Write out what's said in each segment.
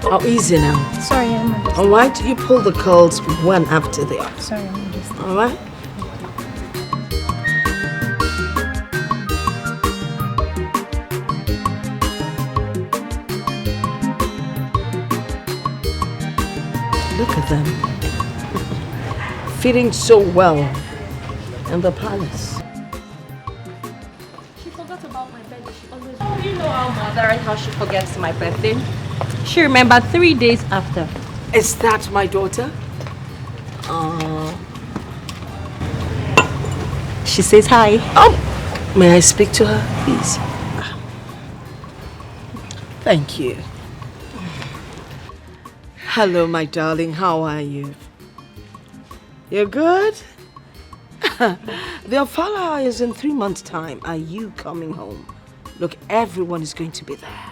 Oh, easy now. Sorry, I'm just... All right, you pull the curls one after the other. Sorry, I'm just... All right? Look at them. Fitting so well in the palace. She forgot about my birthday. She always... Oh, you know our mother and how she forgets my birthday. She remembered 3 days after. Is that my daughter? She says hi. Oh, may I speak to her, please? Thank you. Hello, my darling. How are you? You're good? The Ofala is in 3 months' time. Are you coming home? Look, everyone is going to be there.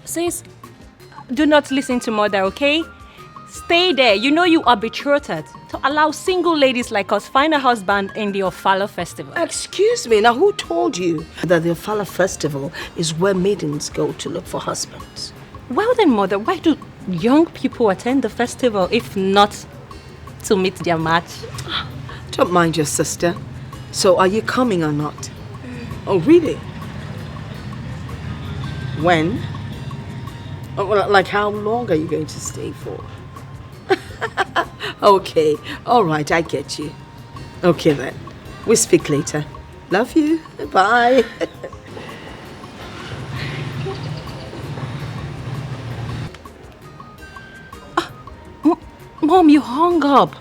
Sis, do not listen to mother, okay? Stay there. You know you are betrothed to allow single ladies like us find a husband in the Ofala festival. Excuse me, now who told you that the Ofala festival is where maidens go to look for husbands? Well then, mother, why do young people attend the festival if not to meet their match? Don't mind your sister. So are you coming or not? Oh, really? When? Oh, well, like how long are you going to stay for? Okay, all right, I get you. Okay then, we'll speak later. Love you, bye. Mom, you hung up.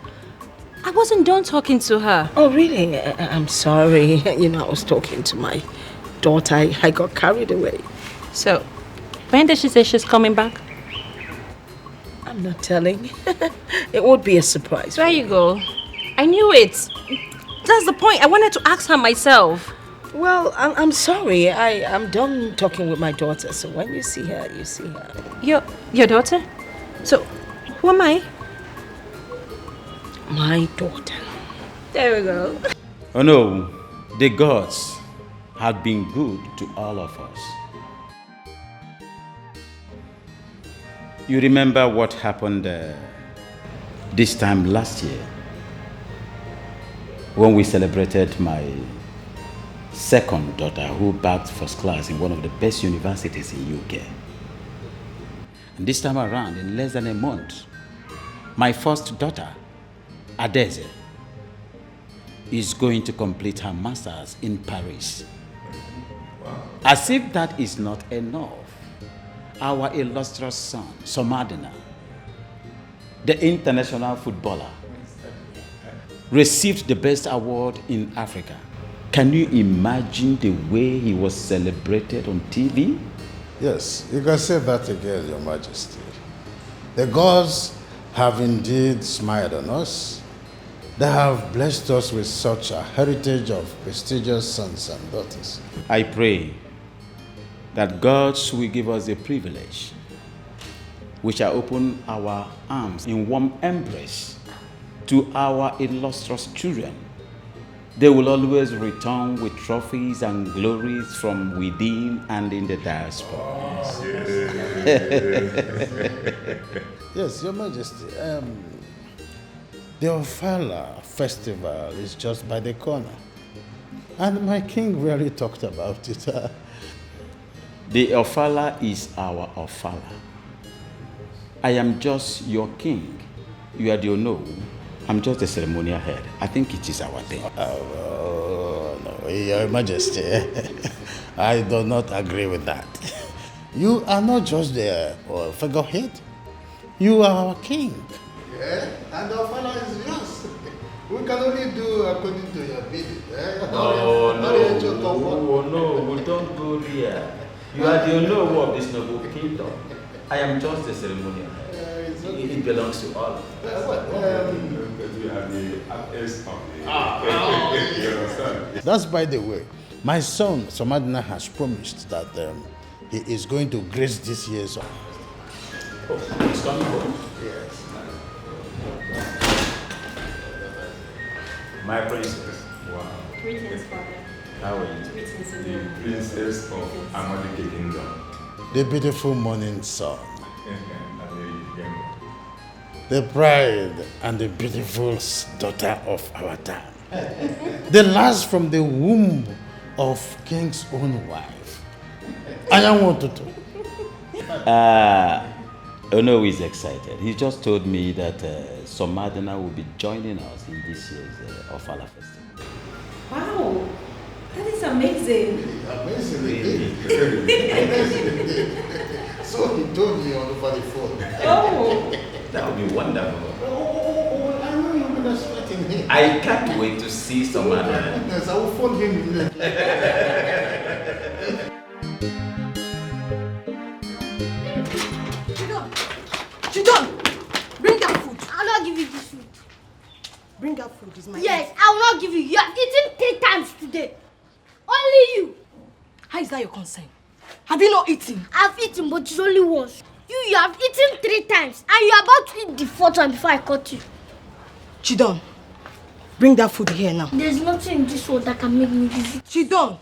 I wasn't done talking to her. Oh, really? I'm sorry. You know, I was talking to my daughter. I got carried away. So, when did she say she's coming back? I'm not telling. It would be a surprise. There you go. I knew it. That's the point. I wanted to ask her myself. Well, I'm sorry. I'm done talking with my daughter. So when you see her, you see her. Your daughter? So, who am I? My daughter. There we go. Oh no, the gods have been good to all of us. You remember what happened this time last year when we celebrated my second daughter who bagged first class in one of the best universities in UK. And this time around, in less than a month, my first daughter, Adeze, is going to complete her master's in Paris. Wow. As if that is not enough, our illustrious son, Samadina, the international footballer, received the best award in Africa. Can you imagine the way he was celebrated on TV? Yes, you can say that again, Your Majesty. The gods have indeed smiled on us. They have blessed us with such a heritage of prestigious sons and daughters. I pray that God will give us the privilege. We shall open our arms in warm embrace to our illustrious children. They will always return with trophies and glories from within and in the diaspora. Oh, yes, Your Majesty. The Ofala festival is just by the corner. And my king really talked about it. The Ofala is our Ofala. I am just your king. You are the Ono. I'm just the ceremonial head. I think it is our thing. Oh, no, Your Majesty. I do not agree with that. You are not just the figurehead. You are our king. Yeah, and the Ofala is yours. We can only do according to your bidding. No, we don't go there. You are the Ono of this noble kingdom. I am just the ceremonial head. It belongs to all of us. We are the artists of the... You understand? That's by the way. My son, Samadina, has promised that he is going to grace this year's off. Oh, it's coming home? Yes. My princess. Wow. Greetings, Father. How are you? Greetings The again. princess of Amadike Kingdom. The beautiful morning sun. And the pride and the beautiful daughter of our time. The last from the womb of King's own wife. I am wanted to. Ono is excited. He just told me that Samadina will be joining us in this year's Ofala Festival. Wow, that is amazing. Amazing. So he told me on the phone. Oh, That would be wonderful. I know you're going to sweat in here. I can't wait to see Samadina. Yes, I will phone him immediately. Chidon, bring that food. I'll not give you this food. Bring that food, is my Yes, I will not give you. You have eaten 3 times today. Only you. How is that your concern? Have you not eaten? I've eaten, but it's only once. You have eaten 3 times, and you're about to eat the 4th one before I caught you. Chidon, bring that food here now. There's nothing in this world that can make me give you. Chidon,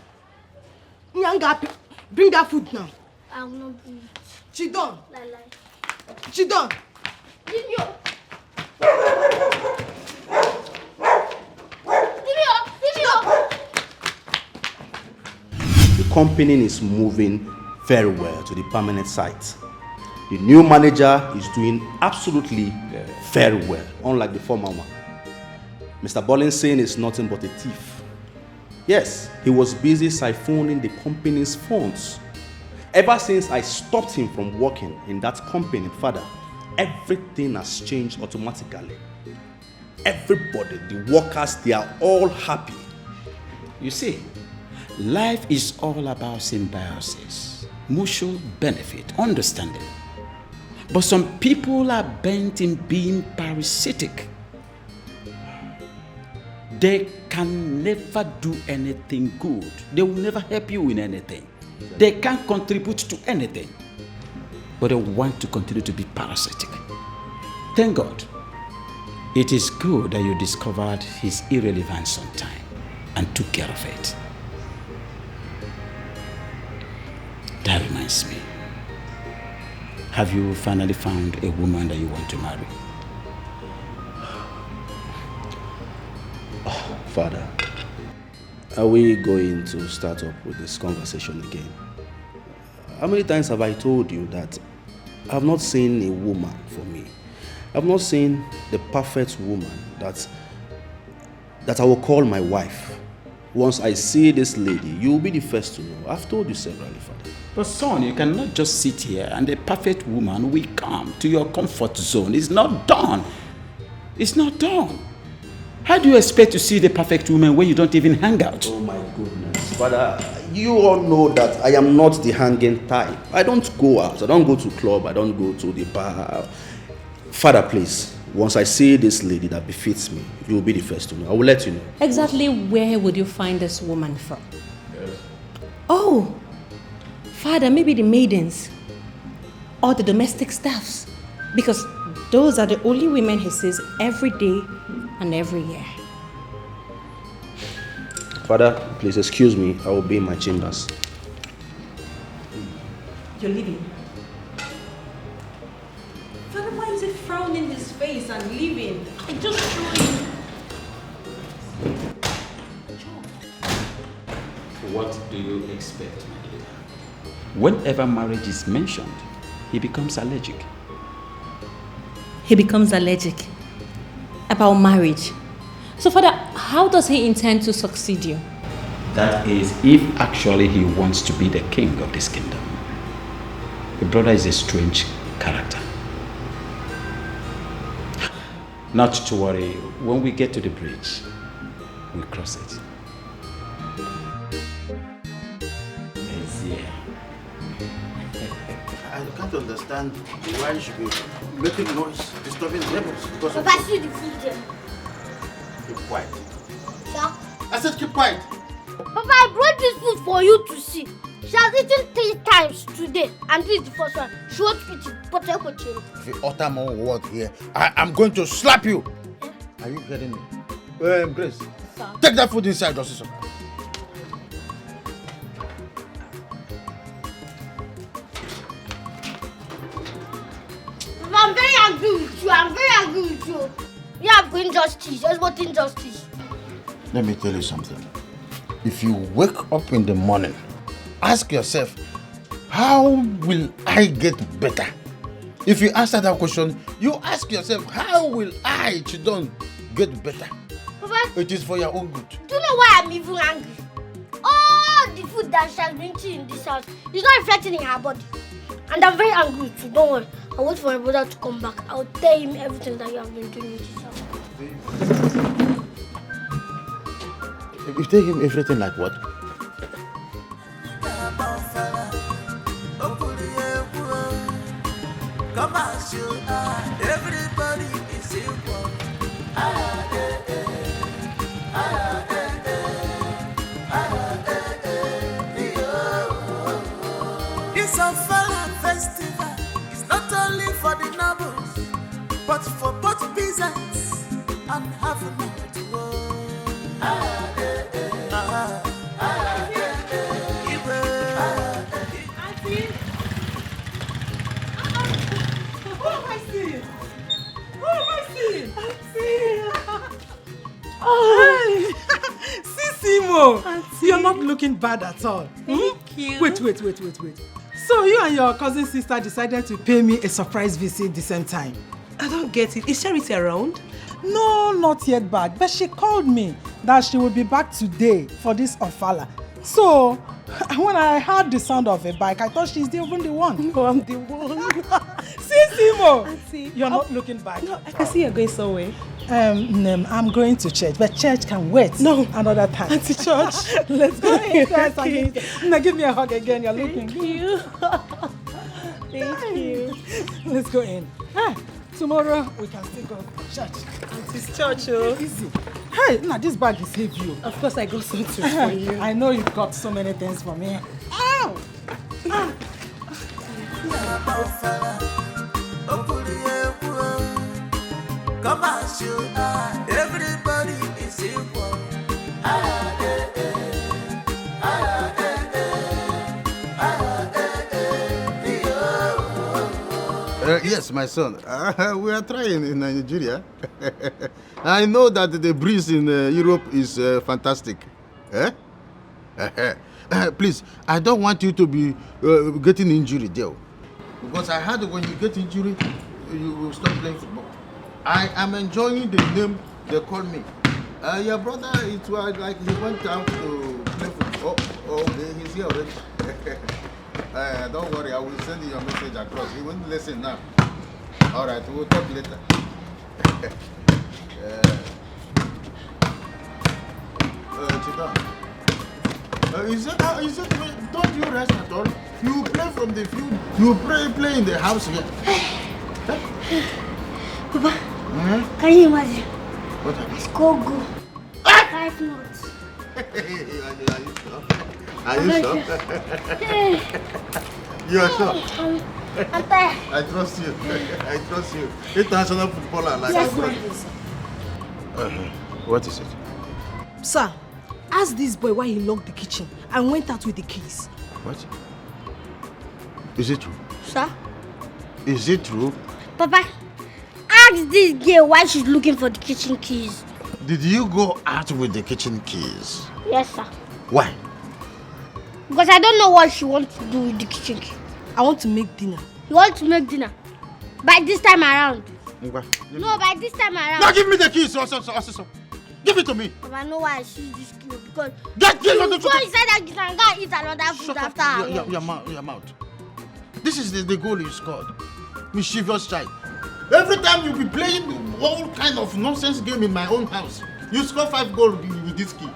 Nyanga, bring that food now. I will not bring it. Chidon, Lie. Chidon. Give me your... The company is moving very well to the permanent site. The new manager is doing absolutely very well, unlike the former one. Mr. Bollinson is nothing but a thief. Yes, he was busy siphoning the company's funds. Ever since I stopped him from working in that company, Father, everything has changed automatically. Everybody, the workers, they are all happy. You see, life is all about symbiosis, mutual benefit, understanding. But some people are bent in being parasitic. They can never do anything good. They will never help you in anything. They can't contribute to anything. But they want to continue to be parasitic. Thank God. It is good that you discovered his irrelevance on time and took care of it. That reminds me. Have you finally found a woman that you want to marry? Father, are we going to start up with this conversation again? How many times have I told you that I've not seen a woman for me? I've not seen the perfect woman that I will call my wife. Once I see this lady, you will be the first to know. I've told you severally, Father. But son, you cannot just sit here and the perfect woman will come to your comfort zone. It's not done. It's not done. How do you expect to see the perfect woman when you don't even hang out? Oh my goodness. Father, you all know that I am not the hanging type. I don't go out. I don't go to club. I don't go to the bar. Father, please, once I see this lady that befits me, you will be the first to know. I will let you know. exactly where would you find this woman from? Yes. Oh, Father, maybe the maidens or the domestic staffs, because those are the only women he sees every day and every year. Father, please excuse me. I will be in my chambers. You're leaving. Father, why is he frowning his face and leaving? I just showed him. What do you expect, my dear? Whenever marriage is mentioned, he becomes allergic. He becomes allergic about marriage. So, Father, how does he intend to succeed you? That is, if actually he wants to be the king of this kingdom. Your brother is a strange character. Not to worry, when we get to the bridge, we'll cross it. I can't understand why you should be making noise, disturbing neighbors. Because of Papa, see the food there. Keep quiet. Sir? I said keep quiet. Papa, I brought this food for you to see. She has eaten 3 times today, and this is the first one. She won't eat it, but I will change. If you utter more word here, I'm going to slap you. Are you getting me? Grace, Sir? take that food inside, Dosisa. I'm very angry. agree with you. I'm very angry with you. You have injustice. There's what injustice. Let me tell you something. If you wake up in the morning, ask yourself, how will I get better? If you answer that question, you ask yourself, how will I, Chidon, get better? Papa, it is for your own good. Do you know why I'm even angry? All the food that she has been eating in this house is not reflecting in her body. And I'm very angry too. Don't worry. I'll wait for my brother to come back. I'll tell him everything that you have been doing in this house. You tell him everything like what? Come as you are, everybody is equal. It's a Fala festival. It's not only for the nobles, but for both peasants and having to go. Sissimo, you're not looking bad at all. Thank you. Wait. So you and your cousin sister decided to pay me a surprise visit the same time? I don't get it. Is Charity around? No, not yet back. But she called me that she will be back today for this Ofala. So when I heard the sound of a bike, I thought she's even the one. No, I'm the one. Sissimo, Auntie, you're not looking back. No, I can see you're going somewhere. I'm going to church, but church can wait. No, another time. Auntie Church. Let's go. Okay. Now give me a hug again. You're looking. Thank you. Thank you. Let's go in. Tomorrow we can still go to church. Auntie's church, oh. Easy. Hey, now this bag is heavy. Of course, I got something for you. I know you've got so many things for me. Ow! Come as you are, everybody is equal. Yes, my son. We are trying in Nigeria. I know that the breeze in Europe is fantastic. Please, I don't want you to be getting injury there. Because I heard when you get injury, you will stop playing football. I am enjoying the name they call me. Your brother, it was like he went out to play football. Oh, okay, he's here already. Don't worry, I will send you your message across. He won't listen now. All right, we'll talk later. Is it, don't you rest at all? You play from the field, you play in the house here. Papa, can you imagine? What happened? Score goal. 5 notes. Are you sure? You are sure? I'm tired. I trust you. I trust you. International footballer like Yes, you. What is it? Sir, ask this boy why he locked the kitchen and went out with the keys. What? Is it true? Sir? Is it true? Papa, ask this girl why she's looking for the kitchen keys. Did you go out with the kitchen keys? Yes, sir. Why? Because I don't know what she wants to do with the kitchen key. I want to make dinner. You want to make dinner? By this time around? No, by this time around. Now give me the keys. Give it to me. Papa, I know why she used this key because Get you go inside that kitchen and go eat another food after her. Your mouth. This is the goal you scored. Mischievous child. Every time you be playing all kind of nonsense game in my own house, you score 5 goals with this key.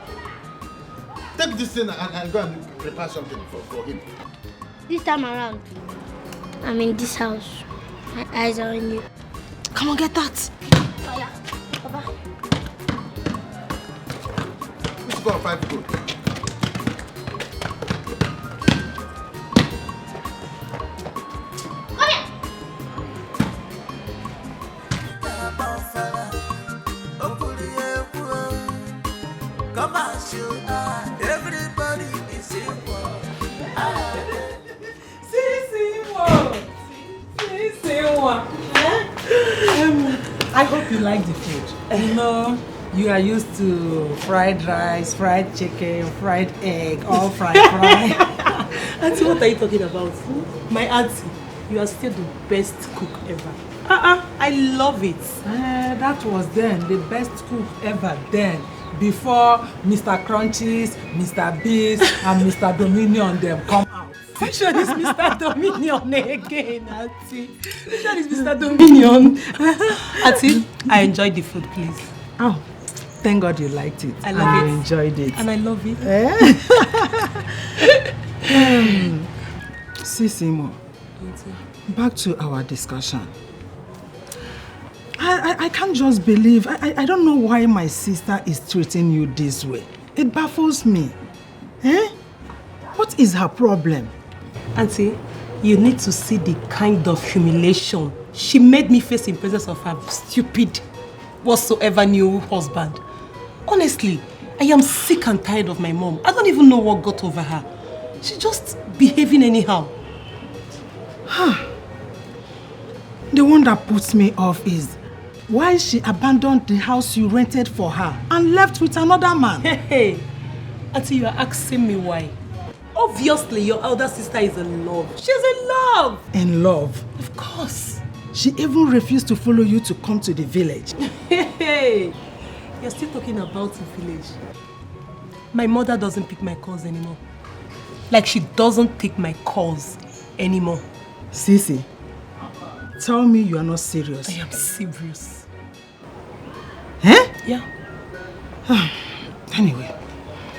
Take this thing and go and prepare something for him. This time around, I'm in this house. My eyes are on you. Come on, get that. Fire. Papa. You score 5 goals. Come as you are, everybody is equal. Sissimo. I hope you like the food. You know, you are used to fried rice, fried chicken, fried egg, all fried. Auntie, what are you talking about? My auntie, you are still the best cook ever. I love it. That was then the best cook ever then. Before Mr. Crunchies, Mr. Beast, and Mr. Dominion them come out. Which one is Mr. Dominion again, Auntie? Which one is Mr. Dominion? Auntie, I enjoyed the food, please. Oh, thank God you liked it. I love it. You enjoyed it. And I love it. Sisimo, back to our discussion. I can't just believe, I don't know why my sister is treating you this way. It baffles me. What is her problem? Auntie, you need to see the kind of humiliation she made me face in presence of her stupid, whatsoever new husband. Honestly, I am sick and tired of my mom. I don't even know what got over her. She's just behaving anyhow. The one that puts me off is why she abandoned the house you rented for her and left with another man. Hey, Auntie, you are asking me why. Obviously, your elder sister is in love. She's in love. In love? Of course. She even refused to follow you to come to the village. Hey, you're still talking about the village. My mother doesn't pick my calls anymore. Like she doesn't take my calls anymore. Sisi, tell me you are not serious. I am serious. Yeah. Anyway,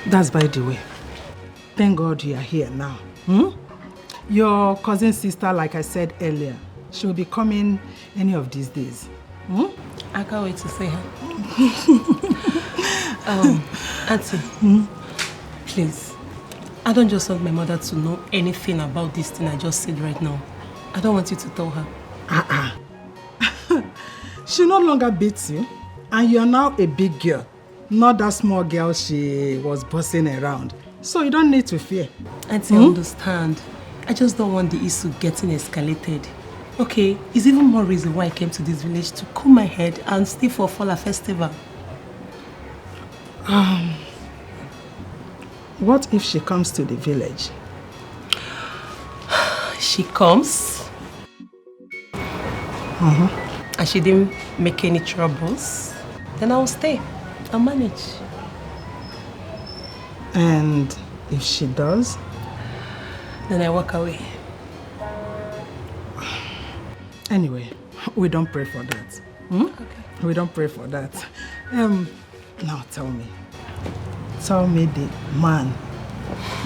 that's by the way. Thank God you are here now. Your cousin sister, like I said earlier, she will be coming any of these days. I can't wait to see her. Auntie, please. I don't just want my mother to know anything about this thing I just said right now. I don't want you to tell her. She no longer beats you, and you are now a big girl. Not that small girl she was bossing around. So you don't need to fear. Auntie, I understand. I just don't want the issue getting escalated. Okay, it's even more reason why I came to this village to cool my head and stay for Fala festival. What if she comes to the village? She comes. And she didn't make any troubles. Then I'll stay and manage. And if she does? Then I walk away. Anyway, we don't pray for that. Okay. We don't pray for that. Now tell me. Tell me the man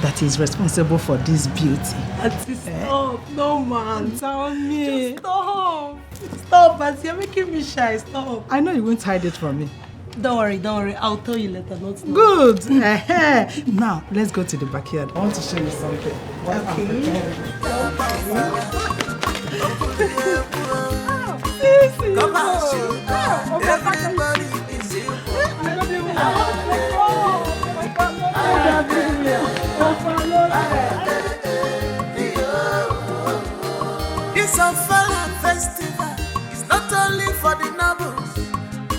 that is responsible for this beauty. Auntie, stop. No, man. Tell me. Just stop. Stop, Auntie. You're making me shy. Stop. I know you won't hide it from me. Don't worry. I'll tell you later, not now. Good. Now, let's go to the backyard. I want to show you something. Come on, everybody is here. It's a Fala festival. It's not only for the nobles,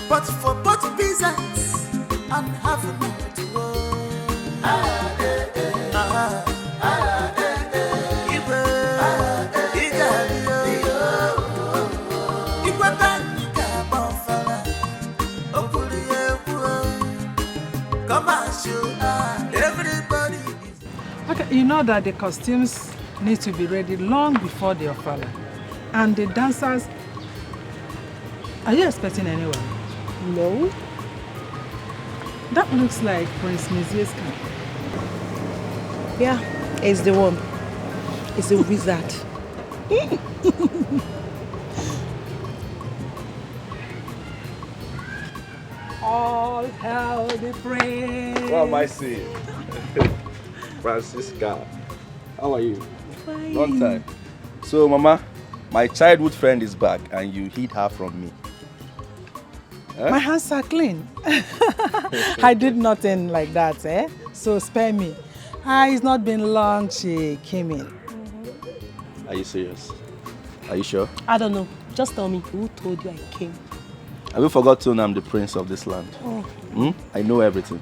but for both peasants and having to everybody. Okay, you know that the costumes need to be ready long before the Ofala. And the dancers, are you expecting anyone? No. That looks like Prince Mizie's camp. Yeah, it's the one. It's a wizard. All hail the prince. What am I saying? Francisca, how are you? Fine. Long time. So, Mama, my childhood friend is back and you hid her from me. Huh? My hands are clean. I did nothing like that, so spare me. It's not been long she came in. Are you serious? Are you sure? I don't know. Just tell me who told you I came. Have you forgotten I'm the prince of this land? Oh. I know everything.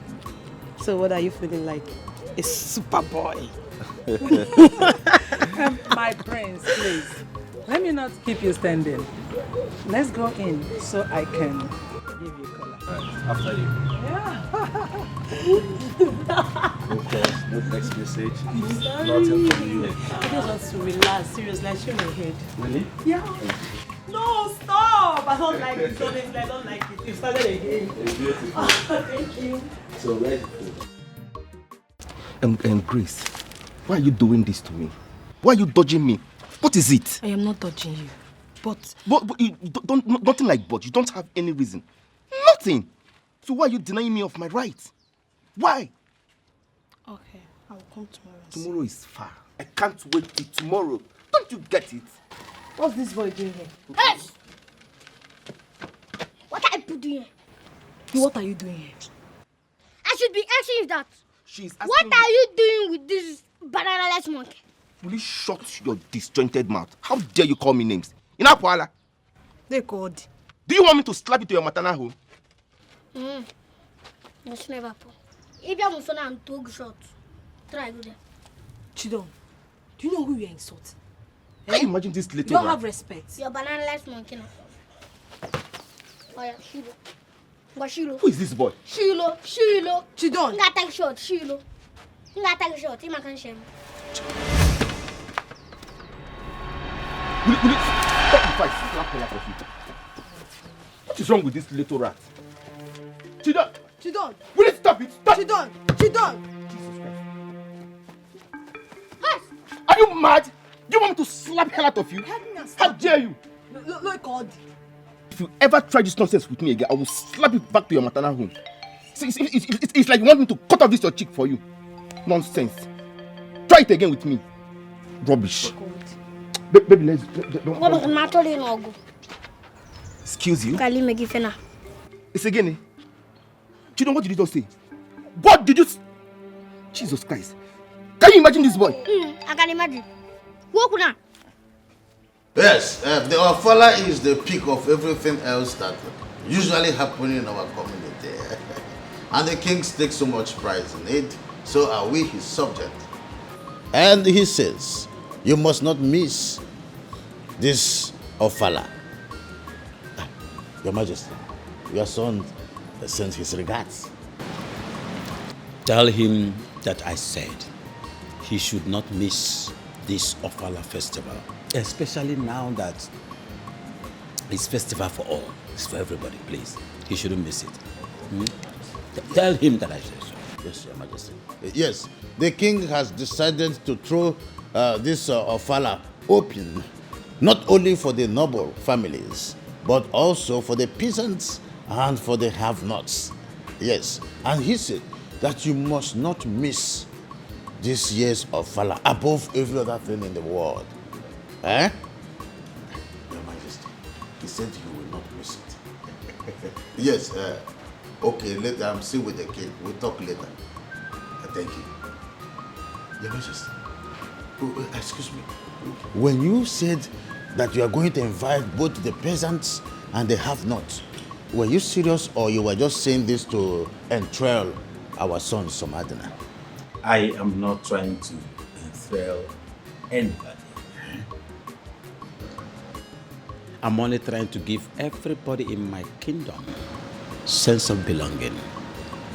So what are you feeling like? A super boy. My prince, please. Let me not keep you standing. Let's go in so I can give you color. Right, after you. No calls, no text message. Nothing from you. I just want to relax. Seriously, I should my head. Really? Yeah. No, stop! I don't like it. Honestly, I don't like it. You started again. It's beautiful. Thank you. So where's the food? Grace, why are you doing this to me? Why are you dodging me? What is it? I am not dodging you, but you don't, nothing like but. You don't have any reason. Nothing. So why are you denying me of my rights? Why? okay, I will come tomorrow. Tomorrow is far. I can't wait till tomorrow. Don't you get it? What's this boy doing here? Hey! What are you doing here? What are you doing here? I should be asking you that. She's asking What are you doing with this banana-less monkey? Will you shut your disjointed mouth? How dare you call me names? Ina Paula. They called. Do you want me to slap you to your maternal home? That's never happen. If you want to talk short, try go there. Chidon, do you know who you're insulting? Can you imagine this little You don't rat? have respect. Your banana-less monkey now. Oh yeah, Shilo. But Shilo. Who is this boy? Shilo. Chidon. Nga take short, Shilo. Nga take short, he can shame. Will you stop before I slap the life of you? What is wrong with this little rat? Chidon. Will you stop it? Stop! Chidon. Jesus Christ. Are you mad? Do you want me to slap hell out of you? How dare you? Look, God. If you ever try this nonsense with me again, I will slap you back to your maternal home. See, it's like you want me to cut off this your cheek for you. Nonsense. Try it again with me. Rubbish. Baby, let's... Excuse you? It's again, eh? Chidon, what did you just say? What did you... Jesus Christ. Can you imagine this boy? I can imagine. Walk now. Yes, the Ofala is the peak of everything else that usually happens in our community. And the king takes so much pride in it, so are we his subject. And he says, you must not miss this Ofala. Your Majesty, your son sends his regards. Tell him that I said he should not miss this Ofala festival, especially now that it's festival for all. It's for everybody, please. He shouldn't miss it. Tell him that I said so. Yes, Your Majesty. Yes, the king has decided to throw this Ofala open, not only for the noble families, but also for the peasants and for the have-nots. Yes, and he said that you must not miss this year's Ofala above every other thing in the world. Eh? Your Majesty, he said you will not miss it. Yes, okay, later I'm still with the king. We'll talk later. Thank you. Your Majesty, excuse me. When you said that you are going to invite both the peasants and the have-nots, were you serious or you were just saying this to enthrall our son Samadina? I am not trying to enthrall anybody. I'm only trying to give everybody in my kingdom sense of belonging.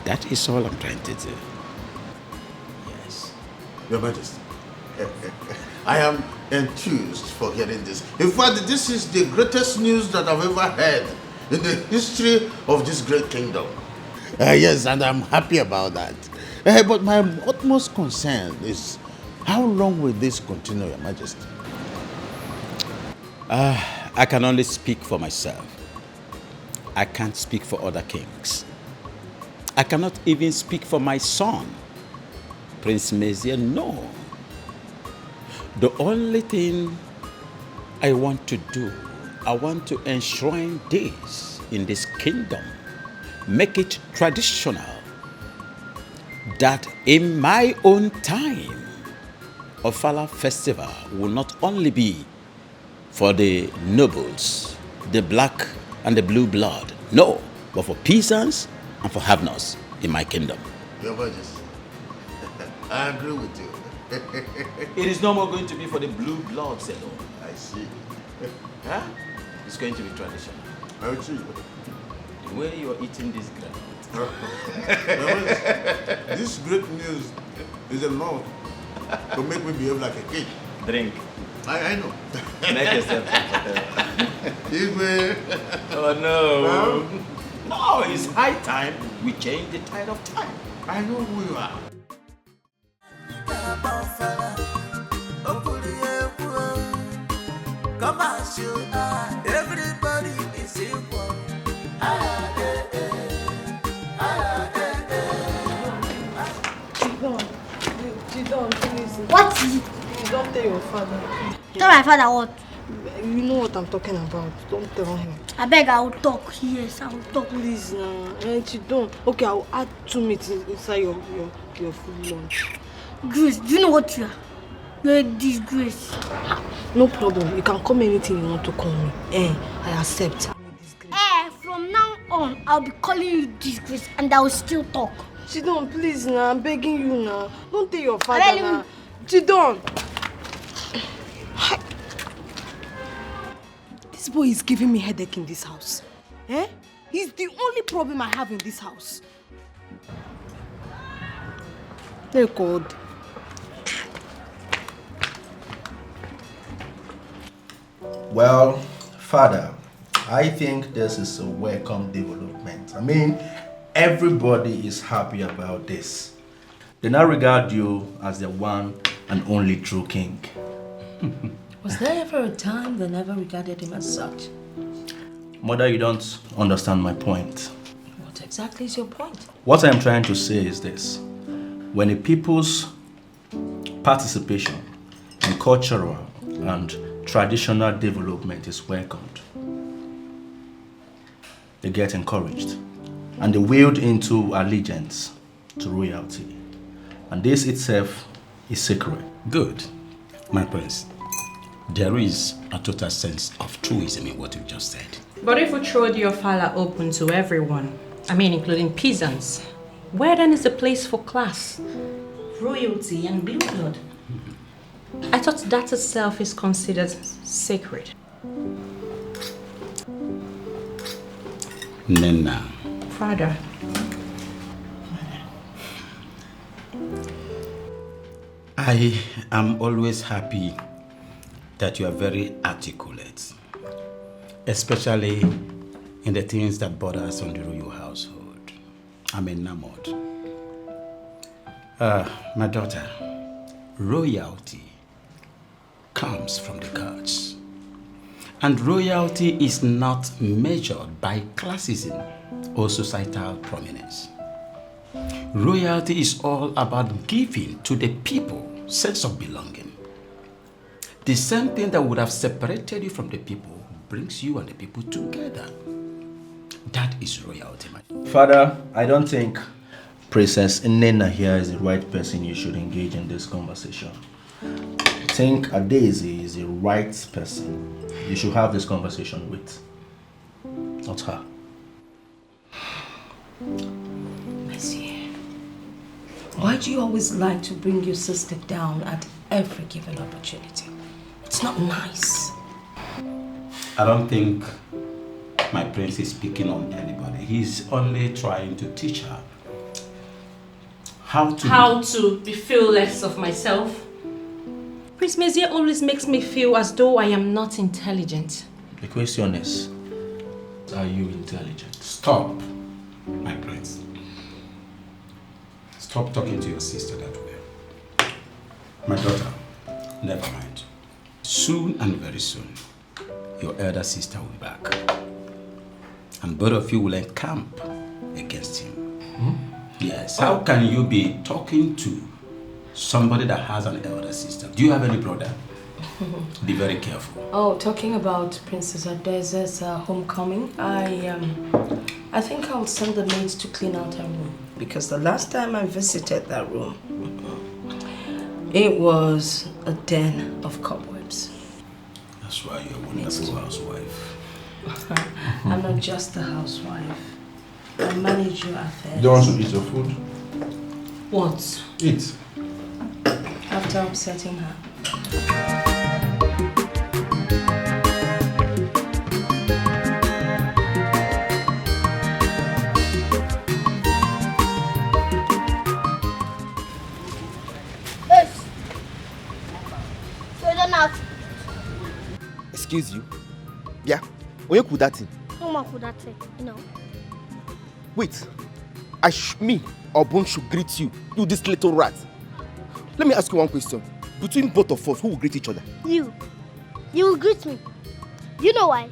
That is all I'm trying to do. Yes. Your Majesty, I am enthused for hearing this. In fact, this is the greatest news that I've ever heard in the history of this great kingdom. Yes, and I'm happy about that. But my utmost concern is, how long will this continue, Your Majesty? I can only speak for myself. I can't speak for other kings. I cannot even speak for my son, Prince Mezia, no. The only thing I want to do, I want to enshrine this in this kingdom, make it traditional, that in my own time, Ofala festival will not only be for the nobles, the black and the blue blood, No, but for peasants and for have-nots in my kingdom. Your Majesty, I agree with you. It is no more going to be for the blue bloods alone. I see. Huh? It's going to be traditional. I see. The way you are eating this ground. This great news is enough to make me behave like a kid. Drink. I know. Make yourself comfortable. Oh no. No, it's high time we change the tide of time. I know who you are. Come as you are, everybody is equal. Chidon, please. What is it? Please don't tell your father. Tell my father what? You know what I'm talking about. Don't tell him. I beg, I will talk. Yes, I will talk. Please now. Chidon. Okay, I will add 2 meats inside your food lunch. Grace, do you know what you are? You're a disgrace. No problem. You can call me anything you want to call me. I accept. From now on, I'll be calling you disgrace and I will still talk. Chidon, please now. I'm begging you now. Don't tell your father now. Chidon. This boy is giving me headache in this house. He's the only problem I have in this house. Thank God. Well, Father, I think this is a welcome development. I mean, everybody is happy about this. They now regard you as the one and only true king. Was there ever a time they never regarded him as such? Mother, you don't understand my point. What exactly is your point? What I'm trying to say is this. When a people's participation in cultural and traditional development is welcomed, they get encouraged and they wield into allegiance to royalty. And this itself is sacred. Good, my prince. There is a total sense of truism in what you just said. But if we throw your father open to everyone, I mean including peasants, where then is the place for class, royalty and blue blood? I thought that itself is considered sacred. Nena. Father. I am always happy that you are very articulate, especially in the things that bother us on the royal household. I'm enamored. My daughter, royalty comes from the gods. And royalty is not measured by classism or societal prominence. Royalty is all about giving to the people sense of belonging. The same thing that would have separated you from the people brings you and the people together. That is royalty, my Father, I don't think Princess Nena here is the right person you should engage in this conversation. I think Daisy is the right person you should have this conversation with, not her. Monsieur, why do you always like to bring your sister down at every given opportunity? It's not nice. I don't think my prince is picking on anybody. He's only trying to teach her how to be feel less of myself. Prince Messier always makes me feel as though I am not intelligent. The question is, are you intelligent? Stop, my prince. Stop talking to your sister that way. My daughter, never mind. Soon and very soon, your elder sister will be back. And both of you will encamp against him. Yes. How can you be talking to somebody that has an elder sister? Do you have any brother? Be very careful. Oh, talking about Princess Adeza's homecoming, I think I'll send the maids to clean out her room. Because the last time I visited that room, it was a den of cobwebs. That's why you're a wonderful housewife. I'm not just a housewife. I manage your affairs. You don't want to eat your food? What? Eat. After upsetting her. Yes. So Leonard. Excuse you? Yeah? When you could that thing? No could that say, Wait. Me or Bone should greet you, this little rat. Let me ask you one question. Between both of us, who will greet each other? You. You will greet me. You know why?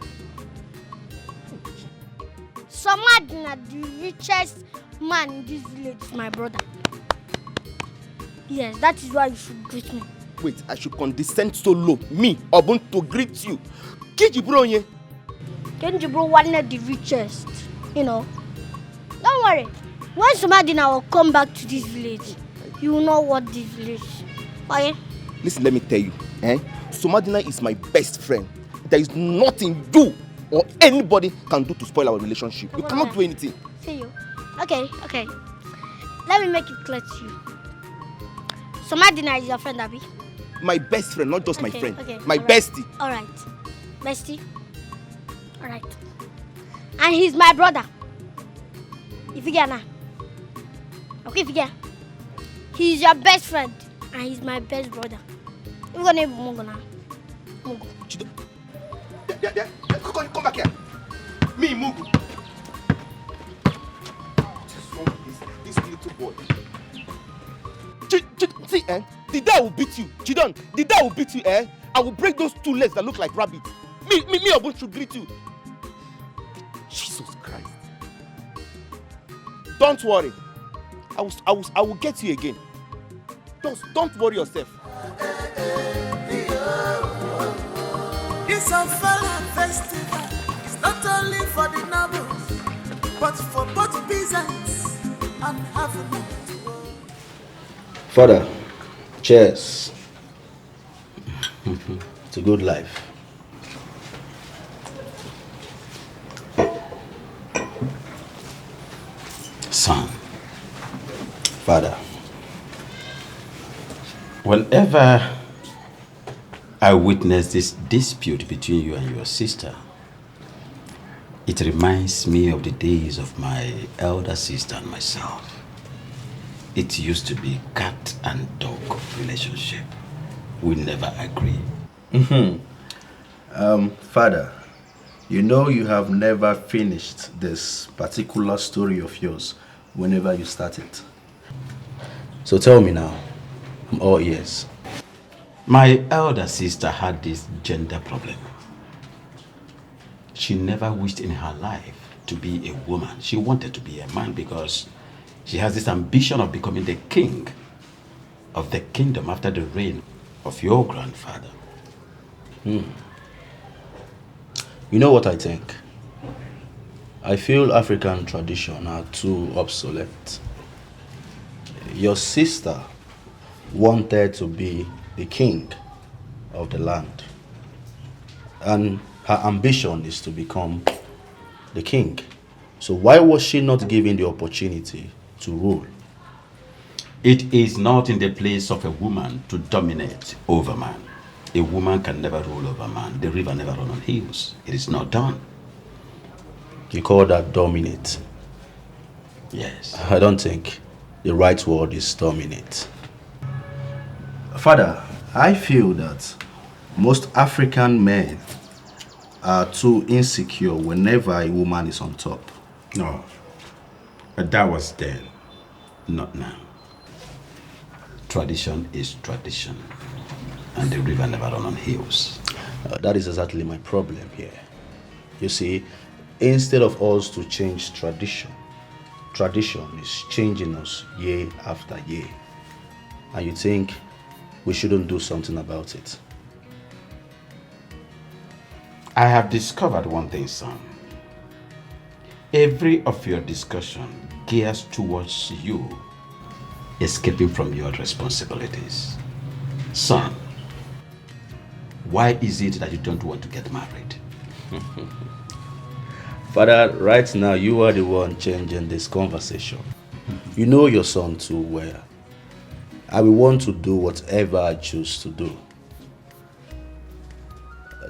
Samadina, the richest man in this village, is my brother. Yes, that is why you should greet me. Wait, I should condescend so low, me or Bone, to greet you. Kiji bro, yeah. Kenji bro, one of the richest. Don't worry. When Samadina will come back to this village, you will know what this village is. Okay? Listen, let me tell you. Samadina is my best friend. There is nothing you or anybody can do to spoil our relationship. You cannot do anything. See you. Okay. Let me make it clear to you. Samadina is your friend, Abby? My best friend, not just my friend. Okay. My bestie. Alright. Bestie? Alright. And he's my brother. If you get now. Okay, if you get. He's your best friend. And he's my best brother. We're gonna have Mungo now. Mungo. Yeah. Come back here. Me, Mungo. This little boy. See, the dad will beat you. Chidon, the dad will beat you, I will break those two legs that look like rabbits. Me, Obun should greet you. Jesus Christ. Don't worry. I will get you again. Don't worry yourself. It's a fella festival. It's not only for the nobles, but for both peasants and having. Father, cheers. It's a good life. Son. Father. Whenever I witness this dispute between you and your sister, it reminds me of the days of my elder sister and myself. It used to be cat and dog relationship. We never agree. Father, you know you have never finished this particular story of yours whenever you start it. So tell me now, I'm all ears. My elder sister had this gender problem. She never wished in her life to be a woman. She wanted to be a man because she has this ambition of becoming the king of the kingdom after the reign of your grandfather. You know what I think? I feel African tradition are too obsolete. Your sister wanted to be the king of the land. And her ambition is to become the king. So why was she not given the opportunity to rule? It is not in the place of a woman to dominate over man. A woman can never rule over man. The river never runs on hills. It is not done. You call that dominate? Yes. I don't think the right word is dominate. Father, I feel that most African men are too insecure whenever a woman is on top. No. But that was then, not now. Tradition is tradition. And the river never runs on hills. That is exactly my problem here. You see, instead of us to change tradition, tradition is changing us year after year. And you think we shouldn't do something about it? I have discovered one thing, son. Every of your discussion gears towards you escaping from your responsibilities. Son, why is it that you don't want to get married? Father, right now you are the one changing this conversation. You know your son too well. I will want to do whatever I choose to do.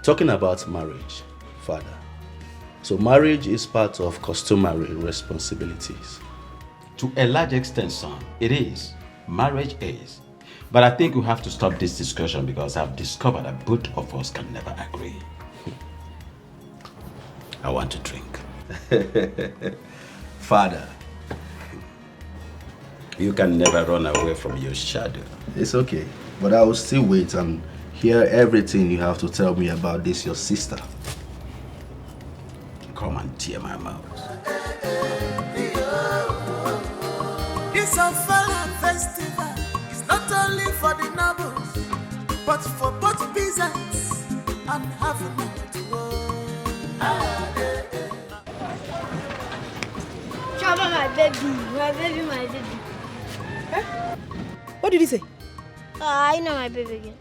Talking about marriage, Father. So marriage is part of customary responsibilities. To a large extent, son, it is. Marriage is. But I think we have to stop this discussion because I've discovered that both of us can never agree. I want to drink. Father. You can never run away from your shadow. It's okay, but I will still wait and hear everything you have to tell me about this, your sister. Come and tear my mouth. It's a fella festival. It's not only for the nobles, but for both peasants and having it Chama, my baby, my baby. Huh? What did he say? I know my baby again.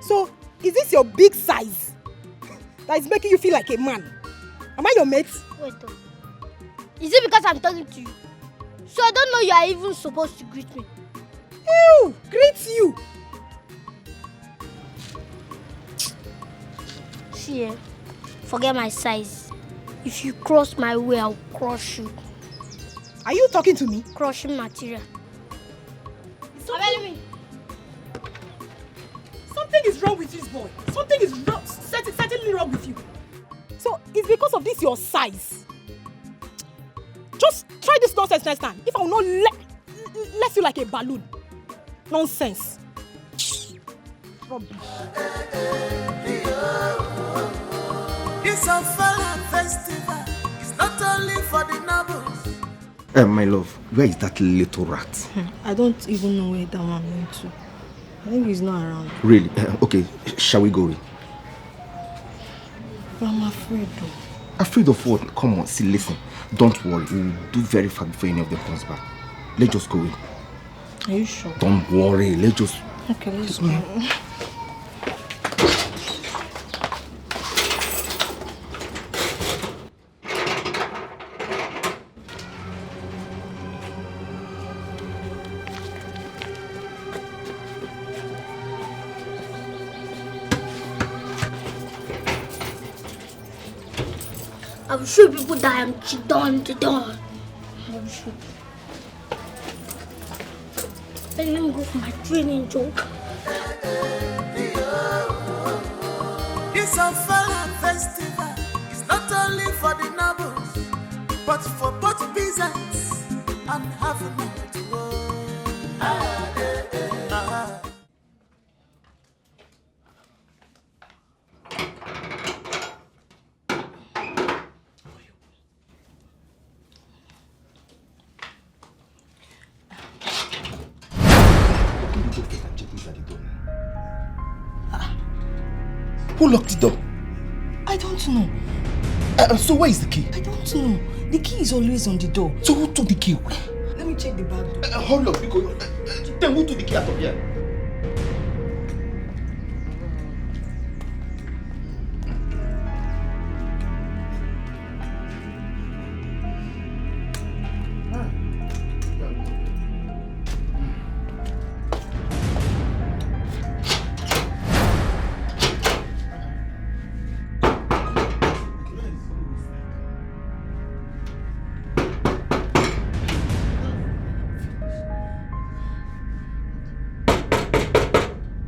So, is this your big size that is making you feel like a man? Am I your mate? Wait, though. Is it because I'm talking to you? So I don't know you are even supposed to greet me. Ew! Greet you! See, forget my size. If you cross my way, I'll crush you. Are you talking to me? Crushing material. Something is wrong with this boy. Something is wrong, certainly wrong with you. So it's because of this your size. Just try this nonsense next time. If I will not let you like a balloon. Nonsense. Rubbish. It's a fella festival. It's not only for the nobles. My love, where is that little rat? I don't even know where that one went to. I think he's not around. Really? Okay, shall we go in? But I'm afraid though. Afraid of what? Come on, see, listen. Don't worry, we'll do very fast before any of them comes back. Let's just go in. Are you sure? Don't worry, let's just... Okay, let's go. I will show people that I am Chidon. I will show. Let me go for my training joke. It's a fella festival. It's not only for the nobles, but for both peasants and having it. Who locked the door? I don't know. So where is the key? I don't know. The key is always on the door. So who took the key? Let me check the back door. Hold up, because then who took the key out of here?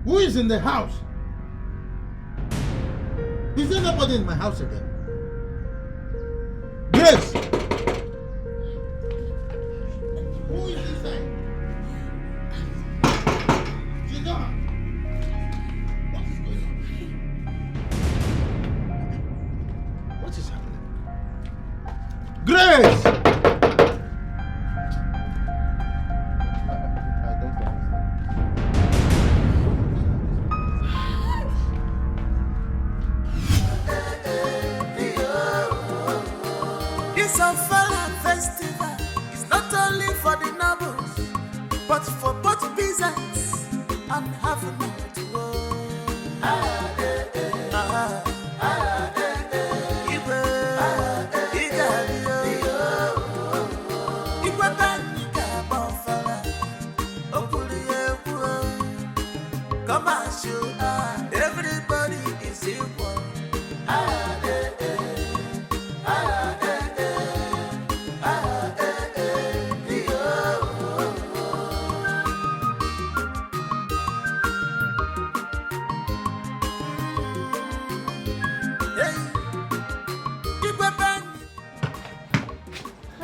Who is in the house? Is there nobody in my house again? Grace! Who is inside? Gina! What is going on? What is happening? Grace! It's a fella festival. It's not only for the nobles, but for both peasants and having it.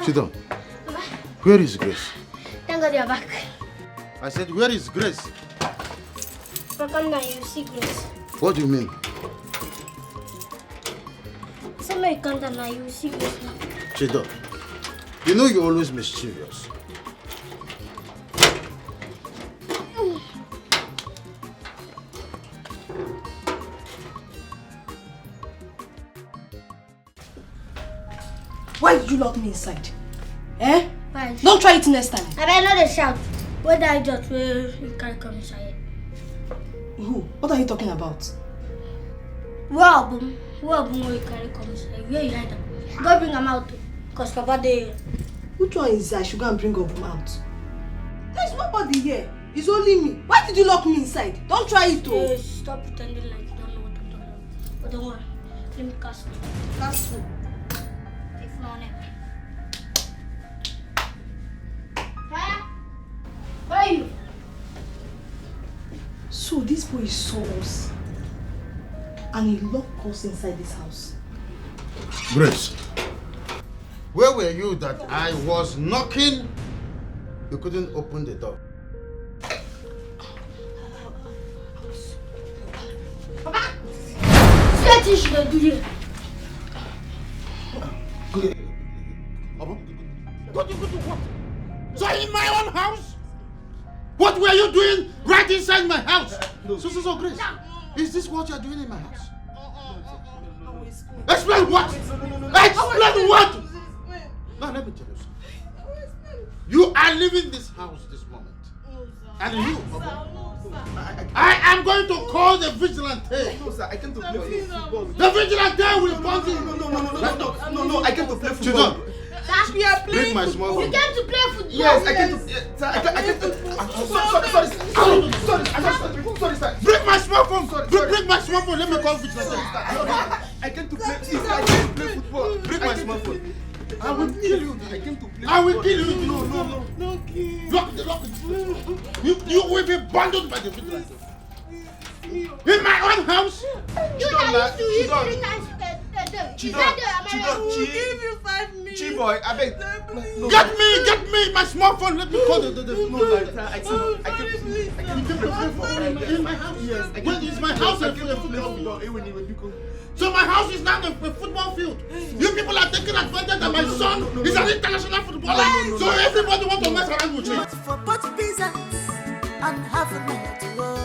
Sit down. Where is Grace? Thank God you're back. I said, where is Grace? Papa, now you see Grace. What do you mean? Somebody come down now, you will see Grace now. Sit down. You know you're always mischievous. Why did you lock me inside? Eh? Why? Don't try it next time. I better not shout. Where did I just where you can't come inside? Who? What are you talking about? Where you carry come inside? Where you hide them? Go bring them out. Because Papa there. Which one is I should go and bring up out? There's nobody here. It's only me. Why did you lock me inside? Don't try it, though. Hey, stop pretending like you don't know what I'm talking about. But don't worry. Let me cast you. That's true. If not, Fire! Where are you? So this boy saw us and he locked us inside this house. Grace, where were you that I was knocking? You couldn't open the door. Papa! What you should do here? What? So in my own house? What were you doing right inside my house? So, Grace, is this what you're doing in my house? Explain what? Explain what? Now let me tell you something. You are leaving this house this moment. And you, I am going to call the vigilante. No, sir, I came to play football. The vigilante will punch you. No, I came to play football. We are playing. Break my small phone. You came to play football. Yes, I came to. Sir, I came to. Sorry, sir. Break my small phone. Break my small phone. Let me call vigilante. I came to play. I came to play football. Break my small phone. I will kill you. I came to play. I will kill you. No. Lock it. You will be bundled by the vigilante. In my own house. You that used to use 3 times a day. Is that the American? Give you 5 minutes. Chiboy, I beg. No. Get me my small phone. Let me call the No, I came to play football. in my house. Yes, When is my house a football? football? So my house is now a football field. You people are taking advantage that my son is an international footballer. So everybody wants to mess around with me. For both peasants and have a minute to go.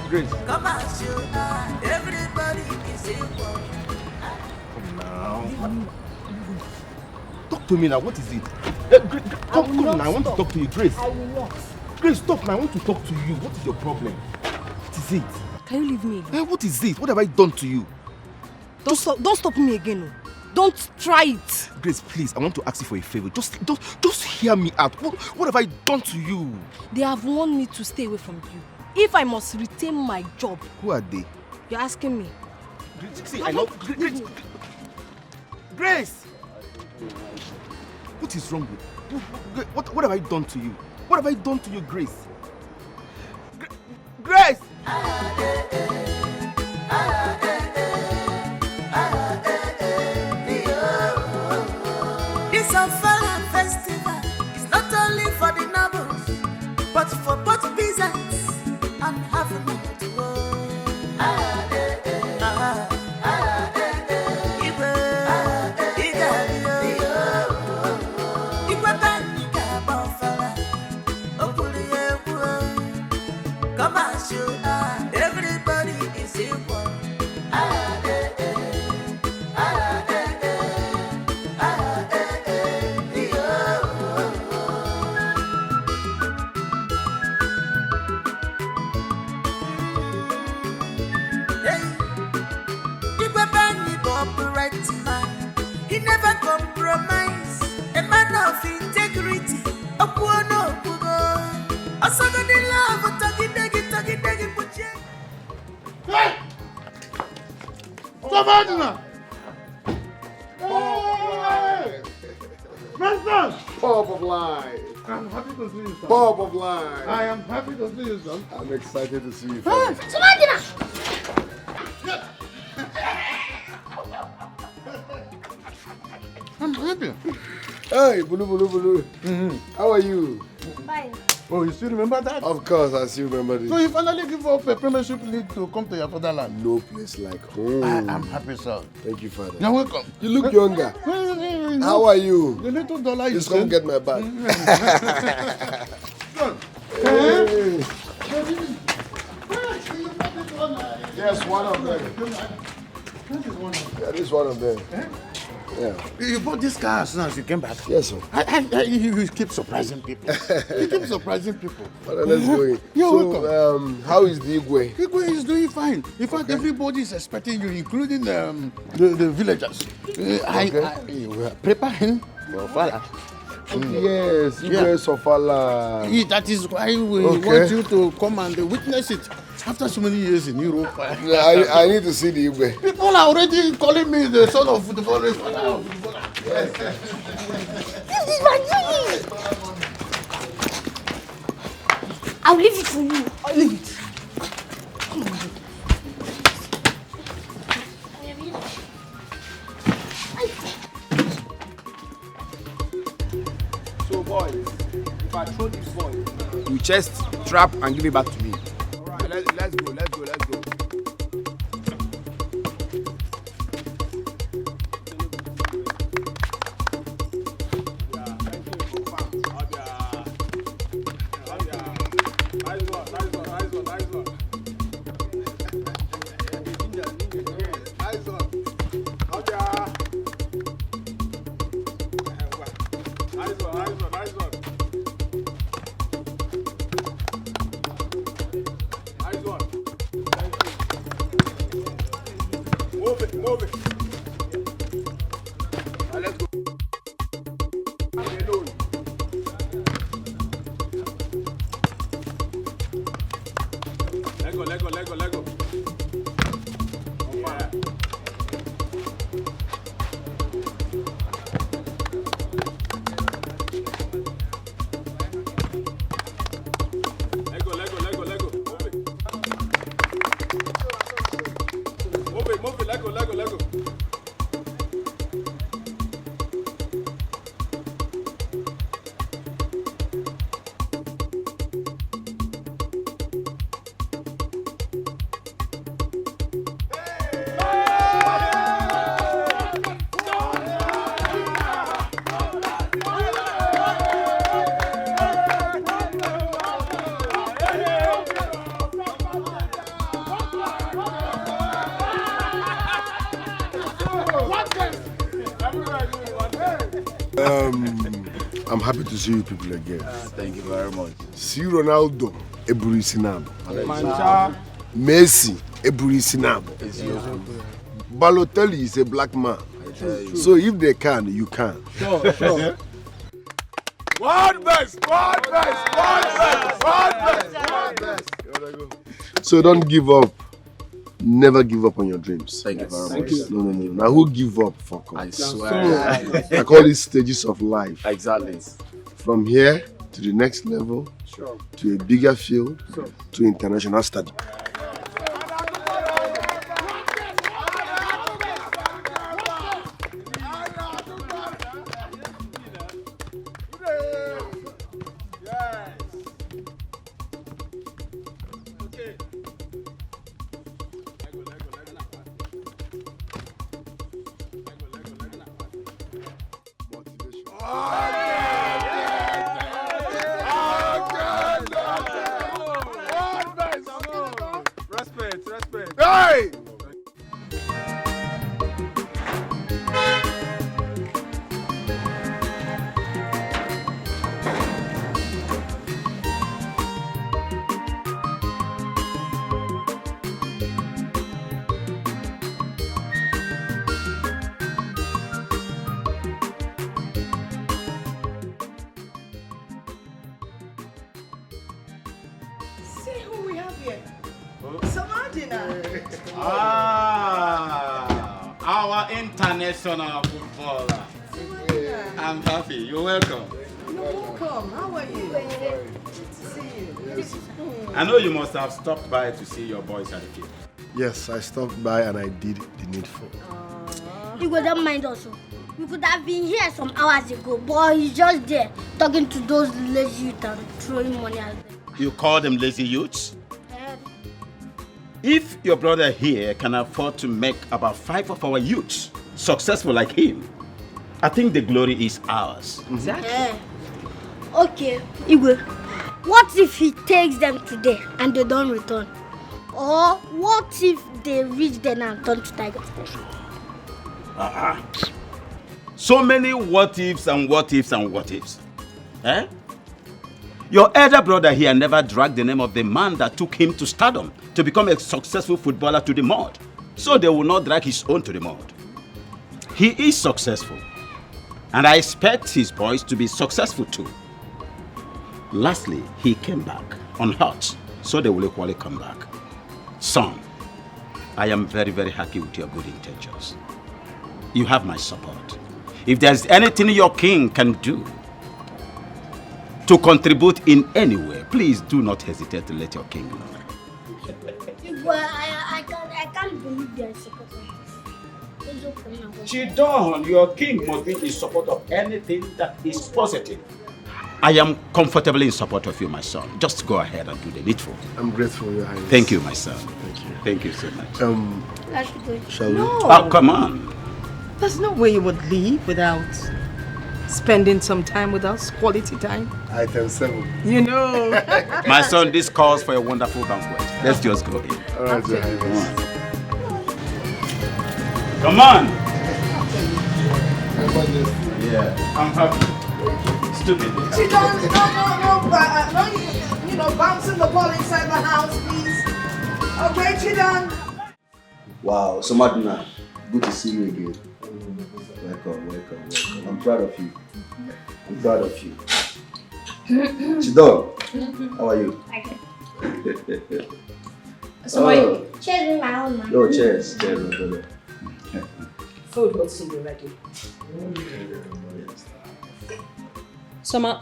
Grace. Come as you are, everybody is equal. Come now. Talk to me now. What is it? Come now. I want to talk to you, Grace. I will not. Grace, stop now. I want to talk to you. What is your problem? What is it? Can you leave me alone? What is it? What have I done to you? Don't stop me again. Don't try it. Grace, please, I want to ask you for a favor. Just hear me out. What have I done to you? They have warned me to stay away from you. If I must retain my job. Who are they? You're asking me. Grace, see, I know. Grace! What is wrong with you? What have I done to you? What have I done to you, Grace? Grace! This Unraveling festival is not only for the nobles, but for both peasants and have a minute to go. Come as you are, everybody is equal. He never compromise. A man of integrity. Hey! Samadina! Hey! Master! Top of life. I'm happy to see you, son. Bob of Line. I am happy to see you, son. I'm excited to see you, father. Samadina! I'm happy. Hey, Bulu. How are you? Fine. Oh, you still remember that? Of course, I still remember this. So you finally give up a premiership league to come to your fatherland? No place like home. I'm happy, son. Thank you, father. You're welcome. You look younger. How are you? The little dollar you Just come get my bag. Hey. Yes, one of them. Yeah, this is one of them. Yeah. You bought this car as soon as you came back? Yes, sir. You keep surprising people. You keep surprising people. Father, let's go in. You're so, welcome. How is the Igwe? Igwe is doing fine. In fact, everybody is expecting you, including the villagers. I prepare him for father. Yes, Igwe Sofala. That is why we want you to come and witness it. After so many years in Europe, I need to see the Igwe. People are already calling me the son of the forest. Yes. This is my dream! I'll leave it for you. I'll leave it. So boys, if I throw this ball, you chest, trap and give it back to me. Alright, let's go. Move it. Let's go. Let go. Yeah. Let go. Move it. Let go. I'm happy to see you people again. Thank you very much. See Ronaldo, Eburi Sinab. Messi, Eburi Sinab. Balotelli is a black man. So if they can, you can. Sure. One best. So don't give up. Never give up on your dreams. Thank you very much. No. Now who give up? Fuck off. I swear. I call these stages of life. Exactly. From here to the next level, to a bigger field, to international study. Respect. Hey! See who we have here. Samadina. Our international footballer. I'm happy. You're welcome. No, Welcome. How are you? Good to see you. I know you must have stopped by to see your boys at the field. Yes, I stopped by and I did the needful. You don't mind also. We could have been here some hours ago, but he's just there talking to those lazy youth and throwing money at them. You call them lazy youths? If your brother here can afford to make about 5 of our youths successful like him, I think the glory is ours. Exactly. Okay, Igwe, what if he takes them today and they don't return? Or what if they reach there and turn to tigers? So many what ifs and what ifs and what ifs. Eh? Your elder brother here never dragged the name of the man that took him to stardom to become a successful footballer to the mud. So they will not drag his own to the mud. He is successful. And I expect his boys to be successful too. Lastly, he came back unhurt, so they will equally come back. Son, I am very, very happy with your good intentions. You have my support. If there's anything your king can do to contribute in any way, please do not hesitate to let your king know. Well, I can't believe they are supporting this. Chidon, your king must be in support of anything that is positive. I am comfortably in support of you, my son. Just go ahead and do the needful. I'm grateful, Your Highness. Thank you, my son. Thank you. Thank you so much. Let's go. Shall we? No. Oh, come on. There's no way you would leave without spending some time with us, quality time. Item 7. You know. My son, this calls for a wonderful banquet. Let's just go in. All right, Your Highness. Come on. Yeah, I'm happy. Stupid. She don't, no, bouncing the ball inside the house, please. Okay, Chidan. Wow, Samadina, good to see you again. Welcome. I'm proud of you. Chidon, how are you? So cheers with my own man. Oh, cheers, my brother. Food will soon be ready. Soma,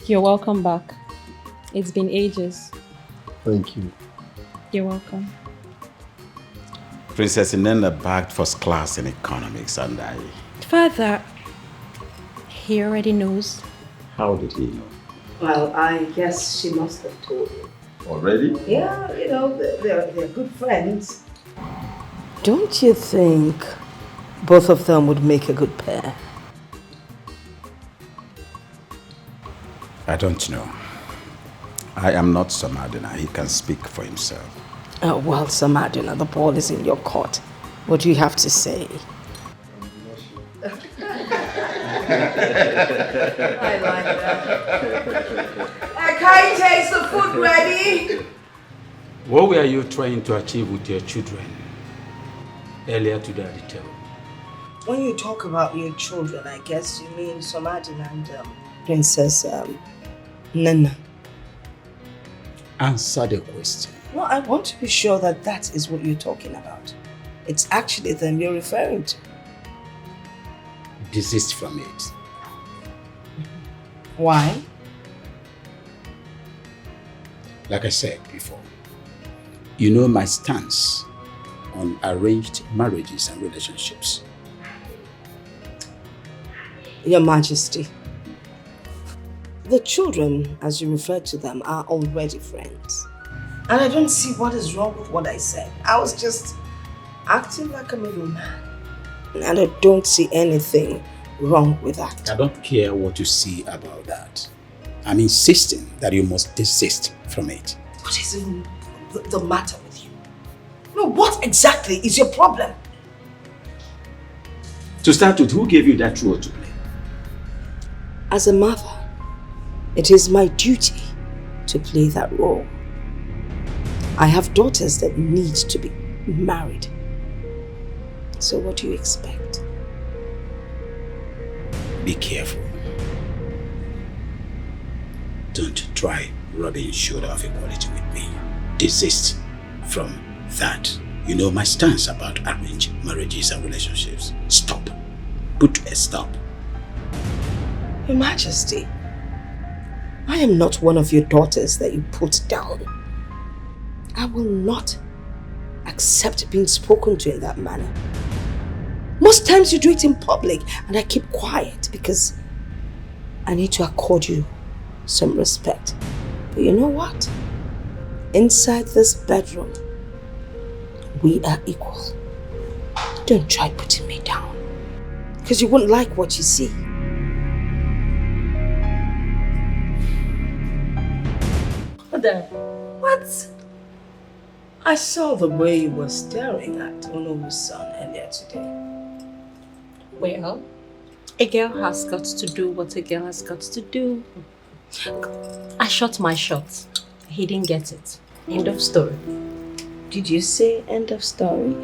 you're welcome back. It's been ages. Thank you. You're welcome. Princess Inenda bagged first class in economics and I... Father, he already knows. How did he know? Well, I guess she must have told you. Already? Yeah, they're good friends. Don't you think both of them would make a good pair? I don't know. I am not Samadina. He can speak for himself. Well, Samadina, the ball is in your court. What do you have to say? I like that. Can you taste the food ready? What were you trying to achieve with your children earlier today at the table? When you talk about your children, I guess you mean Samadina and Princess Nana. Answer the question. No, I want to be sure that that is what you're talking about. It's actually them you're referring to. Desist from it. Why? Like I said before, you know my stance on arranged marriages and relationships. Your Majesty, the children, as you refer to them, are already friends. And I don't see what is wrong with what I said. I was just acting like a middleman. And I don't see anything wrong with that. I don't care what you see about that. I'm insisting that you must desist from it. What is even the matter with you? No, what exactly is your problem? To start with, who gave you that role to play? As a mother, it is my duty to play that role. I have daughters that need to be married. So what do you expect? Be careful. Don't try rubbing shoulder of equality with me. Desist from that. You know my stance about arranged marriages and relationships. Stop. Put a stop. Your Majesty, I am not one of your daughters that you put down. I will not accept being spoken to in that manner. Most times you do it in public and I keep quiet because I need to accord you some respect. But you know what? Inside this bedroom, we are equal. Don't try putting me down because you won't like what you see. What? I saw the way you were staring at Onomu's son earlier today. Well, a girl has got to do what a girl has got to do. I shot my shot. He didn't get it. End of story. Did you say end of story?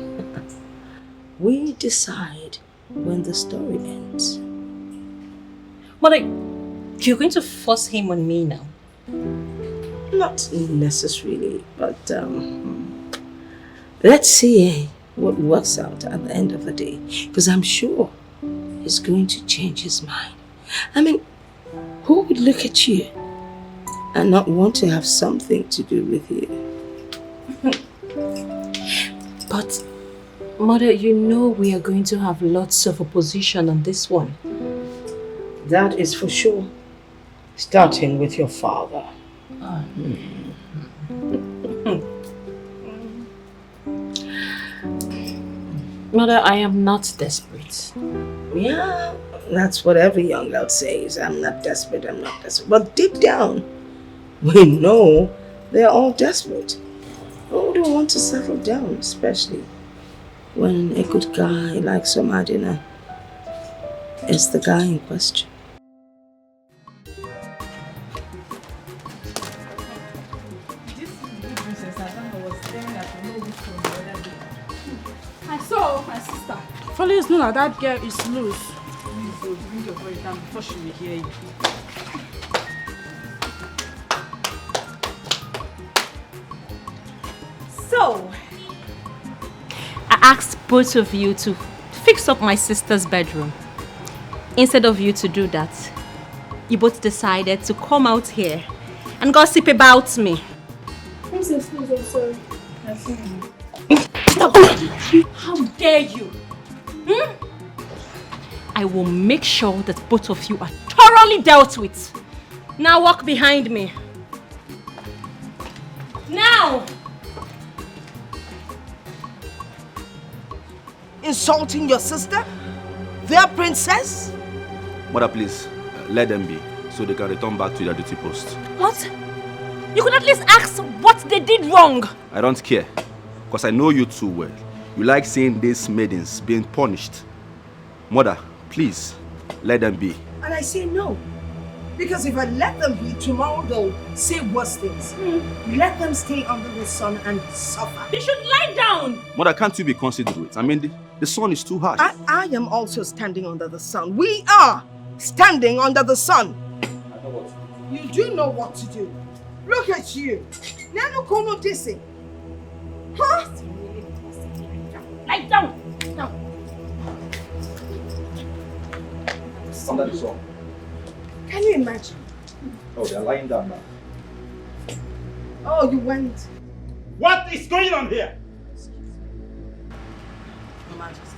We decide when the story ends. Mother, you're going to force him on me now? Not necessarily, but let's see what works out at the end of the day. Because I'm sure he's going to change his mind. I mean, who would look at you and not want to have something to do with you? But, Mother, you know we are going to have lots of opposition on this one. That is for sure. Starting with your father. Mother, I am not desperate. Yeah, that's what every young girl says. I'm not desperate, I'm not desperate. But deep down, we know they're all desperate. Who don't want to settle down, especially when a good guy like Samadina is the guy in question. I saw my sister. Follows know that girl is loose. Please, bring your voice down before she will hear you. So, I asked both of you to fix up my sister's bedroom. Instead of you to do that, you both decided to come out here and gossip about me. Princess, please, I'm sorry. How dare you? I will make sure that both of you are thoroughly dealt with. Now walk behind me. Now! Insulting your sister? Their princess? Mother, please, let them be, so they can return back to their duty post. What? You could at least ask what they did wrong. I don't care, because I know you too well. You like seeing these maidens being punished. Mother, please, let them be. And I say no. Because if I let them be, tomorrow they'll say worse things. Let them stay under the sun and suffer. They should lie down. Mother, can't you be considerate? I mean, the sun is too harsh. I am also standing under the sun. We are standing under the sun. You do know what to do. Look at you. Nano kono dissing. Huh? Lie down. Now. Under the sun. Can you imagine? Oh, they're lying down now. Oh, you went. What is going on here? Your Majesty.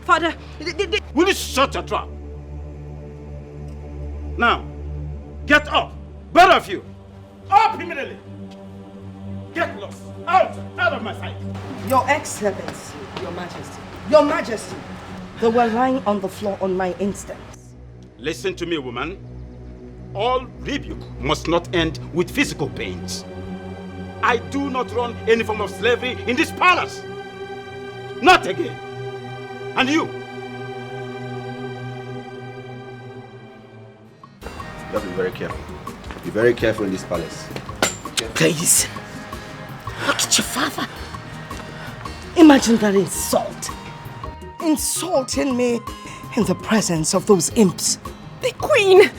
Father, will you shut your trap? Now, get up. Both of you. Up immediately. Get lost. Out of my sight. Your Excellency, Your Majesty. Your Majesty. They were lying on the floor on my instance. Listen to me, woman. All rebuke must not end with physical pains. I do not run any form of slavery in this palace. Not again. And you? You have to be very careful. Be very careful in this palace. Please. Look at your father. Imagine that insult. Insulting me in the presence of those imps. The Queen!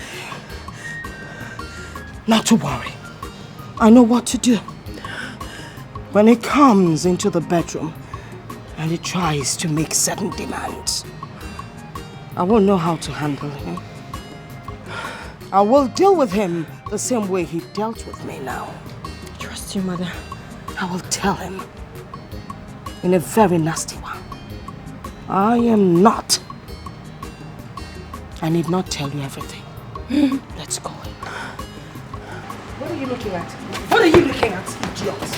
Not to worry. I know what to do. When he comes into the bedroom and he tries to make certain demands, I won't know how to handle him. I will deal with him the same way he dealt with me now. Trust you, mother. I will tell him in a very nasty one. I am not. I need not tell you everything. Let's go. What are you looking at? What are you looking at, idiot?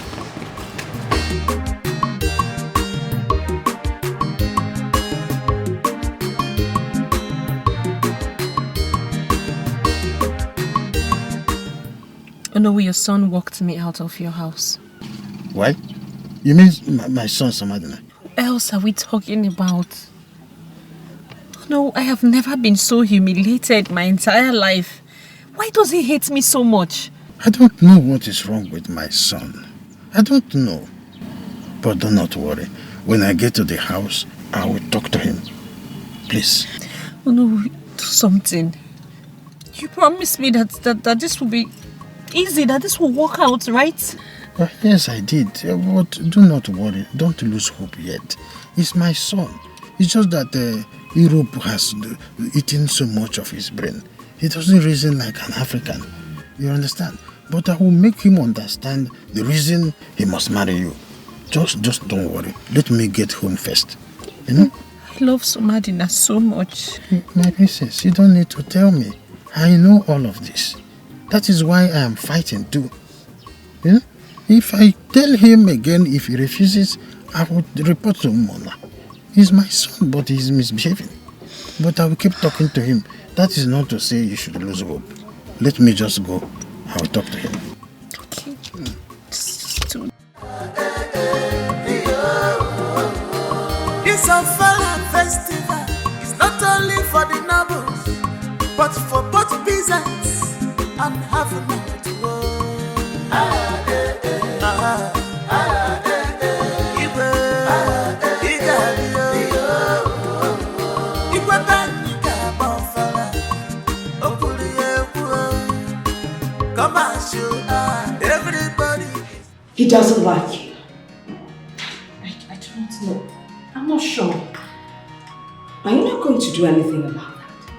Oh no, your son walked me out of your house. What? You mean my son Samadina? What else are we talking about? Oh no, I have never been so humiliated my entire life. Why does he hate me so much? I don't know what is wrong with my son. I don't know. But do not worry. When I get to the house, I will talk to him. Please. Oh no, do something. You promised me that this will be easy, that this will work out, right? Yes, I did. But do not worry. Don't lose hope yet. It's my son. It's just that Europe has eaten so much of his brain. He doesn't reason like an African. You understand? But I will make him understand the reason he must marry you. Just don't worry. Let me get home first. You know? I love Samadina so much. My princess, you don't need to tell me. I know all of this. That is why I am fighting too. You know? If I tell him again, if he refuses, I will report to Mona. He's my son, but he's misbehaving. But I will keep talking to him. That is not to say you should lose hope. Let me just go. I will talk to him. Okay. Just do. This Unraveling festival is not only for the nobles, but for both peasants and having He doesn't like you. I don't know. I'm not sure. Are you not going to do anything about that?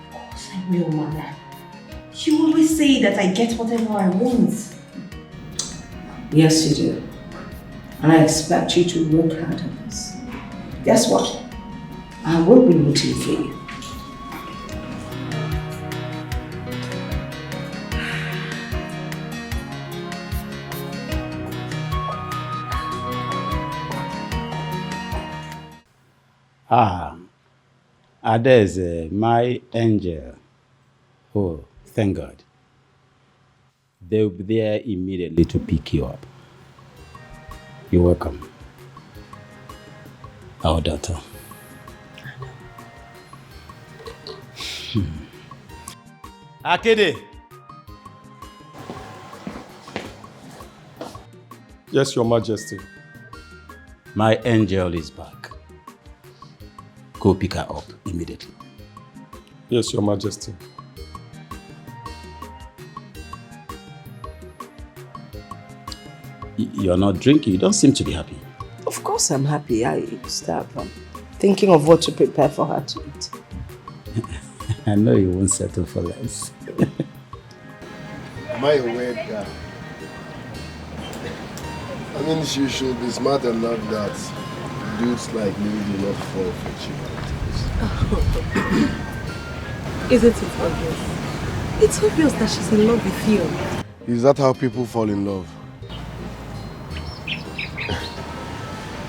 Of course I will, mother. You always say that I get whatever I want. Yes, you do. And I expect you to work hard on this. Guess what? I will be rooting for you. There's my angel. Oh, thank God. They'll be there immediately to pick you up. You're welcome. Our daughter. Akede. Yes, Your Majesty. My angel is back. Go pick her up immediately. Yes, Your Majesty. You're not drinking. You don't seem to be happy. Of course I'm happy. I start thinking of what to prepare for her to eat. I know you won't settle for less. Am I a weird guy? I mean, she should be smart enough that dudes like me do not fall for cheap activities. Isn't it obvious? It's obvious that she's in love with you. Is that how people fall in love?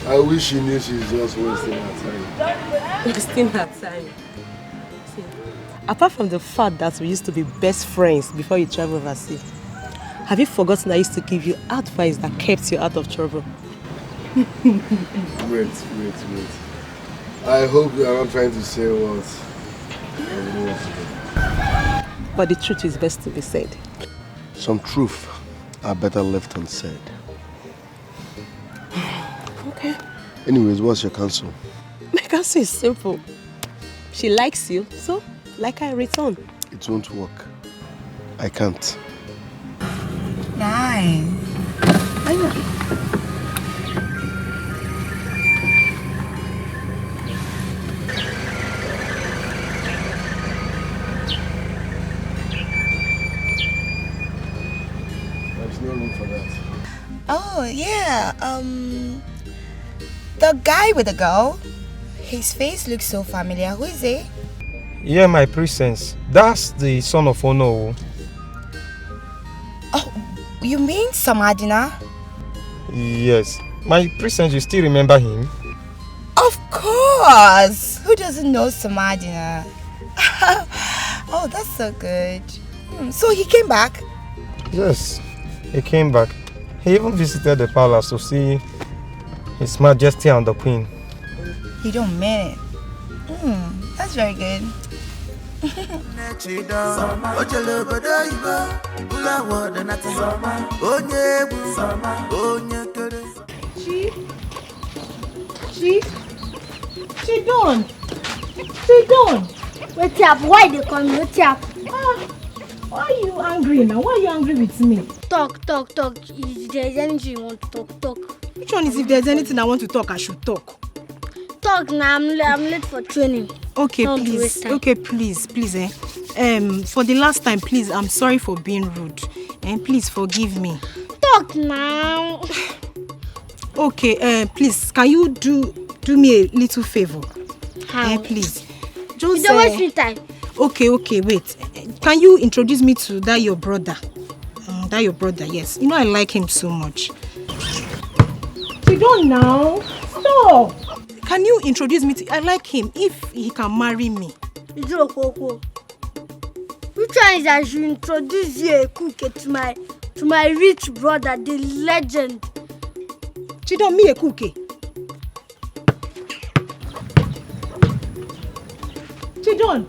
I wish she knew she's just wasting her time. Wasting her time. See, apart from the fact that we used to be best friends before you traveled overseas, have you forgotten I used to give you advice that kept you out of trouble? Wait. I hope you are not trying to say what I really want to do. But the truth is best to be said. Some truth are better left unsaid. Okay. Anyways, what's your counsel? My counsel is simple. She likes you, so like I return. It won't work. I can't. Nice. I know. There's no room for that. Oh, yeah. The guy with the girl. His face looks so familiar. Who is he? Yeah, my presence. That's the son of Ono. Oh, you mean Samadina? Yes. My presence, you still remember him? Of course! Who doesn't know Samadina? Oh, that's so good. So he came back? Yes, he came back. He even visited the palace to see His Majesty and the Queen. You don't mean it. That's very good. She done. Wait up, why they call me? Wait up. Why are you angry now? Why are you angry with me? Talk. If there's anything you want to talk. Which one is if there's anything I want to talk, I should talk? Talk now, I'm late for training. Okay, please. Okay, please. For the last time, please, I'm sorry for being rude. And please forgive me. Talk now. Okay, please, can you do me a little favor? How? Please. Just don't waste me time. Okay, wait. Can you introduce me to that your brother? That your brother, yes. You know I like him so much. You don't now. Stop. Can you introduce me to? I like him if he can marry me. Which one is I should introduce you a cook to my rich brother, the legend? Chidon, me a cookie. Chidon.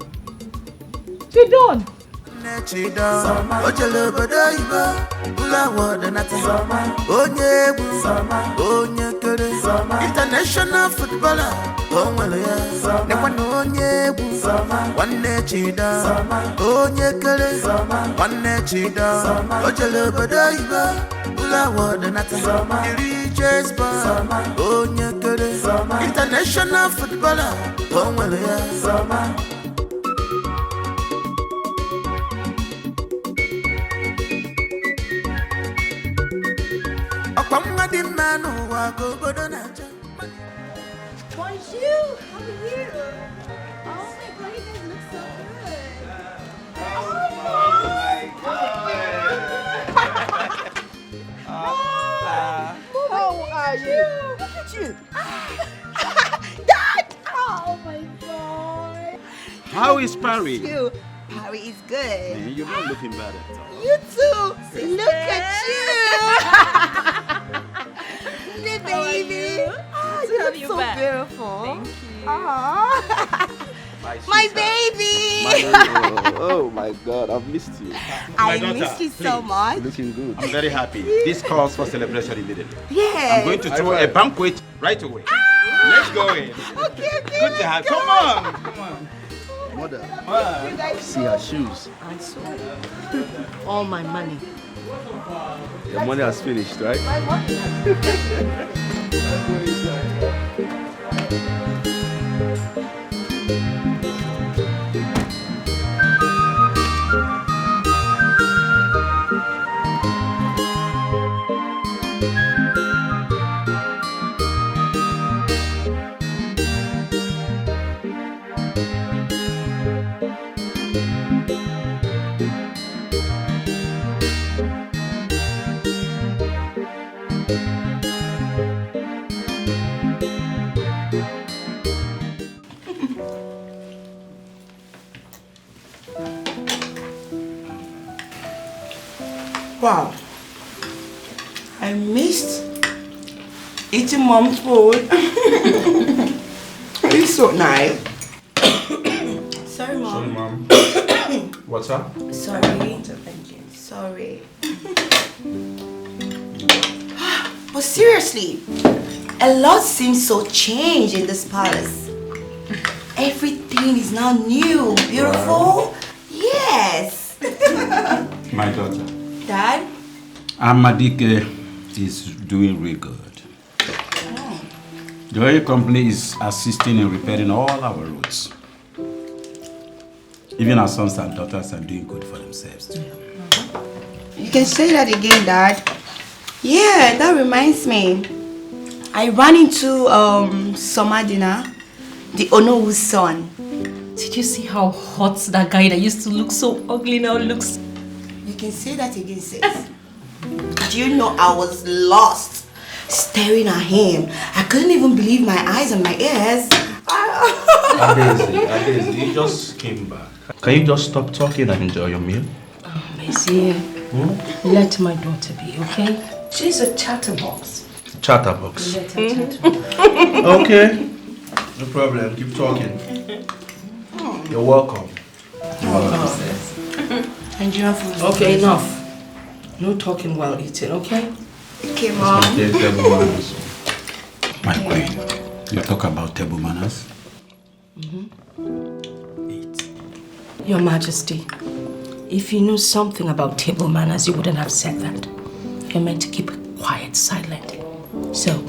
International footballer, international footballer, Bonjour, how are you? Oh my god, you guys look so good. Oh my god. How are you? Look at you. Dad! Oh my god. How is Paris? Paris is good. You're not looking bad at all. You too. Look at you. The baby. You look so beautiful. Thank you. My baby. Oh my God, I've missed you. I missed you so much. Looking good. I'm very happy. This calls for celebration immediately. Yes. I'm going to throw a banquet right away. Let's go in. Okay. Good to have. Come on. Mother, see her shoes. I saw all my money. Your money has finished, right? Wow, I missed eating mom's food. It's so nice. Sorry, Mom. Sorry, Mom. What's up? Sorry. Sorry. But seriously, a lot seems so changed in this palace. Everything is now new, beautiful. Wow. Yes. My daughter. Dad? Amadike is doing real good. The oil company is assisting in repairing all our roads. Even our sons and daughters are doing good for themselves too. You can say that again, Dad. Yeah, that reminds me. I ran into Samadina, the Onowu's son. Did you see how hot that guy that used to look so ugly now looks? You can say that again, sis. Do you know I was lost staring at him? I couldn't even believe my eyes and my ears. Adesi, you just came back. Can you just stop talking and enjoy your meal? Monsieur, let my daughter be, okay? She's a chatterbox. Chatterbox. Let her chat. Okay. No problem. Keep talking. You're welcome. Nigerian food. Okay, enough. No talking while eating, okay? Okay, Mom. My queen, you talk about table manners? Your Majesty, if you knew something about table manners, you wouldn't have said that. You're meant to keep quiet, silent. So,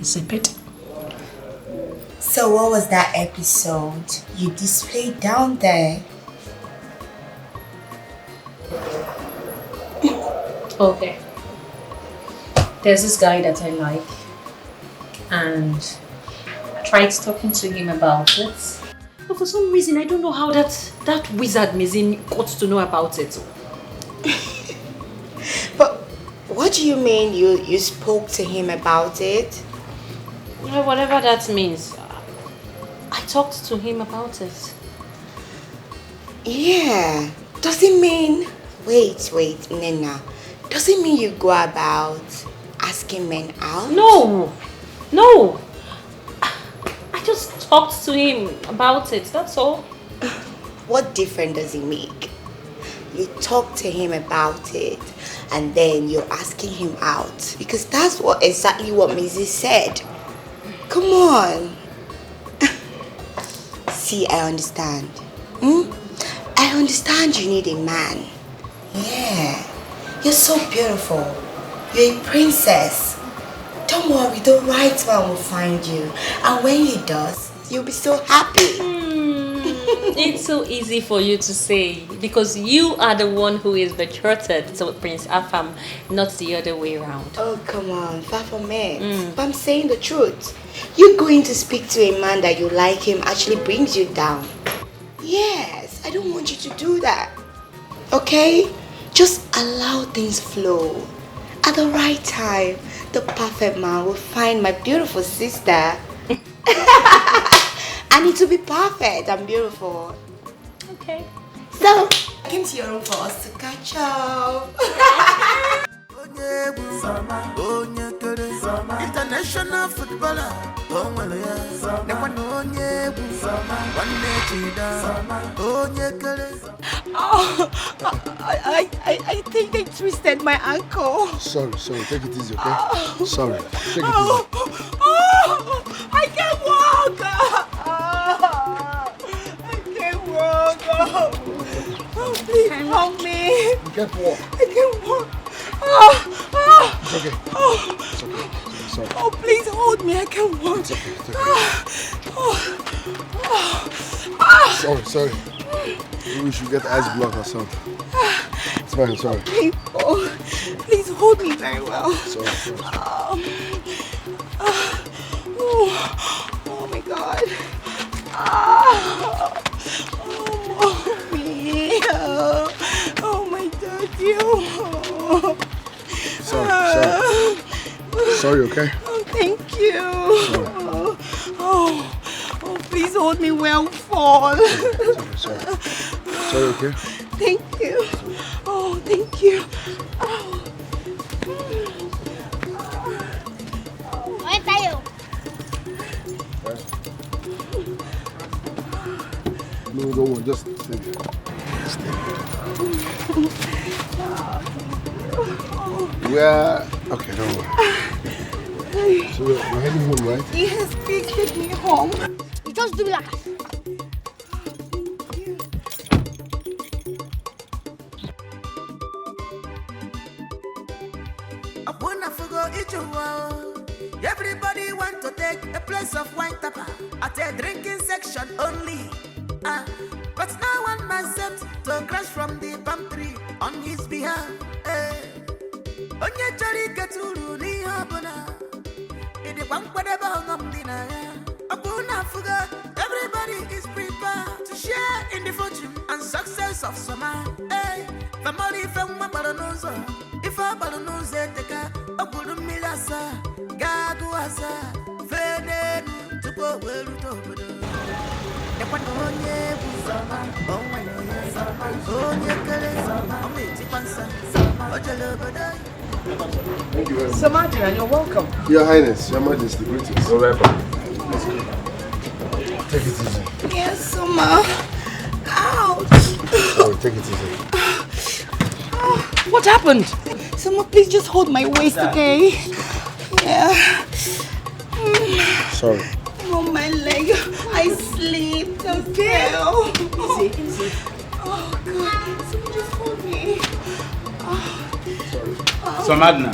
zip it. So what was that episode you displayed down there? Okay. There's this guy that I like, and I tried talking to him about it. But for some reason, I don't know how that wizard Mizin got to know about it. But what do you mean you spoke to him about it? Well, whatever that means. I talked to him about it. Yeah. Does it mean... Wait, Nena. Does it mean you go about asking men out? No. I just talked to him about it, that's all. What difference does it make? You talk to him about it and then you're asking him out. Because that's exactly what Mrs. said. Come on. See, I understand. I understand you need a man. Yeah. You're so beautiful. You're a princess. Don't worry, the right man will find you. And when he does, you'll be so happy. It's so easy for you to say because you are the one who is betrothed to Prince Afam, not the other way around. Oh, come on, far from it. But I'm saying the truth. You going to speak to a man that you like him actually brings you down. Yes, I don't want you to do that. Okay? Just allow things flow. At the right time, the perfect man will find my beautiful sister. I need to be perfect and beautiful. Okay. So, I came to your room for us to catch up. International footballer, I think they twisted my ankle. Sorry, take it easy, okay? Sorry, take it easy. I can't walk. I can't walk. Please help me. You can't walk. I can't walk. It's okay. It's okay. Sorry. Oh, please hold me. I can't walk. It's okay. Sorry. Maybe we should get ice block or something. It's fine, sorry. Please hold me very well. Sorry. Oh my God. Mommy. Oh my daddy. Sorry, okay? Oh, thank you. Oh, please hold me well, fall. Sorry, okay? Thank you. Oh, thank you. Where are you? No, don't worry, just stay there. Okay, don't worry. So we're heading home, right? Yes, please take me home. You just do that. Everybody want to take a place of wine tapper at a drinking section only. But no one accepts to crash from the palm tree on his behalf. Onye chori keturu ni habona. Idi kwankwadebe hongom dinaya. Abuna fuga. Everybody is prepared to share in the fortune and success of summer. Hey, family from Balonozo. If I Balonoze teka, Okulu Milasa, Gaguasa, Fede, to go well to Obodo. The Panoye, Sama, Onye Kere, Omitipansa, Ojalobada. Thank you very much. Samadina, you're welcome. Your Highness, Your Majesty, greetings. You're welcome. Let's go. Take it easy. Yes, Soma. Ouch. Sorry, take it easy. What happened? Soma, please just hold my waist, okay? Yeah. Sorry. Oh, my leg. I slipped and fell. Easy, easy. Oh, God. Soma, just hold me. Samadina,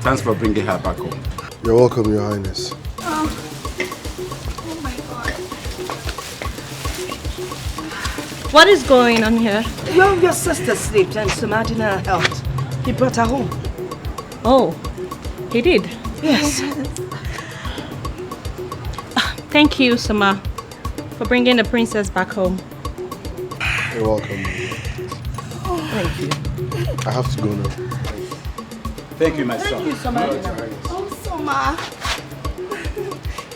thanks for bringing her back home. You're welcome, Your Highness. Oh, my God. What is going on here? Well, your sister slept and Samadina helped. He brought her home. Oh, he did? Yes. Thank you, Sama, for bringing the princess back home. You're welcome. Thank you. I have to go now. Thank you, my son. Thank you, Samadina. Oh, Soma.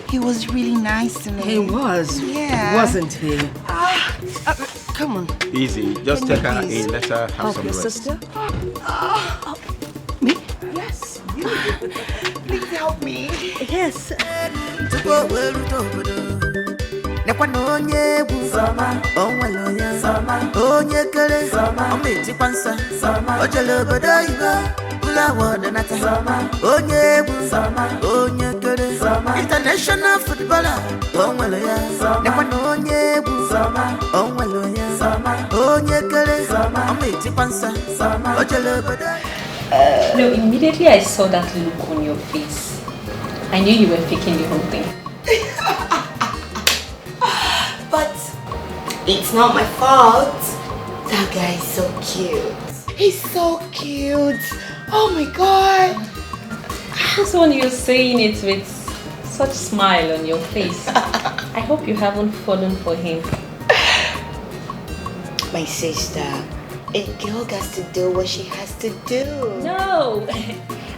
He was really nice to me. He was. Yeah. Wasn't he? Come on. Easy, just take her in, let her have Help some your rest. sister? Me? Yes. You. Please help me. Yes. Onye wu Sama, onwaloya Sama, onye kere Sama, omiti pansa Sama, ojelobodo iba, ula wadanata Sama, onye wu Sama, onye kere Sama, international footballer, onwaloya Sama, onye wu Sama, onwaloya Sama, onye kere Sama, omiti pansa Sama, ojelobodo. No, immediately I saw that look on your face, I knew you were faking the whole thing. But it's not my fault. That guy is so cute. He's so cute. Oh my God. This one you're saying it with such smile on your face. I hope you haven't fallen for him. My sister, a girl has to do what she has to do. No.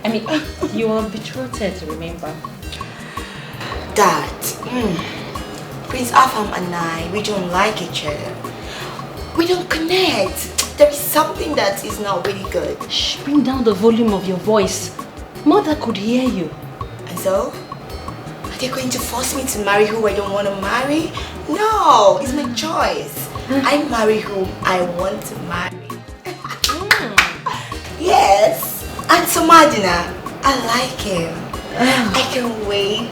I mean, you are betrothed, remember? Dad, Prince Afam and I, we don't like each other. We don't connect. There is something that is not really good. Shh, bring down the volume of your voice. Mother could hear you. And so? Are they going to force me to marry who I don't want to marry? No, it's my choice. I marry whom I want to marry. Yes. And Samadina, I like him. I can't wait,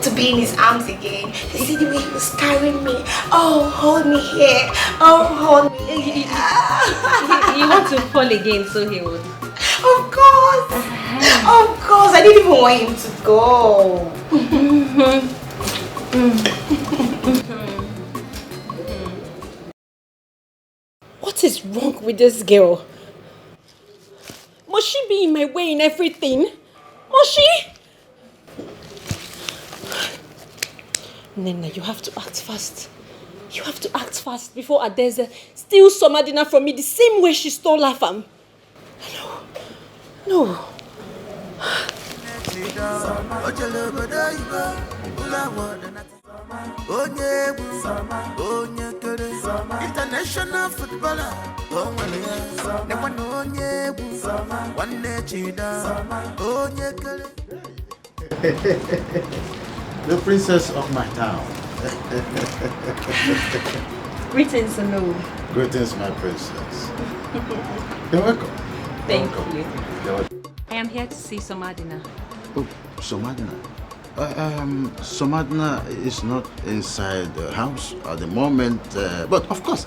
to be in his arms again. To see the way he was carrying me. Oh, hold me here. Oh, hold me here. You want to fall again, so he would. Of course. Of course. I didn't even want him to go. What is wrong with this girl? Must she be in my way in everything? Must she? Nena, you have to act fast. You have to act fast before Adeze steals Samadina from me the same way she stole her fam. No. International footballer, The princess of my town. Greetings, Anu. Greetings, my princess. You're welcome. Thank you. You're welcome. I am here to see Samadina. Oh, Samadina. Samadina is not inside the house at the moment, but of course,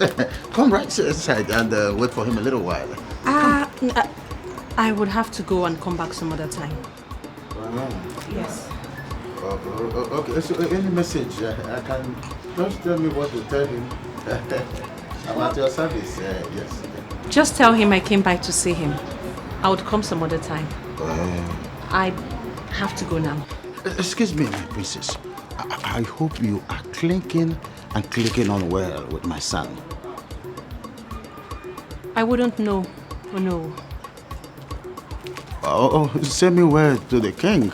come right inside and wait for him a little while. I would have to go and come back some other time. Yes. Okay, so any message I can just tell me what to tell him. I'm at your service, yes. Just tell him I came by to see him. I would come some other time. I have to go now. Excuse me, my princess. I hope you are clinking and clicking on well with my son. I wouldn't know. Oh, no. Send me word to the king.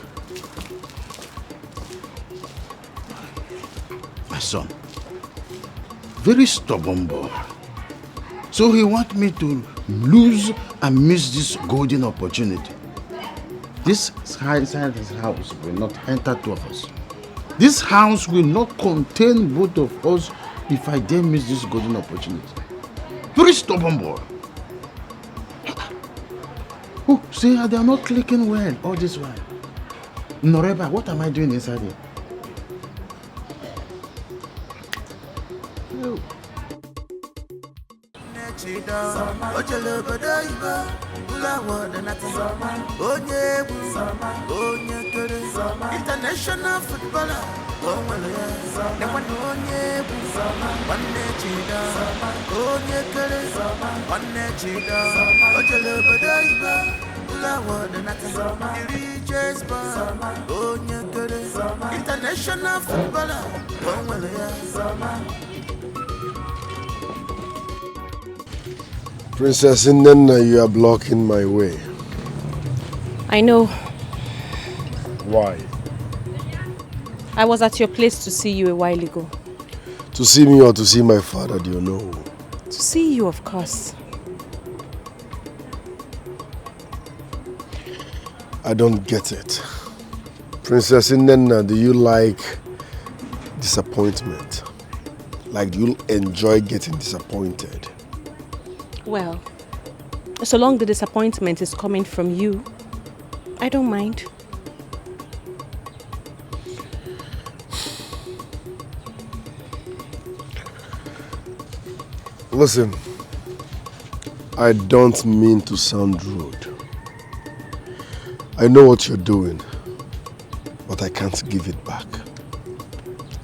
My son, very stubborn boy. So he wants me to lose and miss this golden opportunity. This inside his house will not enter two of us. This house will not contain both of us if I dare miss this golden opportunity. Very stubborn boy. Oh, see, they are not clicking well all this while. Noreba, what am I doing inside here? Oh. International footballer. International footballer. Princess Nena, you are blocking my way. I know. Why? I was at your place to see you a while ago. To see me or to see my father, do you know? To see you, of course. I don't get it. Princess Nena, do you like disappointment? Like, do you enjoy getting disappointed? Well, so long the disappointment is coming from you, I don't mind. Listen, I don't mean to sound rude. I know what you're doing, but I can't give it back.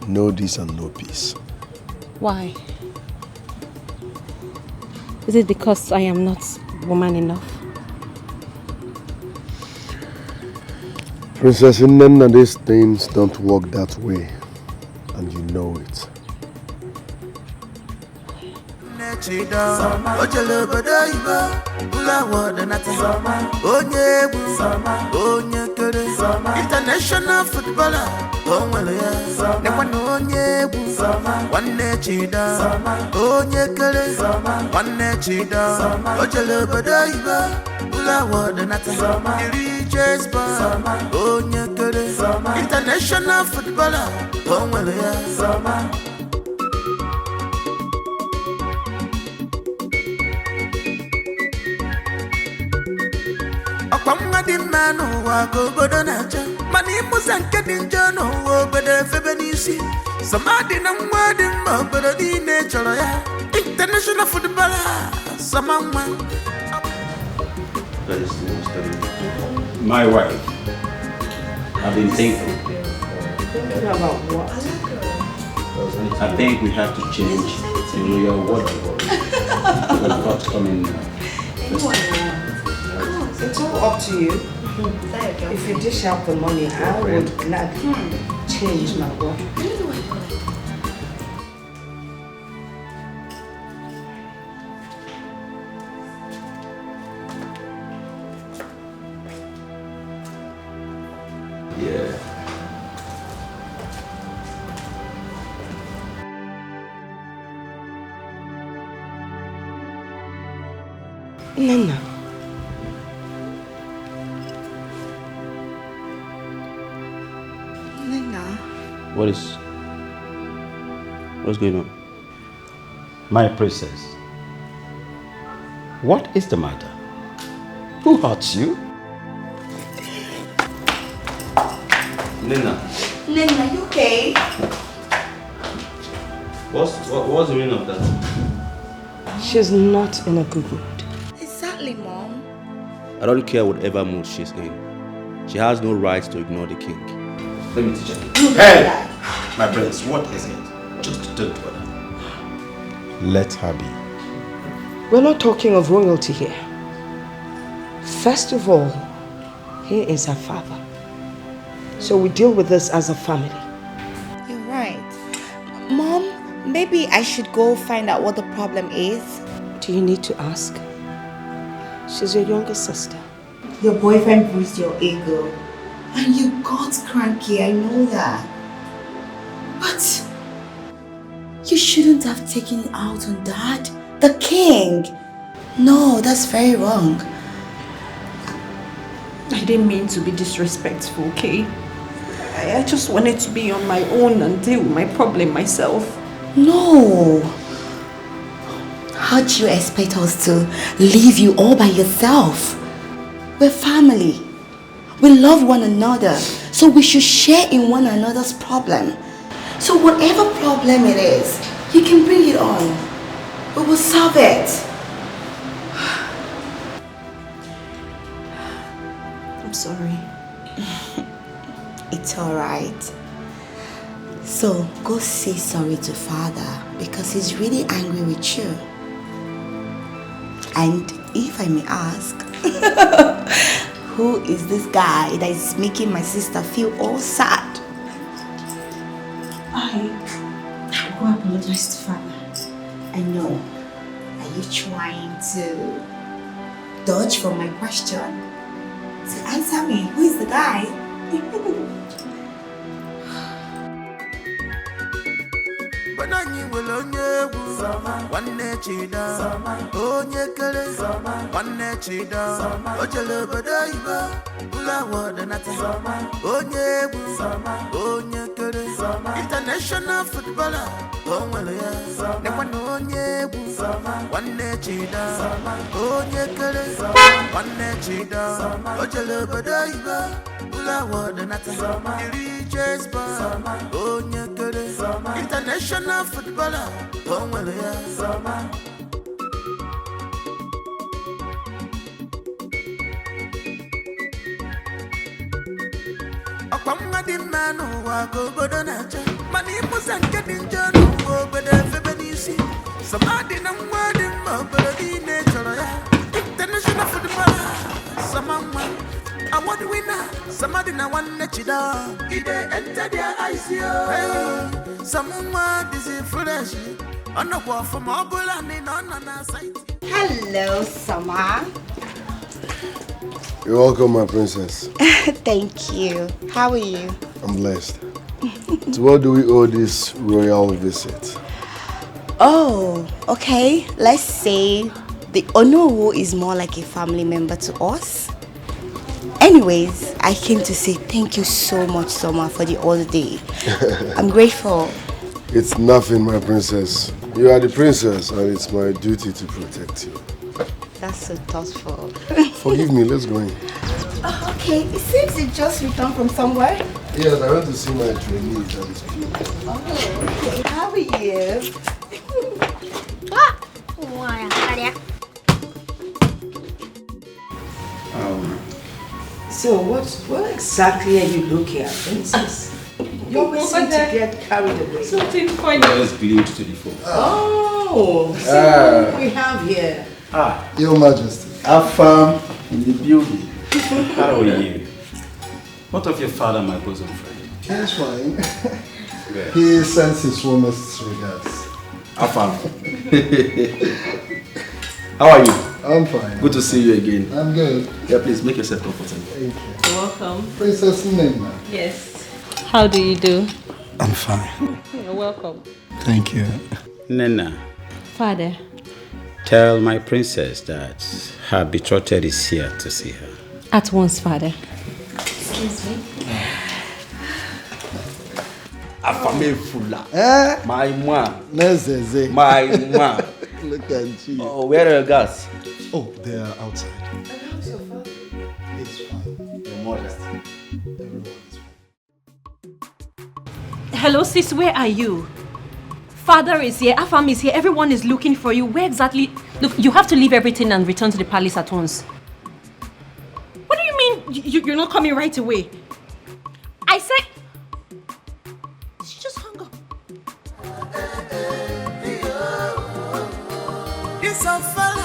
No this and no peace. Why? Is it because I am not woman enough? Princess Nena, these things don't work that way, and you know it. International footballer. International footballer. Di man who go bodonacha, money musan getting jono, but a febenisi. Samadina word in Mobody nature, international footballer, someone. My wife, I've been thinking. About what? I think we have to change the royal wardrobe. We've got coming now. It's all up to you. If you dish out the money, I would gladly change my wardrobe. Yeah. Nana. What's going on? My princess, what is the matter? Who hurts you? Nina. Nina, you okay? What's the meaning of that? She's not in a good mood. Exactly, Mom. I don't care whatever mood she's in. She has no right to ignore the king. Let me teach her. Hey! My prince, what is it? Just don't bother. Let her be. We're not talking of royalty here. First of all, he is her father. So we deal with this as a family. You're right. Mom, maybe I should go find out what the problem is. Do you need to ask? She's your younger sister. Your boyfriend bruised your ego. And you got cranky, I know that. But you shouldn't have taken it out on Dad, the king. No, that's very wrong. I didn't mean to be disrespectful, okay? I just wanted to be on my own and deal with my problem myself. No. How do you expect us to leave you all by yourself? We're family. We love one another, so we should share in one another's problem. So whatever problem it is, you can bring it on. We will solve it. I'm sorry. It's alright. So go say sorry to Father because he's really angry with you. And if I may ask, who is this guy that is making my sister feel all sad? I go apologize to Father. I know. Are you trying to dodge from my question? So answer me, who is the guy? Banani will onye one chida, onye kere, one chida, ojele badaiba, ula wadanata, onye kere, international footballer, onwelea, nekwano onye one chida, onye kere, one chida, ojele badaiba, ula wadanata, iri chespa, onye kere, international footballer, onwelea. Akwamma di manu wa go bodo nacha, mani musa nke di njonu wo bede febe nisi. Samadina mwadi mbodo di nature ya. International footballer, Samama, award winner, Samadina one chida. Ide enter their eyes yo. Someone is fresh. On the wall from Abula and on our side. Hello, Sama. You're welcome, my princess. Thank you. How are you? I'm blessed. To what do we owe this royal visit? Oh, okay. Let's say the Onowu is more like a family member to us. Anyways, I came to say thank you so much, Soma, for the holiday. I'm grateful. It's nothing, my princess. You are the princess, and it's my duty to protect you. That's so thoughtful. Forgive me, let's go in. Oh, okay, it seems you just returned from somewhere. Yes, I went to see my trainees at the school. Oh, okay. How are you? So what exactly are you looking at, princess? You always seem to get carried away. Something funny. Let's glued to the phone. Oh, see what we have here. Your Majesty. Afam in the building. How are you? What of your father, my bosom friend? He's fine. He sends his warmest regards. Afam. How are you? I'm fine. Good to see you again. I'm good. Yeah, please make yourself comfortable. Thank you. You're welcome. Princess Nena. Yes. How do you do? I'm fine. You're welcome. Thank you. Nena, Father. tell my princess that her betrothed is here to see her. At once, Father. Excuse me. Afame Fula. My mom. Nezeze. My mom. Look at you. Oh, where are your guys? Oh, they are outside. And how's your father? It's fine. Your modest. Everyone is fine. Hello, sis, where are you? Father is here, Afam is here, everyone is looking for you. Where exactly? Look, you have to leave everything and return to the palace at once. What do you mean you're not coming right away? I said... She just hung up. It's a fella.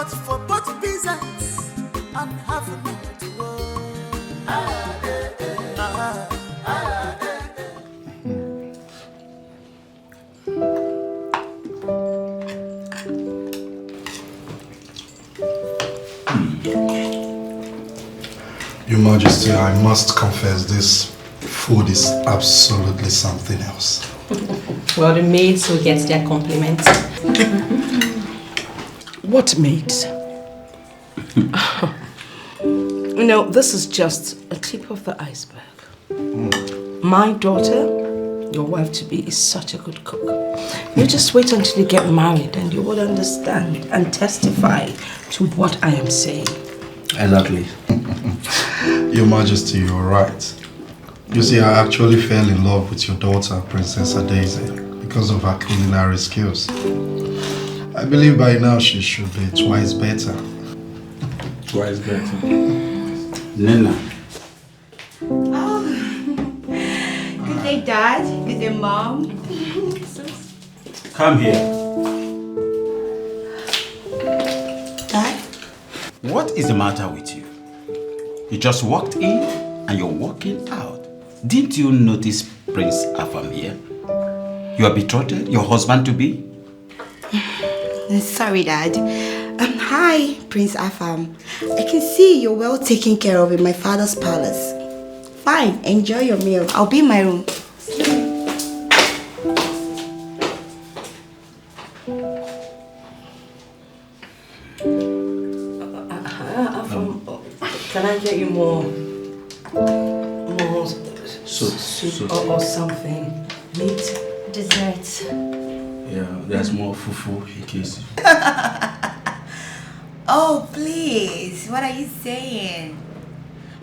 but for both peasants and having to Your Majesty, I must confess this food is absolutely something else. Well, the maids will get their compliments. What maids? No, this is just a tip of the iceberg. My daughter, your wife-to-be, is such a good cook. You just wait until you get married and you will understand and testify to what I am saying. Exactly. Your Majesty, you're right. You see, I actually fell in love with your daughter, Princess Daisy, because of her culinary skills. I believe by now she should be twice better. Twice better. Nena. Oh. Good day, Dad. Good day, Mom. Come here. Dad? What is the matter with you? You just walked in and you're walking out. Didn't you notice Prince Afam here? Your betrothed, your husband-to-be? Sorry, Dad. Hi, Prince Afam. I can see you're well taken care of in my father's palace. Fine, enjoy your meal. I'll be in my room. Can I get you more soup or something? Meat? Dessert. Yeah, there's more fufu in case. Oh, please. What are you saying?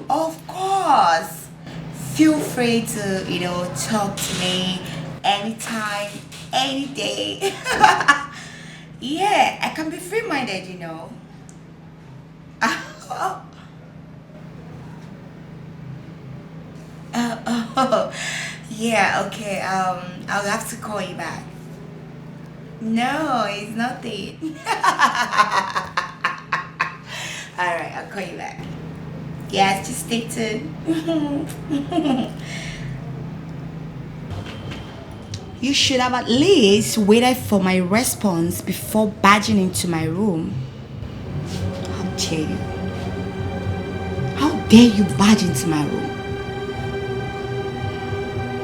Of course. Feel free to, talk to me anytime, any day. Yeah, I can be free-minded, Yeah, okay. I'll have to call you back. No, it's nothing. Alright, I'll call you back. Yes, just stay tuned. You should have at least waited for my response before barging into my room. How dare you? How dare you barge into my room?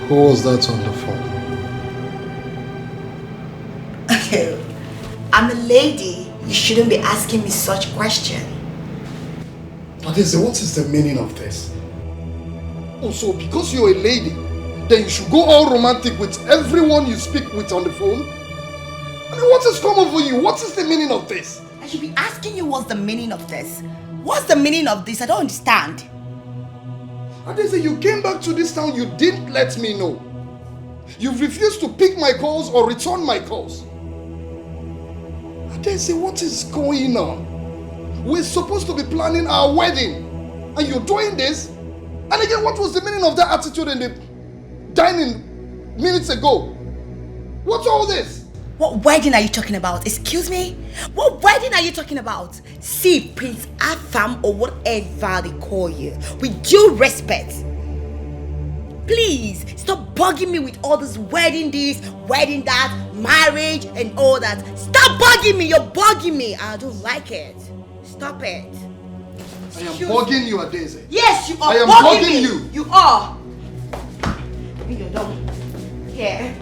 Who was that on the phone? Okay, I'm a lady. You shouldn't be asking me such question. Adeze, what is the meaning of this? Oh, so because you're a lady, then you should go all romantic with everyone you speak with on the phone? I mean, what has come over you? What is the meaning of this? I should be asking you what's the meaning of this. What's the meaning of this? I don't understand. Adeze, you came back to this town, you didn't let me know. You've refused to pick my calls or return my calls. Adeze, what is going on? We're supposed to be planning our wedding, and you're doing this? And again, what was the meaning of that attitude in the dining minutes ago? What's all this? What wedding are you talking about? Excuse me? What wedding are you talking about? See, Prince Afam or whatever they call you, with due respect. Please, stop bugging me with all this wedding this, wedding that, marriage and all that. Stop bugging me, you're bugging me. I don't like it. Stop it. I am bugging you, Adeze. Yes, you are. I am bugging bugging me. you. You are. You're done. Yeah.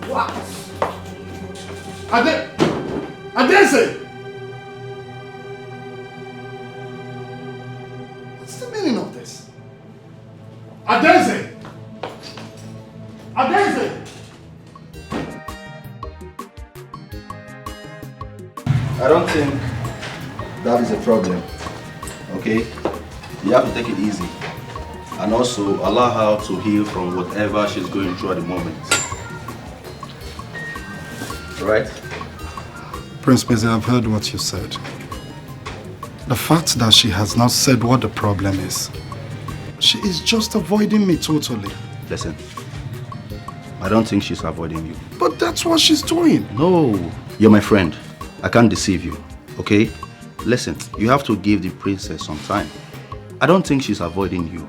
What? Adeze! What's the meaning of this? Adeze! Adeze! I don't think that is a problem, okay? You have to take it easy and also allow her to heal from whatever she's going through at the moment. Right? Prince Beze, I've heard what you said. The fact that she has not said what the problem is, she is just avoiding me totally. Listen, I don't think she's avoiding you. But that's what she's doing. No, you're my friend. I can't deceive you. Okay? Listen, you have to give the princess some time. I don't think she's avoiding you.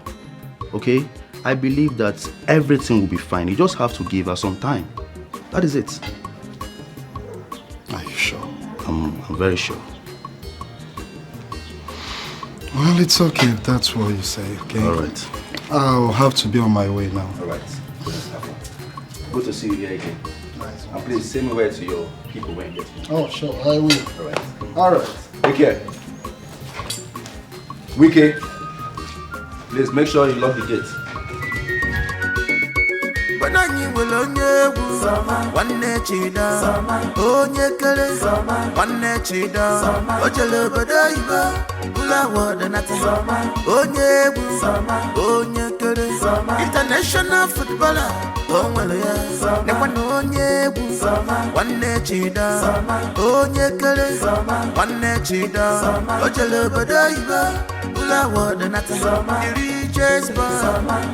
Okay? I believe that everything will be fine. You just have to give her some time. That is it. Are you sure? I'm very sure. Well, it's okay if that's what you say, okay? All right. I'll have to be on my way now. All right. Good to see you here again. Nice. And please say me where to your people when you get here. Oh, sure, I will. All right. All right. Take care. Wiki, please make sure you lock the gate. Banani will onye egwu nwanne chida onye kere nwanne chida ojele obodo oyibo ụlọ awọdụ nata onye egwu onye kere international footballer o nwere ya nekwa na onye egwu nwanne chida onye kere nwanne chida ojele obodo oyibo ụlọ awọdụ nata iri chesba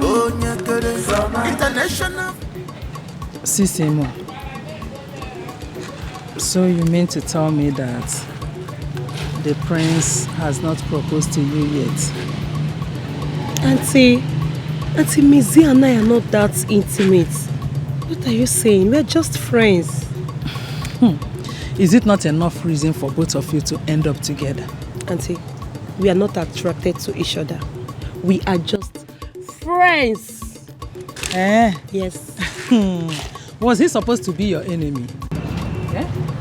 onye kere international. Sisimo, so you mean to tell me that the prince has not proposed to you yet? Auntie Mizi and I are not that intimate. What are you saying? We're just friends. Is it not enough reason for both of you to end up together? Auntie, we are not attracted to each other. We are just friends. Yes. Was he supposed to be your enemy?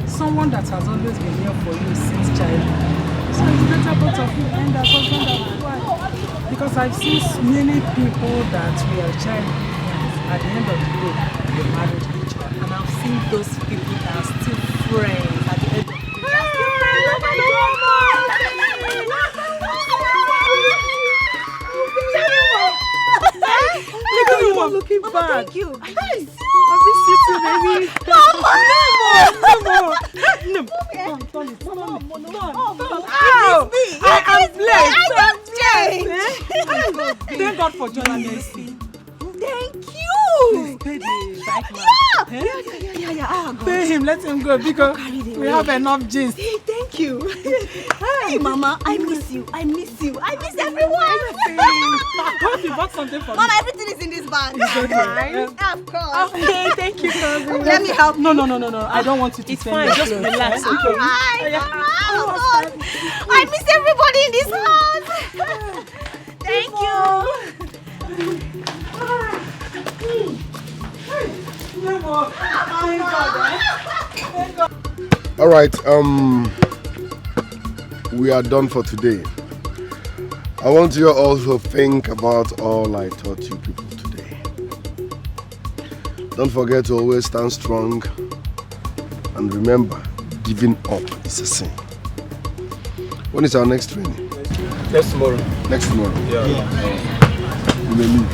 Someone that has always been here for you since childhood. So it's better both of you end as husband and wife. Because I've seen many people that were childhood friends. At the end of the day, they married each other. And I've seen those people that are still friends at the end of the day. You are looking bad. Thank you. I miss you too, baby. Thank God for joining us. Thank you. Pay the bike man. Yeah. Pay him, let him go because we have enough jeans. Hey, thank you. Hey, Mama, I miss you. I miss everyone. Hope you bought something for me. Mama, everything is in this bag. Of course. Okay, thank you, cousin. Let me help. No. I don't want you to. It's send fine. your Just clothes, relax. eh? All right. I miss everybody in this house. Thank you. All right, we are done for today. I want you all to think about all I taught you people today. Don't forget to always stand strong and remember, giving up is a sin. When is our next training? Next tomorrow. Next tomorrow? Yeah. We may leave.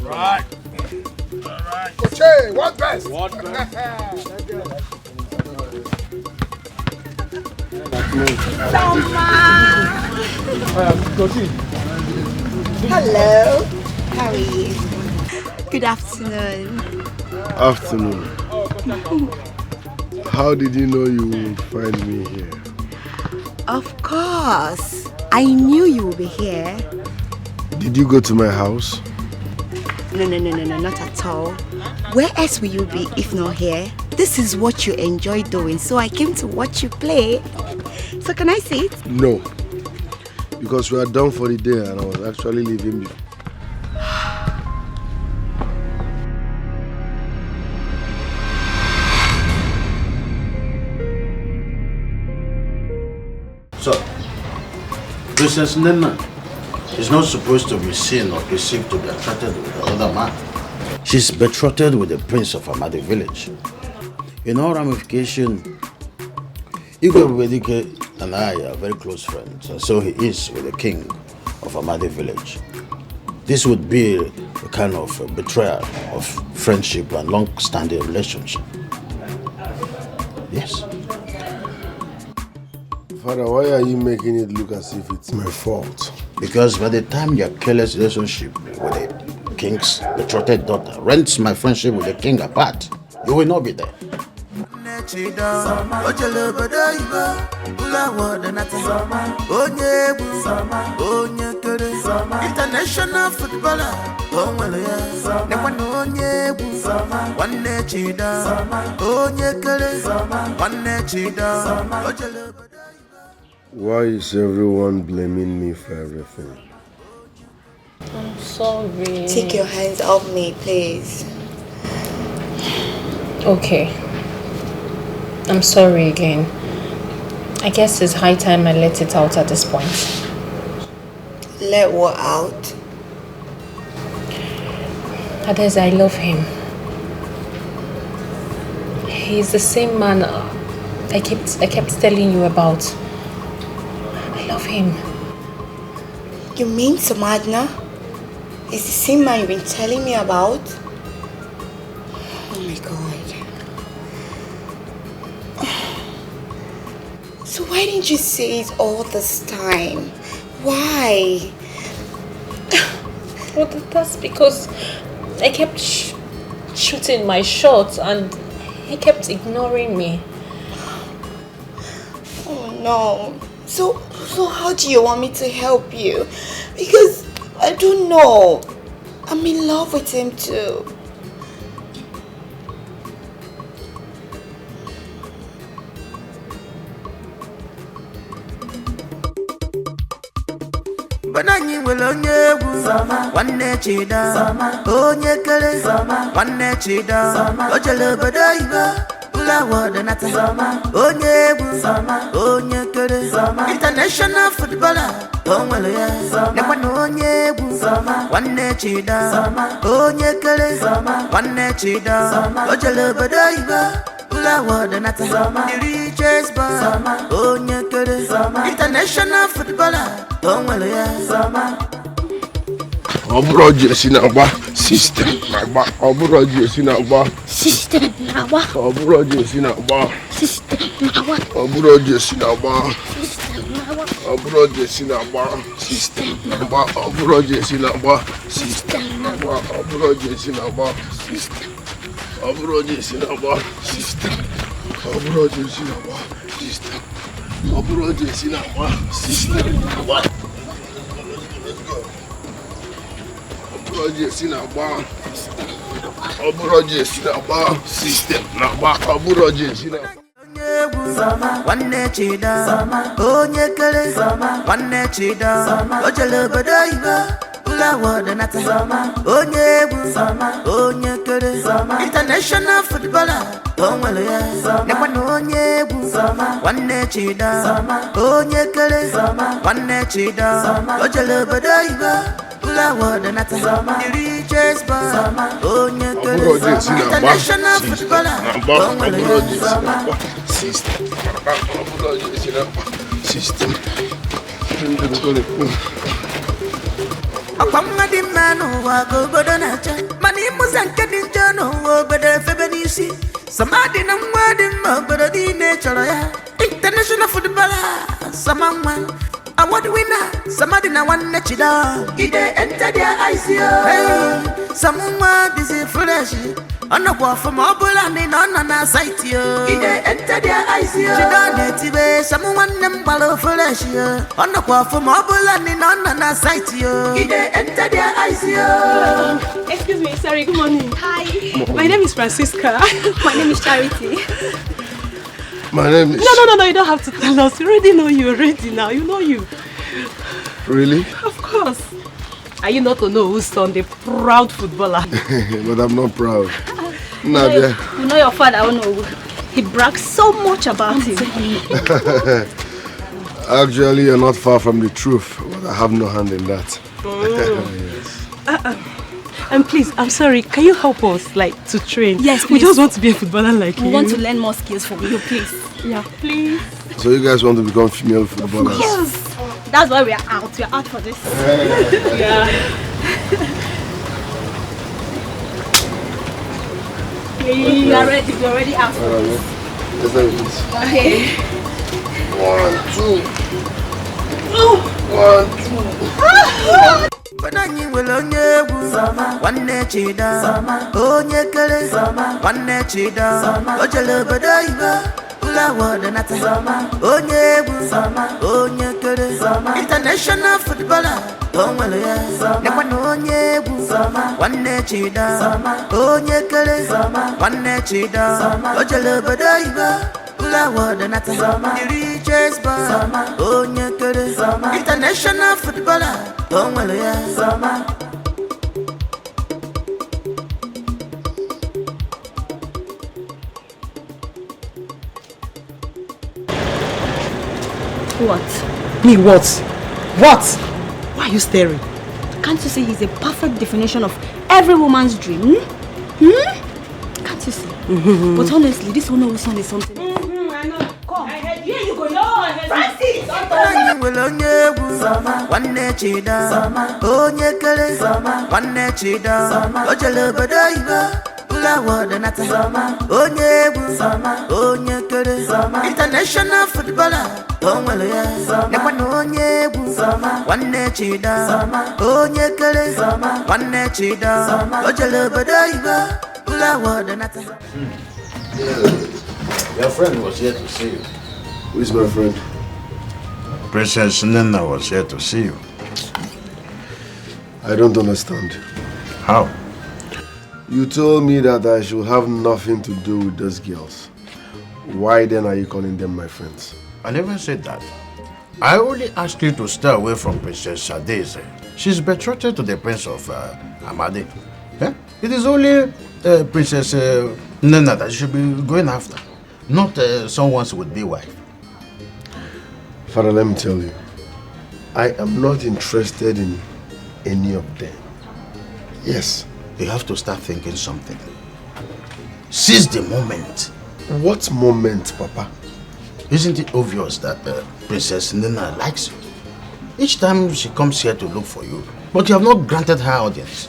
Right. Okay, what best? What Hello. How are you? Good afternoon. Afternoon. How did you know you would find me here? Of course. I knew you would be here. Did you go to my house? No, not at all. Where else will you be if not here? This is what you enjoy doing, so I came to watch you play. So can I sit? No. Because we are done for the day and I was actually leaving you. So, Princess Nena is not supposed to be seen or perceived to be attracted with the other man. She's betrothed with the prince of Amadi village. In all ramification, Igwe Wedike and I are very close friends, and so he is with the king of Amadi village. This would be a kind of a betrayal of friendship and long-standing relationship. Yes. Father, why are you making it look as if it's my fault? Because by the time your careless relationship with the king's betrothed daughter rents my friendship with the king apart, you will not be there. chida ojele bada iba ula wada nata onye bu onye kere international footballer onwele ya nekwana onye bu wanne chida onye kere wanne chida ojele. Why is everyone blaming me for everything? I'm sorry. Take your hands off me, please. Okay. I'm sorry again. I guess it's high time I let it out at this point. Let what out? Ades, I love him. He's the same man I kept telling you about. I love him. You mean Samadina? Is the same man you've been telling me about? Oh my God. So why didn't you say it all this time? Why? Well, that's because I kept shooting my shots and he kept ignoring me. Oh no. So how do you want me to help you? Because I don't know. I'm in love with him too. Banani will onye bu wanne chida onye kere wanne chida ojele bada iba ula wada nata onye bu onye kere international footballer onwele ya nekwana onye bu wanne chida onye kere wanne chida ojele bada iba ula wada nata the richest boy onye kere international footballer onwele ya Obro Jesse na gba system na gba Obro Jesse na gba System na gba Obro Jesse na gba System na gba Obro Jesse na gba System na gba Obro Jesse na gba system na gba Obro Jesse na gba System na gba Obro Jesse na gba system Obro Jesse na gba system Obro Jesse na gba system Obro Jesse na gba system Jesse na gba Obro Jesse na gba system na gba Obro Jesse na wanne chida onye kere wanne chida ojele bada iba ula wada nata onye bu onye kere international footballer onwele ya nekwana onye bu wanne chida onye kere wanne chida ojele bada iba ula wada nata the richest boy onye kere international footballer onwele ya system Obro Jesse na gba system Akwamma di mma n'ụwa ka obodo na-acha mana ịmụza nke dị njọ n'ụwa obodo efebe n'isi Samadina nwa dị mma obodo niile chọrọ ya international footballer Samanwa award winner Samadina nwanne chida ide enter their eyes hey Samanwa busy fresh ọnọkwa ọfụma ọbụla ndị na ọ nọ na site yo ide enter their eyes chida na-etibe Samanwa nne m gbara fresh yo ọnọkwa ọfụma ọbụla ndị na ọ nọ na site yo ide enter their eyes yo. Excuse me, sorry, good morning. Hi. My name is Francisca. My name is Charity. My name is No, you don't have to tell us. We already know you already now. You know you. Really? Of course. Are you not to know who's son, the proud footballer? But I'm not proud. Nadia. You know your father, I don't know. He brags so much about him. Actually, you're not far from the truth, but I have no hand in that. Yes. And please, I'm sorry, can you help us, like, to train? Yes, please. We just want to be a footballer like you. We want to learn more skills from you, please. Yeah, please. So you guys want to become female footballers? Yes. That's why we are out. We are out for this. Yeah. We are ready. We are already out for this. Let's do this. Okay. 1, 2. 1, 2. Banani will onye bu one chida, onye kere, one chida, ojele bedaiba, ula wada nata, onye bu, onye kere, international footballer, onwele ya, nekwa onye bu, one chida, onye kere, one chida, ojele bedaiba, ula wada nata, the richest boy, onye kere, international footballer, onwele ya. What? Me what? What? Why are you staring? Can't you see he's a perfect definition of every woman's dream? Can't you see? But honestly, this one son is something. I know. Come. Here you go. No, Francis! One chida, onye kere, one chida, ojele bedaiba, ula wada nata, onye bu, onye kere, international footballer, onwele ya, nekwa onye bu, one chida, onye kere, one chida, ojele bedaiba, ula wada nata. Your friend was here to see you. Who is my friend? Princess Nina was here to see you. I don't understand. How? You told me that I should have nothing to do with those girls. Why then are you calling them my friends? I never said that. I only asked you to stay away from Princess Sade. She's betrothed to the Prince of Amadi. Eh? It is only Princess Nina that you should be going after, not someone's would-be wife. Father, let me tell you, I am not interested in any of them. Yes. You have to start thinking something. Seize the moment. What moment, Papa? Isn't it obvious that Princess Nina likes you? Each time she comes here to look for you, but you have not granted her audience.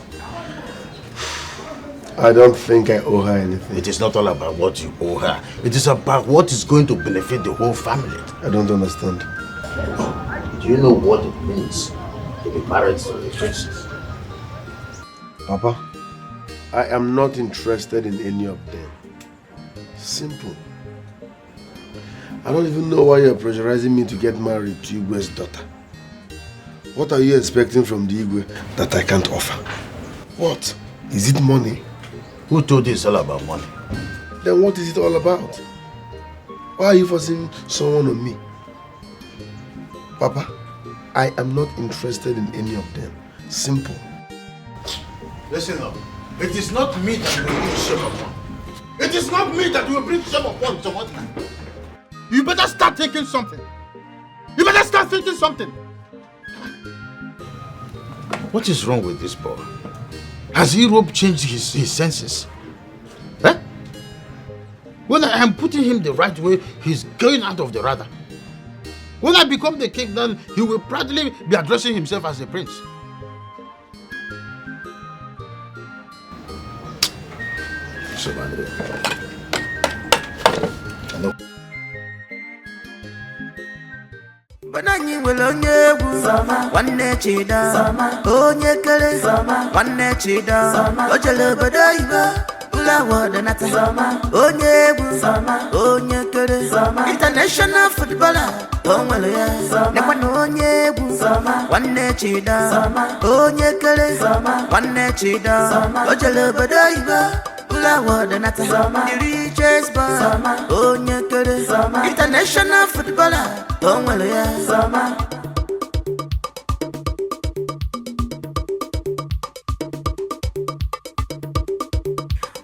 I don't think I owe her anything. It is not all about what you owe her. It is about what is going to benefit the whole family. I don't understand. Do you know what it means to be married to a princess? Papa, I am not interested in any of them. Simple. I don't even know why you're pressurizing me to get married to Igwe's daughter. What are you expecting from the Igwe that I can't offer? What? Is it money? Who told you it's all about money? Then what is it all about? Why are you forcing someone on me? Papa, I am not interested in any of them. Simple. Listen up. It is not me that will bring shame upon. It is not me that will bring shame upon Samadina. You better start thinking something. You better start thinking something. What is wrong with this boy? Has Europe changed his senses? Eh? When I am putting him the right way, he's going out of the radar. When I become the king, then he will proudly be addressing himself as a prince. Banani will onye bu, one chida, onye kere, one chida, ojele bedaiba, ula wada nata, onye bu, onye kere, international footballer, onwele ya, nekwa onye bu, one chida, onye kere, one chida, ojele bedaiba, ula wada nata, the richest boy, onye kere, international footballer, onwele ya.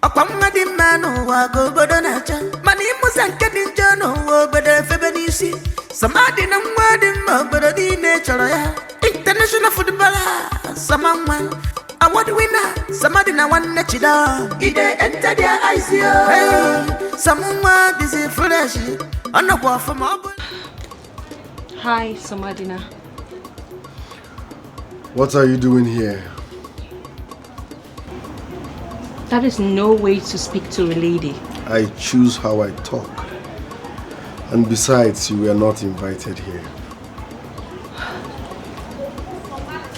Ọkwammadị mma n'ụwa ka obodo na-acha mana ịmụsa nke dị njọ n'ụwa obodo efebe n'isi Samadina nwa dị mma obodo niile chọrọ ya international footballer Samanwa award winner Samadina nwanne chida ide enter their eyes hey Samanwa busy fresh ọnọkwa ọfụma ọ bụ. Hi, Samadina. What are you doing here? That is no way to speak to a lady. I choose how I talk. And besides, you were not invited here.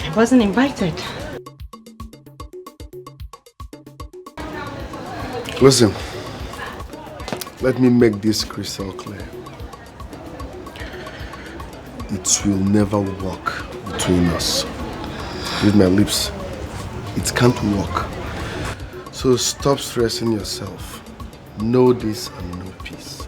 I wasn't invited. Listen, let me make this crystal clear. It will never work between us. With my lips, it can't work. So stop stressing yourself. Know this and know peace.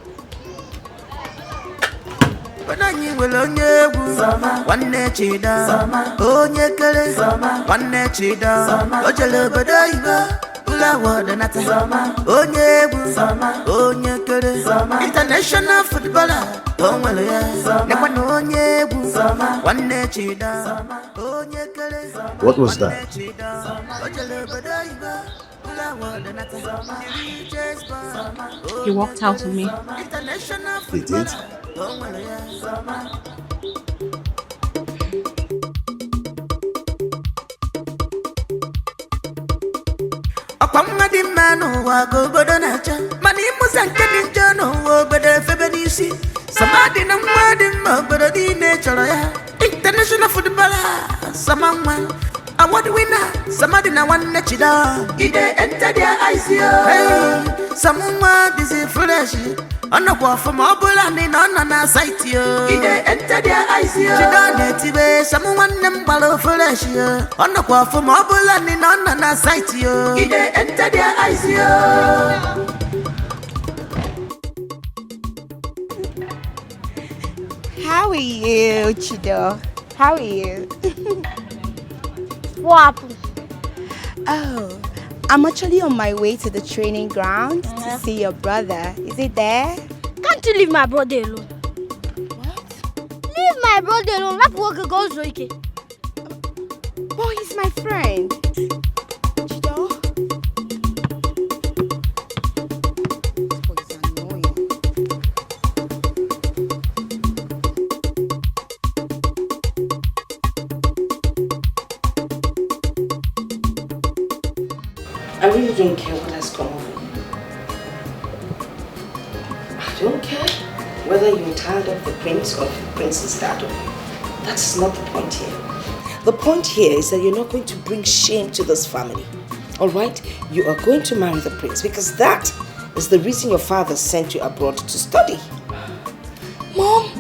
International footballer, What was that? He walked out on me. He did? Ọkwamadi mmanụ wago obodo na-acha mana ịmụsa nke dị njọ n'ụwa obodo efebe n'isi Samadina nwa dị mma obodo niile chọrọ ya international footballer Samanwa award winner Samadina nwanne chida ide enter their eyes yo Samanwa busy fresh ọnọkwa ọfụma ọbụla ndị nọ na site yo ide enter their eyes yo chida na-etibe Samanwa nne m gbara fresh yo ọnọkwa ọfụma ọbụla ndị nọ na site yo ide enter their eyes yo. How are you, Chido? How are you? What happened? Oh, I'm actually on my way to the training ground to see your brother. Is he there? Can't you leave my brother alone? What? Leave my brother alone. Let work goes okay. Boy, he's my friend. Chido? I really don't care what has come over you. I don't care whether you're tired of the prince or the prince is tired of you. That's not the point here. The point here is that you're not going to bring shame to this family. Alright? You are going to marry the prince because that is the reason your father sent you abroad to study. Mom,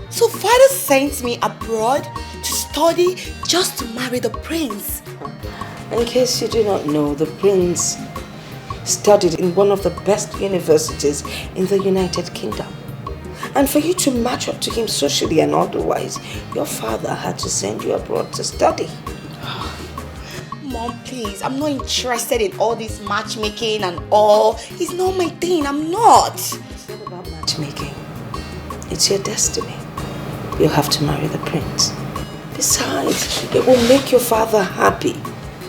so father sent me abroad to study just to marry the prince? In case you do not know, the prince studied in one of the best universities in the United Kingdom. And for you to match up to him socially and otherwise, your father had to send you abroad to study. Mom, please, I'm not interested in all this matchmaking and all. It's not my thing, I'm not. It's not about matchmaking. It's your destiny. You'll have to marry the prince. Besides, it will make your father happy.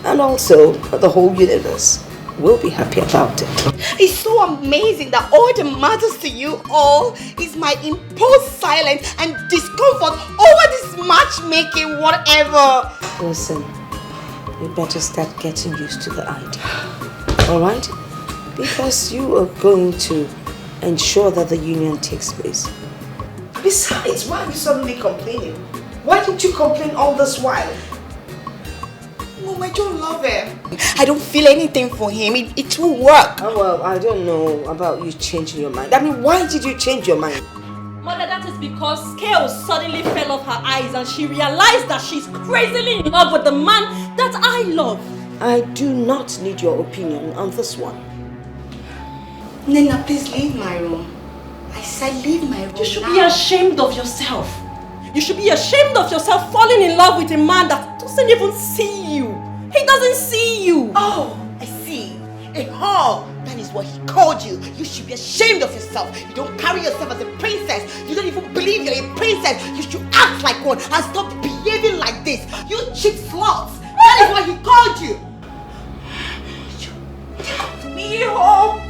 And also, the whole universe will be happy about it. It's so amazing that all that matters to you all is my imposed silence and discomfort over this matchmaking whatever. Listen, you better start getting used to the idea. Alright? Because you are going to ensure that the union takes place. Besides, why are you suddenly complaining? Why didn't you complain all this while? Mom, I don't love him. I don't feel anything for him. It will work. Oh, well, I don't know about you changing your mind. I mean, why did you change your mind? Mother, that is because scales suddenly fell off her eyes and she realized that she's crazily in love with the man that I love. I do not need your opinion on this one. Nena, please leave my room. I said leave my room. You should be ashamed of yourself. You should be ashamed of yourself falling in love with a man that doesn't even see you. He doesn't see you. Oh, I see. A whore. That is what he called you. You should be ashamed of yourself. You don't carry yourself as a princess. You don't even believe you're a princess. You should act like one and stop behaving like this. You cheap sluts. That is what he called you. Take me home.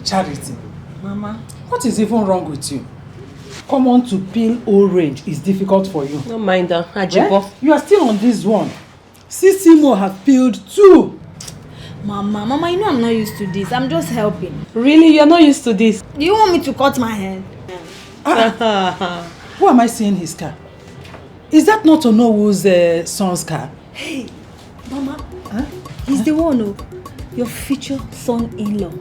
Charity. Mama, what is even wrong with you? Come on to peel orange is difficult for you. Don't mind her, Ajibo. You are still on this one. Sisimo have peeled 2. Mama, you know I'm not used to this. I'm just helping. Really? You're not used to this? Do you want me to cut my hair? Who am I seeing his car? Is that not Onowo's son's car? Hey, Mama. Huh? He's the one who... Your future son-in-law.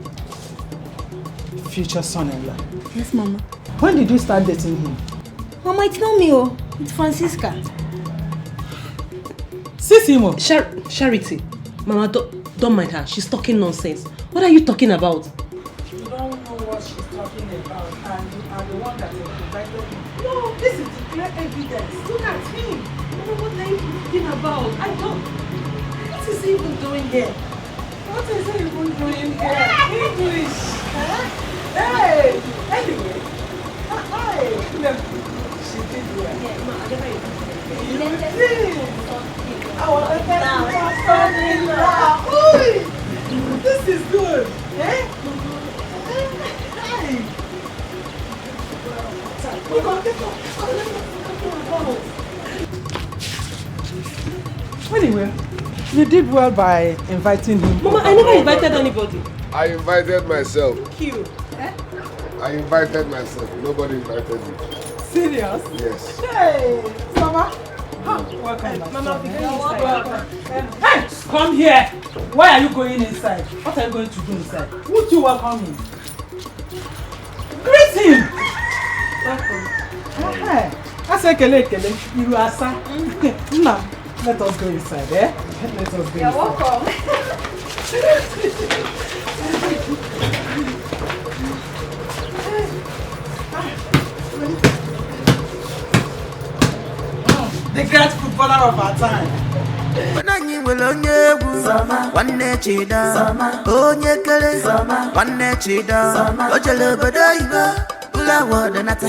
Future son-in-law? Yes, Mama. When did you start dating him? Mama, it's not me, oh. It's Francisca. Sissimo. Charity. Mama, don't mind her. She's talking nonsense. What are you talking about? You don't know what she's talking about, and you are the one that invited him. No, this is clear evidence. Look at him. Mama, what are you talking about? I don't. What is he even doing here? What is he even doing here? English. Huh? Hey! Anyway. Hi. She did well. Yeah, no, I never even. You did. I want to tell you. This is good. Eh? Hey. Anyway, you did well by inviting him. Mama, I never invited anybody. I invited myself. Thank you. Eh? I invited myself. Nobody invited me. Serious? Yes. Hey, Mama. Welcome, Mama, welcome. Hey, come here. Why are you going inside? What are you going to do inside? Won't you welcome him? Greet him. Welcome. Hey, that's Escalate. You are sir. Now, let us go inside, eh? Let us go inside. You're welcome. The great footballer of our time. Onye nwere onye egwu nwanne chida onye kere nwanne chida o jere obodo oyibo ụlọ wọdụ nata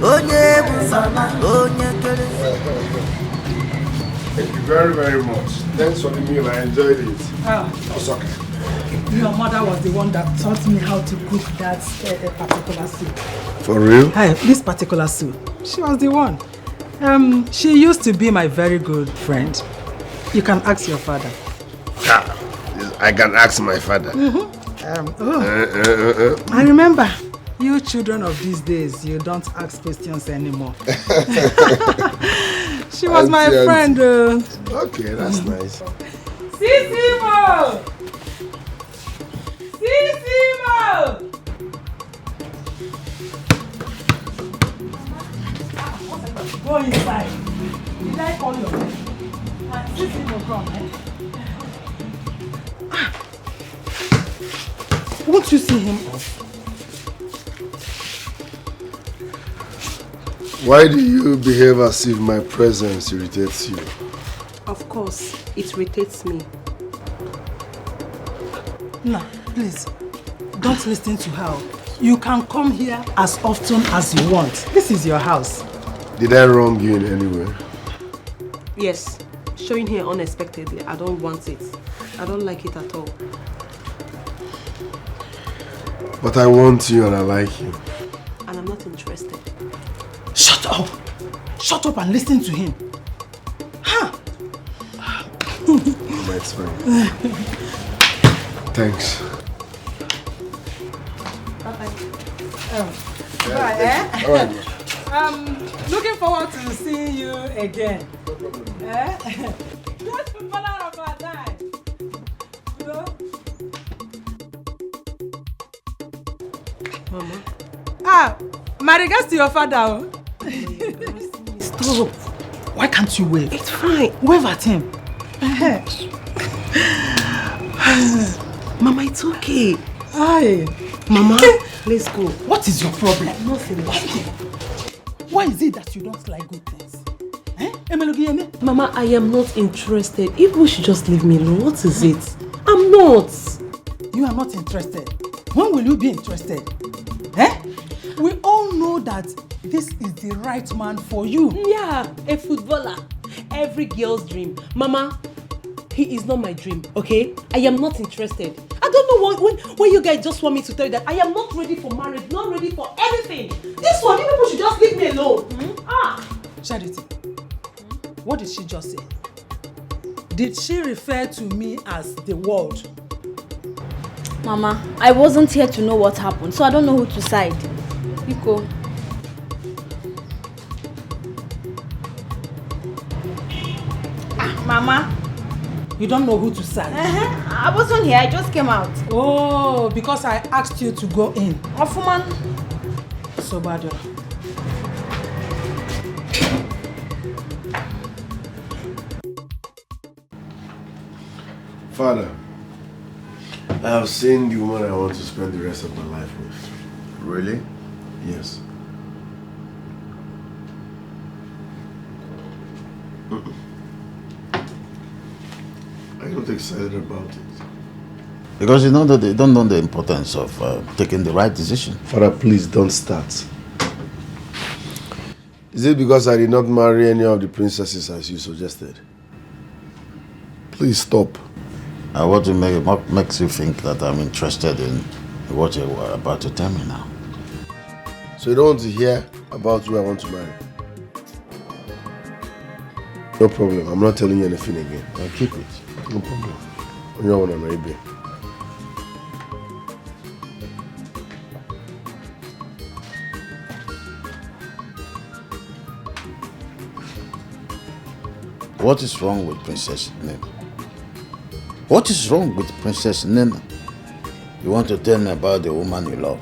onye egwu onye kere. Thank you very, very much. Thanks for the meal. I enjoyed it. It's okay. Your mother was the one that taught me how to cook that particular soup. For real? Hey, this particular soup. She was the one. She used to be my very good friend. You can ask your father. I can ask my father. I remember, you children of these days, you don't ask questions anymore. She was my friend. Okay, that's nice. Sissimo! Sissimo! Go inside. Did I call your name? Sissimo, come, eh? Won't you see him off? Why do you behave as if my presence irritates you? Of course, it irritates me. No, please, don't listen to her. You can come here as often as you want. This is your house. Did I wrong you in any way? Yes, showing here unexpectedly, I don't want it. I don't like it at all. But I want you and I like you. And I'm not interested. Shut up! Shut up and listen to him. Huh? That's fine. Thanks. Bye-bye. Bye, eh? All right. Looking forward to seeing you again. Eh? Just footballer of our time. You know? Mama. My regards to your father. Stop. Why can't you wave? It's fine. Wave at him. Mama, it's okay. Aye. Mama, let's go. What is your problem? Nothing. Why is it that you don't like good things? Mama, I am not interested. If we should just leave me alone, what is it? I'm not. You are not interested. When will you be interested? Eh? We all know that this is the right man for you. Yeah, a footballer. Every girl's dream. Mama, he is not my dream, okay? I am not interested. I don't know when you guys just want me to tell you that I am not ready for marriage, not ready for anything. This one, you people should just leave me alone. Charity, what did she just say? Did she refer to me as the world? Mama, I wasn't here to know what happened, so I don't know who to side. Iko. Mama. You don't know who to side? I wasn't here, I just came out. Oh, because I asked you to go in. Ofuman. So bad. Father, I have seen the woman I want to spend the rest of my life with. Really? Yes. Are you not excited about it? Because you know that they don't know the importance of taking the right decision. Father, please don't start. Is it because I did not marry any of the princesses as you suggested? Please stop. What makes you think that I'm interested in what you're about to tell me now? So you don't want to hear about who I want to marry? No problem. I'm not telling you anything again. I'll keep it. No problem. You don't want to marry me. What is wrong with Princess Nina? What is wrong with Princess Nina? You want to tell me about the woman you love?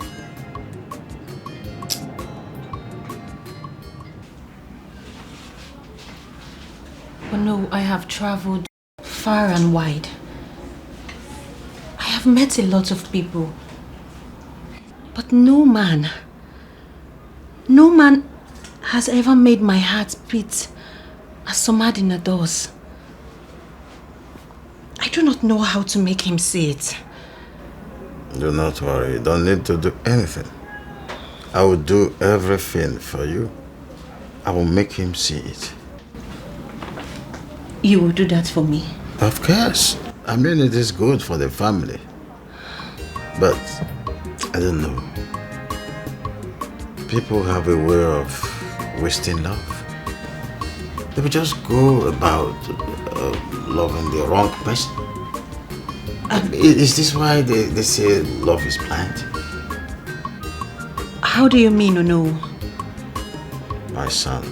But no, I have traveled far and wide. I have met a lot of people. But no man has ever made my heart beat as Samadina does. I do not know how to make him see it. Do not worry. You don't need to do anything. I will do everything for you. I will make him see it. You will do that for me? Of course. I mean, it is good for the family. But, I don't know. People have a way of wasting love. They will just go about loving the wrong person. Is this why they say love is blind? How do you mean, no? My son,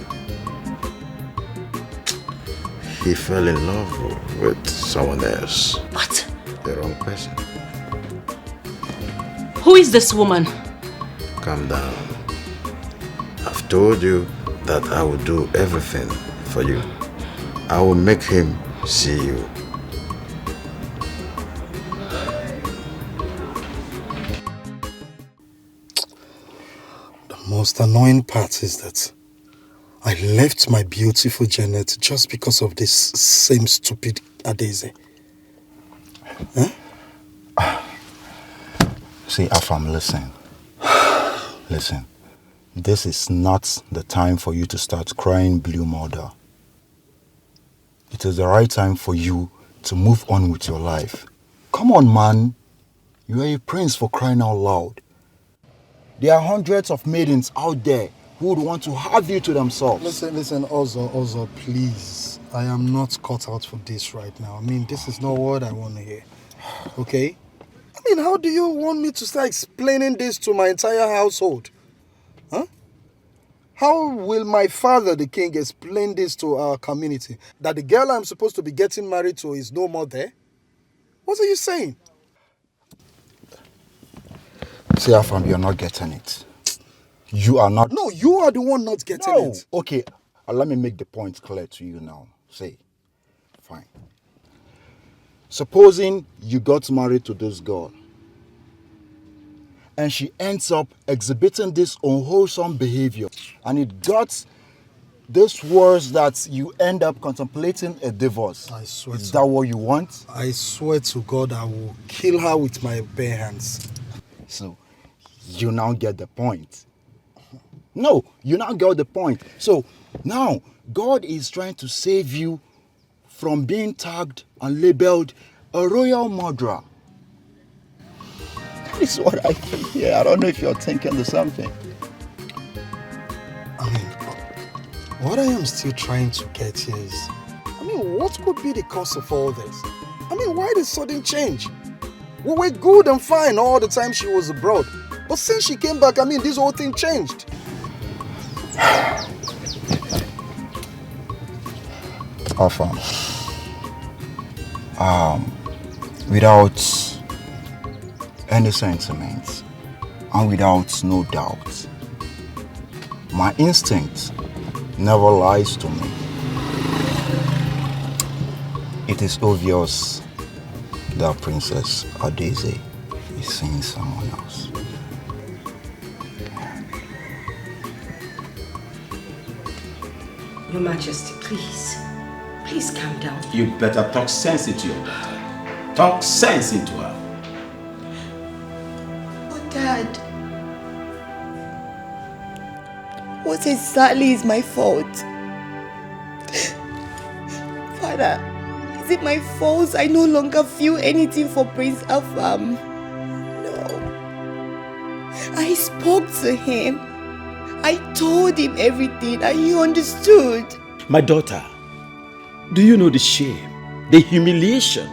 he fell in love with someone else. What? The wrong person. Who is this woman? Calm down. I've told you that I will do everything for you. I will make him see you. The most annoying part is that I left my beautiful Janet just because of this same stupid Adeze. Huh? See, Afam, listen. Listen. This is not the time for you to start crying blue mother. It is the right time for you to move on with your life. Come on, man. You are a prince, for crying out loud. There are hundreds of maidens out there who would want to have you to themselves. Listen, Ozo, please. I am not cut out for this right now. I mean, this is not what I want to hear. Okay? I mean, how do you want me to start explaining this to my entire household? Huh? How will my father, the king, explain this to our community? That the girl I'm supposed to be getting married to is no more there? What are you saying? See, Afam, you're not getting it. You are not... No, you are the one not getting it. Okay, let me make the point clear to you now. Say, fine. Supposing you got married to this girl and she ends up exhibiting this unwholesome behavior and it got this worse that you end up contemplating a divorce. I swear Is that what you want? I swear to God, I will kill her with my bare hands. So, you now get the point. No, you now get the point. So, now, God is trying to save you from being tagged and labeled a royal murderer. That is what I think here. I don't know if you're thinking the same thing. I mean, what I am still trying to get here is, I mean, what could be the cause of all this? I mean, why the sudden change? We were good and fine all the time she was abroad. But since she came back, I mean, this whole thing changed. Afam, without any sentiments and without no doubt. My instinct never lies to me. It is obvious that Princess Adeze is seeing someone else. Your Majesty, please. Please calm down. You better talk sense into your daughter. Talk sense into her. Oh, Dad. What exactly is my fault? Father, is it my fault I no longer feel anything for Prince Afam? No. I spoke to him. I told him everything and he understood. My daughter, do you know the shame, the humiliation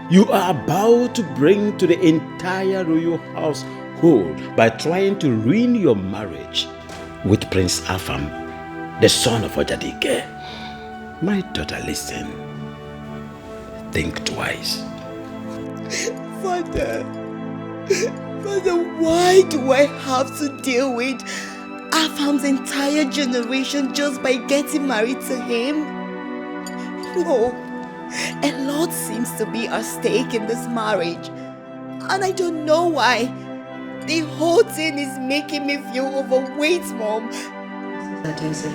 you are about to bring to the entire royal household by trying to ruin your marriage with Prince Afam, the son of Ojadike? My daughter, listen. Think twice. Father, why do I have to deal with Afam's entire generation just by getting married to him? No, a lot seems to be at stake in this marriage, and I don't know why. The whole thing is making me feel overweight, Mom. Adeze,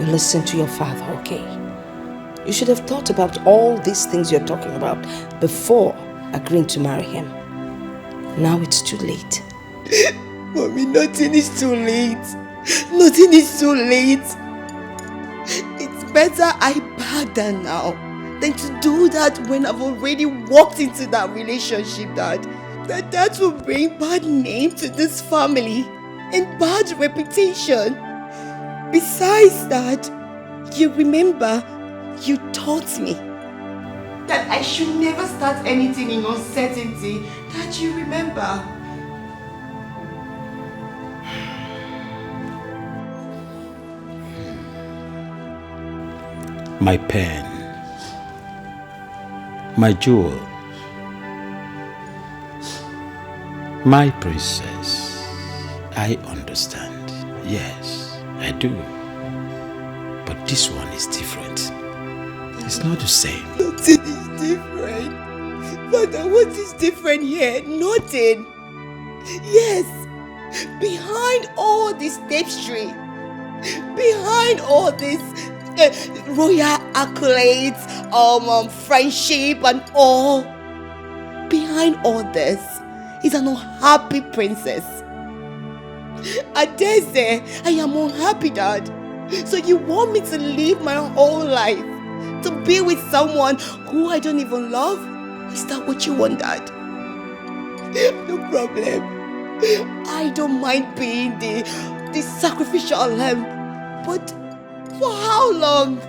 you listen to your father, okay? You should have thought about all these things you're talking about before agreeing to marry him. Now it's too late. Mommy, nothing is too late. Nothing is too late. It's better I back down now than to do that when I've already walked into that relationship, Dad. That will bring bad name to this family and bad reputation. Besides that, you remember, you taught me that I should never start anything in uncertainty. That you remember. My pen, my jewel, my princess. I understand. Yes, I do. But this one is different. It's not the same. Nothing is different. Father, what is different here? Nothing. Yes, behind all this tapestry, behind all this royal accolades, friendship and all, behind all this is an unhappy princess. Adeze, I am unhappy, Dad. So you want me to live my whole life to be with someone who I don't even love? Is that what you want, Dad? No problem. I don't mind being the sacrificial lamb. But for how long?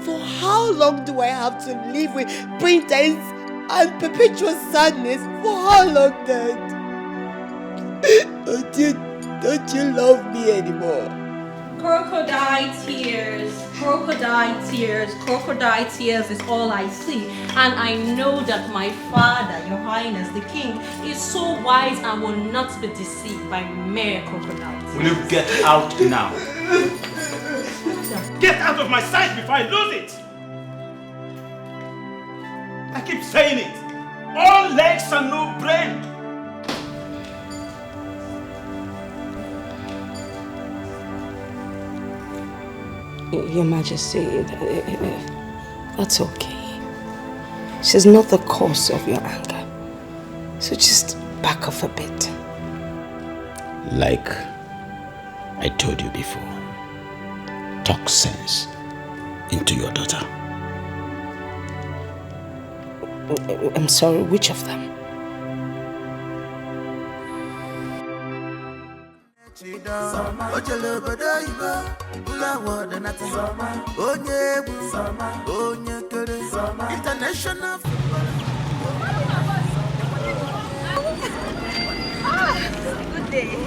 For how long do I have to live with pretense and perpetual sadness? For how long, Dad? Don't you love me anymore? Crocodile tears, crocodile tears, crocodile tears is all I see. And I know that my father, your highness, the king, is so wise and will not be deceived by mere crocodiles. Will you get out now? Get out of my sight before I lose it! I keep saying it. All legs and no brain. Your Majesty, that's okay. She's not the cause of your anger. So just back off a bit. Like I told you before, talk sense into your daughter. I'm sorry, which of them?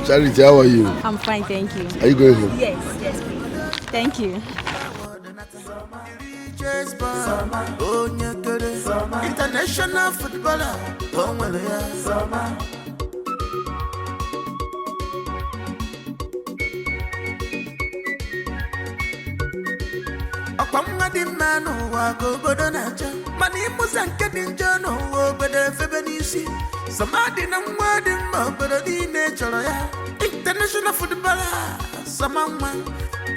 Charity, how are you? I'm fine, thank you. Are you going home? Yes, please. Thank you. chase bar. Oh, nyekere. International footballer. Oh, well, yeah. Akwamga di manu wa go bodo nacha. Mani musa nke di njano wo bede febe nisi. Samadina mwadi mbodo di nature ya. International footballer, Samama.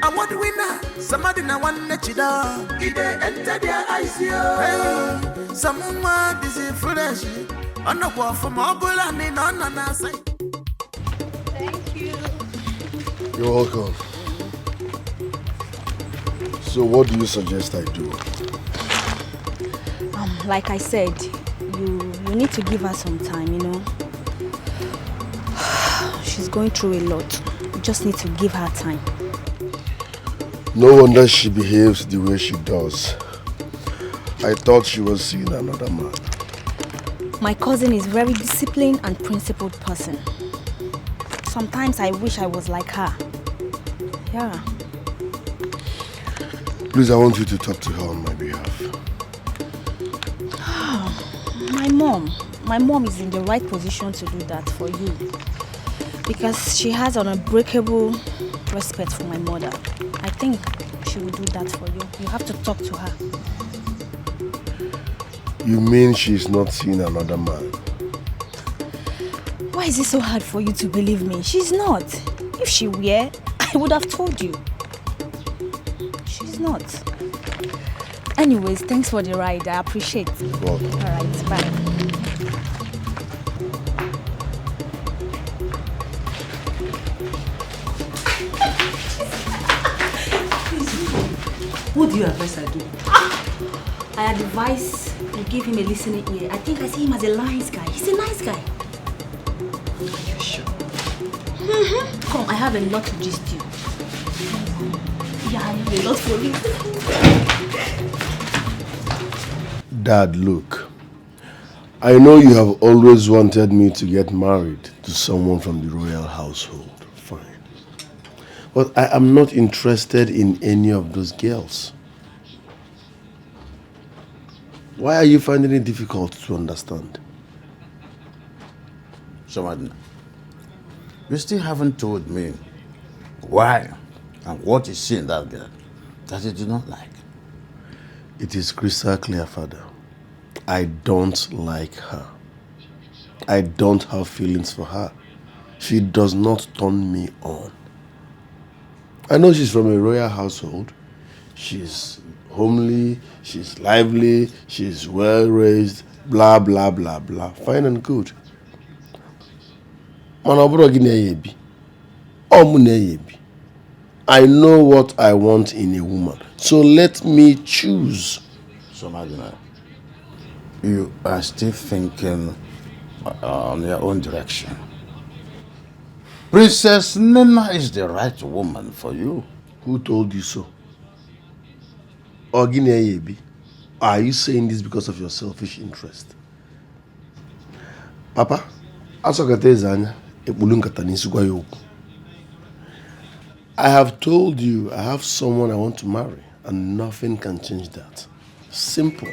Award winner, Samadina one nechida. Ide enter their eyes yo. Hey, Samuma this is fresh. Ono kwa fumabula ni nona na say. Thank you. You're welcome. So what do you suggest I do? Like I said, you need to give her some time, you know. She's going through a lot. You just need to give her time. No wonder she behaves the way she does. I thought she was seeing another man. My cousin is a very disciplined and principled person. Sometimes I wish I was like her. Yeah. Please, I want you to talk to her on my behalf. My mom is in the right position to do that for you. Because she has an unbreakable respect for my mother. I think she will do that for you. You have to talk to her. You mean she's not seeing another man? Why is it so hard for you to believe me? She's not. If she were, I would have told you. She's not. Anyways, thanks for the ride. I appreciate it. You're welcome. All right, bye. What do you advise I do? I advise you give him a listening ear. I think I see him as a nice guy. He's a nice guy. Are you sure? Come, I have a lot to gist you. Yeah, I have a lot for you. Dad, look. I know you have always wanted me to get married to someone from the royal household. Fine. But I am not interested in any of those girls. Why are you finding it difficult to understand? Samadina, you still haven't told me why and what is she in that girl that you do not like. It is crystal clear, Father. I don't like her. I don't have feelings for her. She does not turn me on. I know she's from a royal household. She's homely, she's lively, she's well raised, blah, blah, blah, blah. Fine and good. I know what I want in a woman. So let me choose. Samadina, you are still thinking on your own direction. Princess Nina is the right woman for you. Who told you so? Ogine, are you saying this because of your selfish interest? Papa, I have told you I have someone I want to marry, and nothing can change that. Simple.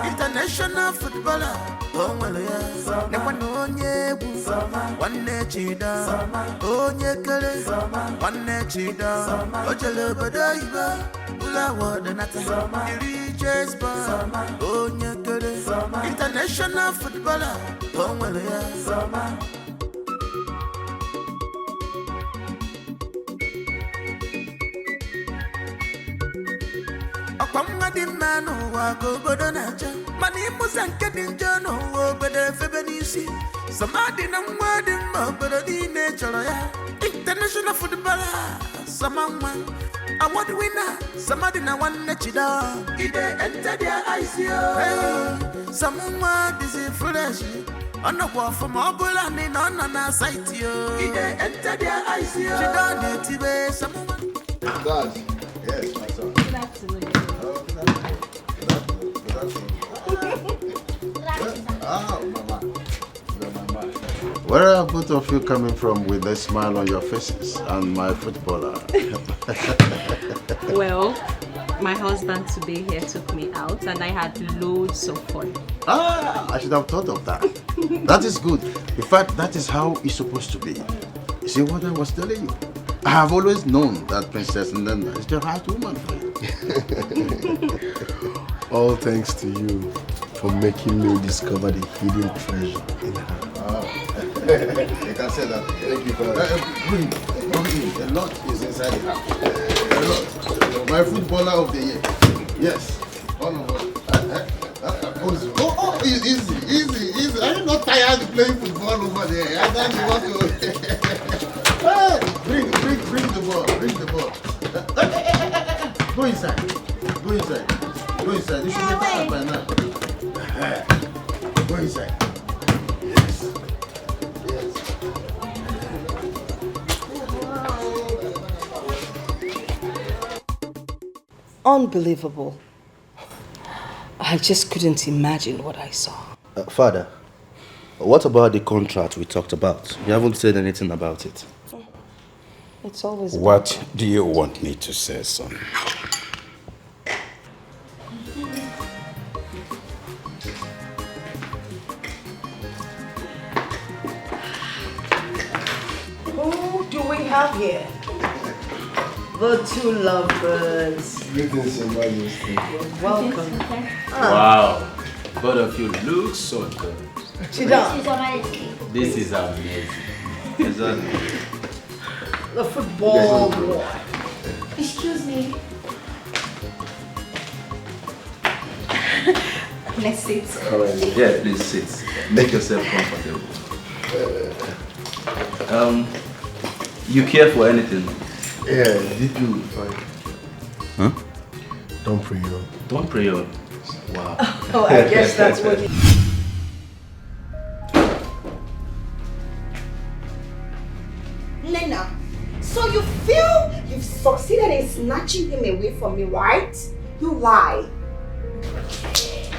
International footballer, oh well yeah. Never know one chida, oh nyekere, one chida, oh jalo badaiba, ula wadanata, chase bar, oh nyekere, international footballer, oh well yeah. Akwamga di manu wa go bodo nacha. Mani musa nke di njano wo bede febe nisi. Samadina mwadi mbodo di nature ya. International footballer, Samama. Award winner, Samadina one nechida. Ide enter their eyes yo. Hey, Samuma this is fresh. Ono kwa fumabula ni nona na sight yo. Ide enter their eyes yo. Chida netibe Samuma. Dad, yes, my son. Good afternoon. Where are both of you coming from with a smile on your faces and my footballer? Well, my husband today here took me out and I had loads of fun. Ah, I should have thought of that. That is good. In fact, that is how it's supposed to be. You see what I was telling you? I have always known that Princess Nanda is the right woman for you. All thanks to you for making me discover the hidden treasure in her. You can say that. Thank you, Father. Bring. A lot is inside the house. A lot. My footballer of the year. Yes. One of us. Oh, easy. Are you not tired of playing football over there? I thought you want to. Hey, bring the ball. Bring the ball. Go inside. You should be tired by now. Go inside. Yes. Unbelievable. I just couldn't imagine what I saw. Father, what about the contract we talked about? You haven't said anything about it. It's always What do you want me to say, son? Who do we have here? The two lovers. Greetings, Your Majesty. You're welcome. Wow. Both of you look so good. Sit down. This is amazing. The football boy. Excuse me. Let's sit. Yeah, please sit. Make yourself comfortable. You care for anything? Yeah, did you find? Huh? Don't pray on. Don't pray on. Wow. Oh, I guess that's what it is. Nena, so you feel you've succeeded in snatching him away from me, right? You lie.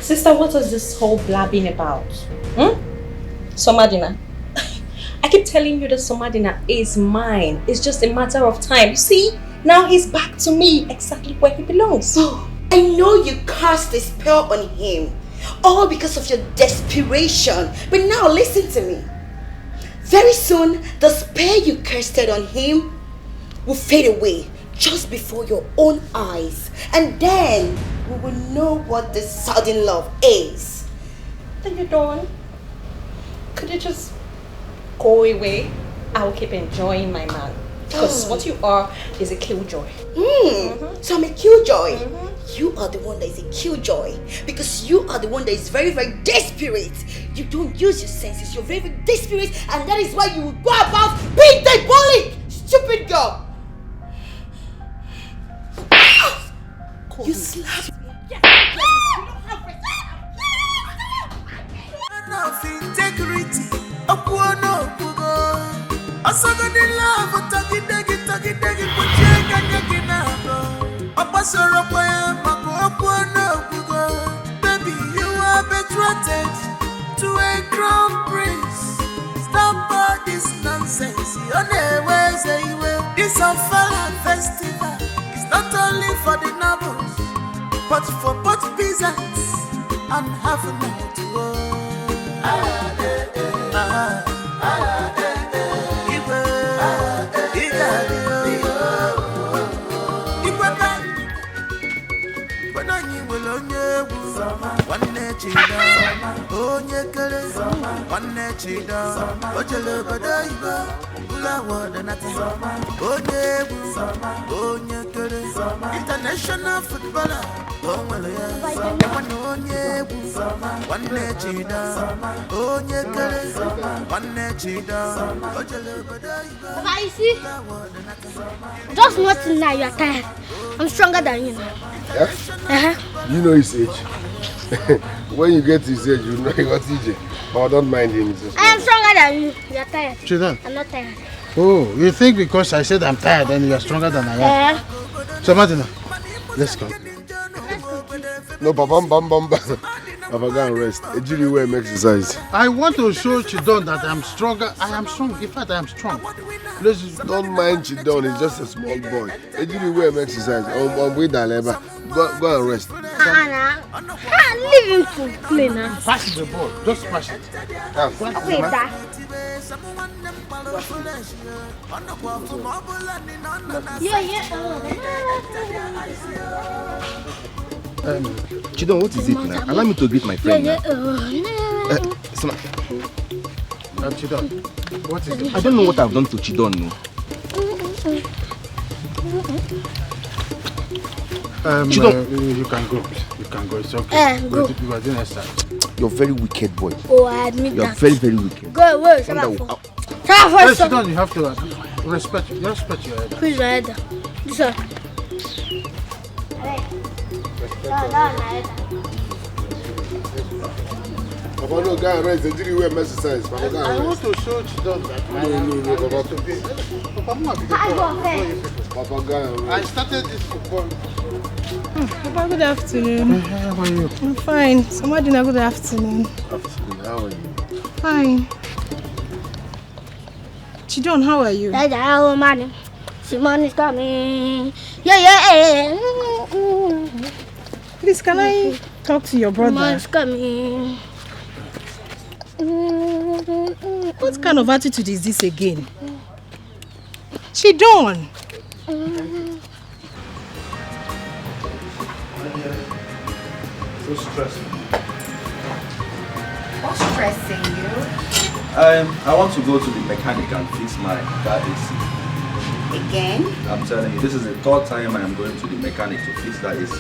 Sister, what is this whole blabbing about? Samadina. I keep telling you that Samadina is mine. It's just a matter of time. You see, now he's back to me exactly where he belongs. I know you cast a spell on him, all because of your desperation. But now listen to me. Very soon, the spell you casted on him will fade away just before your own eyes. And then we will know what this sudden love is. Then you're done. Could you just go away? I will keep enjoying my man. Because what you are is a killjoy. So I'm a killjoy. You are the one that is a killjoy. Because you are the one that is very, very desperate. You don't use your senses. You're very, very desperate. And that is why you will go about being diabolic. Stupid girl. You slapped me. Integrity. Asagadi love, taki degi, puchega nyagina. Opasoro kwaya, mako opuano kugo. Baby, you are betrothed to a crown prince. Stop all this nonsense. This Afala festival is not only for the nobles, but for both peasants and having to go. International footballer. Papa, you see? Just nothing now, you are tired. I'm stronger than you now. Yeah? You know his age. When you get to his age, you know what TJ. But I don't mind him. I am stronger than you. You are tired. Chidan. I'm not tired. Oh, you think because I said I'm tired, then you are stronger than I am? Samadina, let's go. No, bam. Papa, go and rest. Ejiri wear exercise. I want to show Chidon that I'm stronger. I am strong. In fact, I am strong. Don't mind Chidon, he's just a small boy. Ejiri wear exercise. With Aleba. Go and rest. Leave him to play now. Pass the ball. Just pass it. Wait, that. Chidon, what is it now? Allow me to greet my friend now. Chidon, what is it? I don't know what I've done to Chidon. No. Chidon. You can go. You can go. It's okay. Go. You are doing extra. You're a very wicked boy. Oh, I admit You're that. very, very wicked. Go away. Shut up. Chidon, you have to respect your head. Who's your head? This one. Papa, no, go and rest. Ejiri wear exercise. Papa, go I and want rest. to show Chidon that No, Papa, go and rest. I started this football. Papa, good afternoon. How are you? I'm fine. Samadina, good afternoon. How are you? Fine. Chidon, how are you? Hello, man. Simon is coming. Yeah. Please, can I talk to your brother? Simon's coming. What kind of attitude is this again? Chidon! So stressful. What's stressing you? I want to go to the mechanic and fix my car AC. Again? I'm telling you, this is the third time I am going to the mechanic to fix that AC.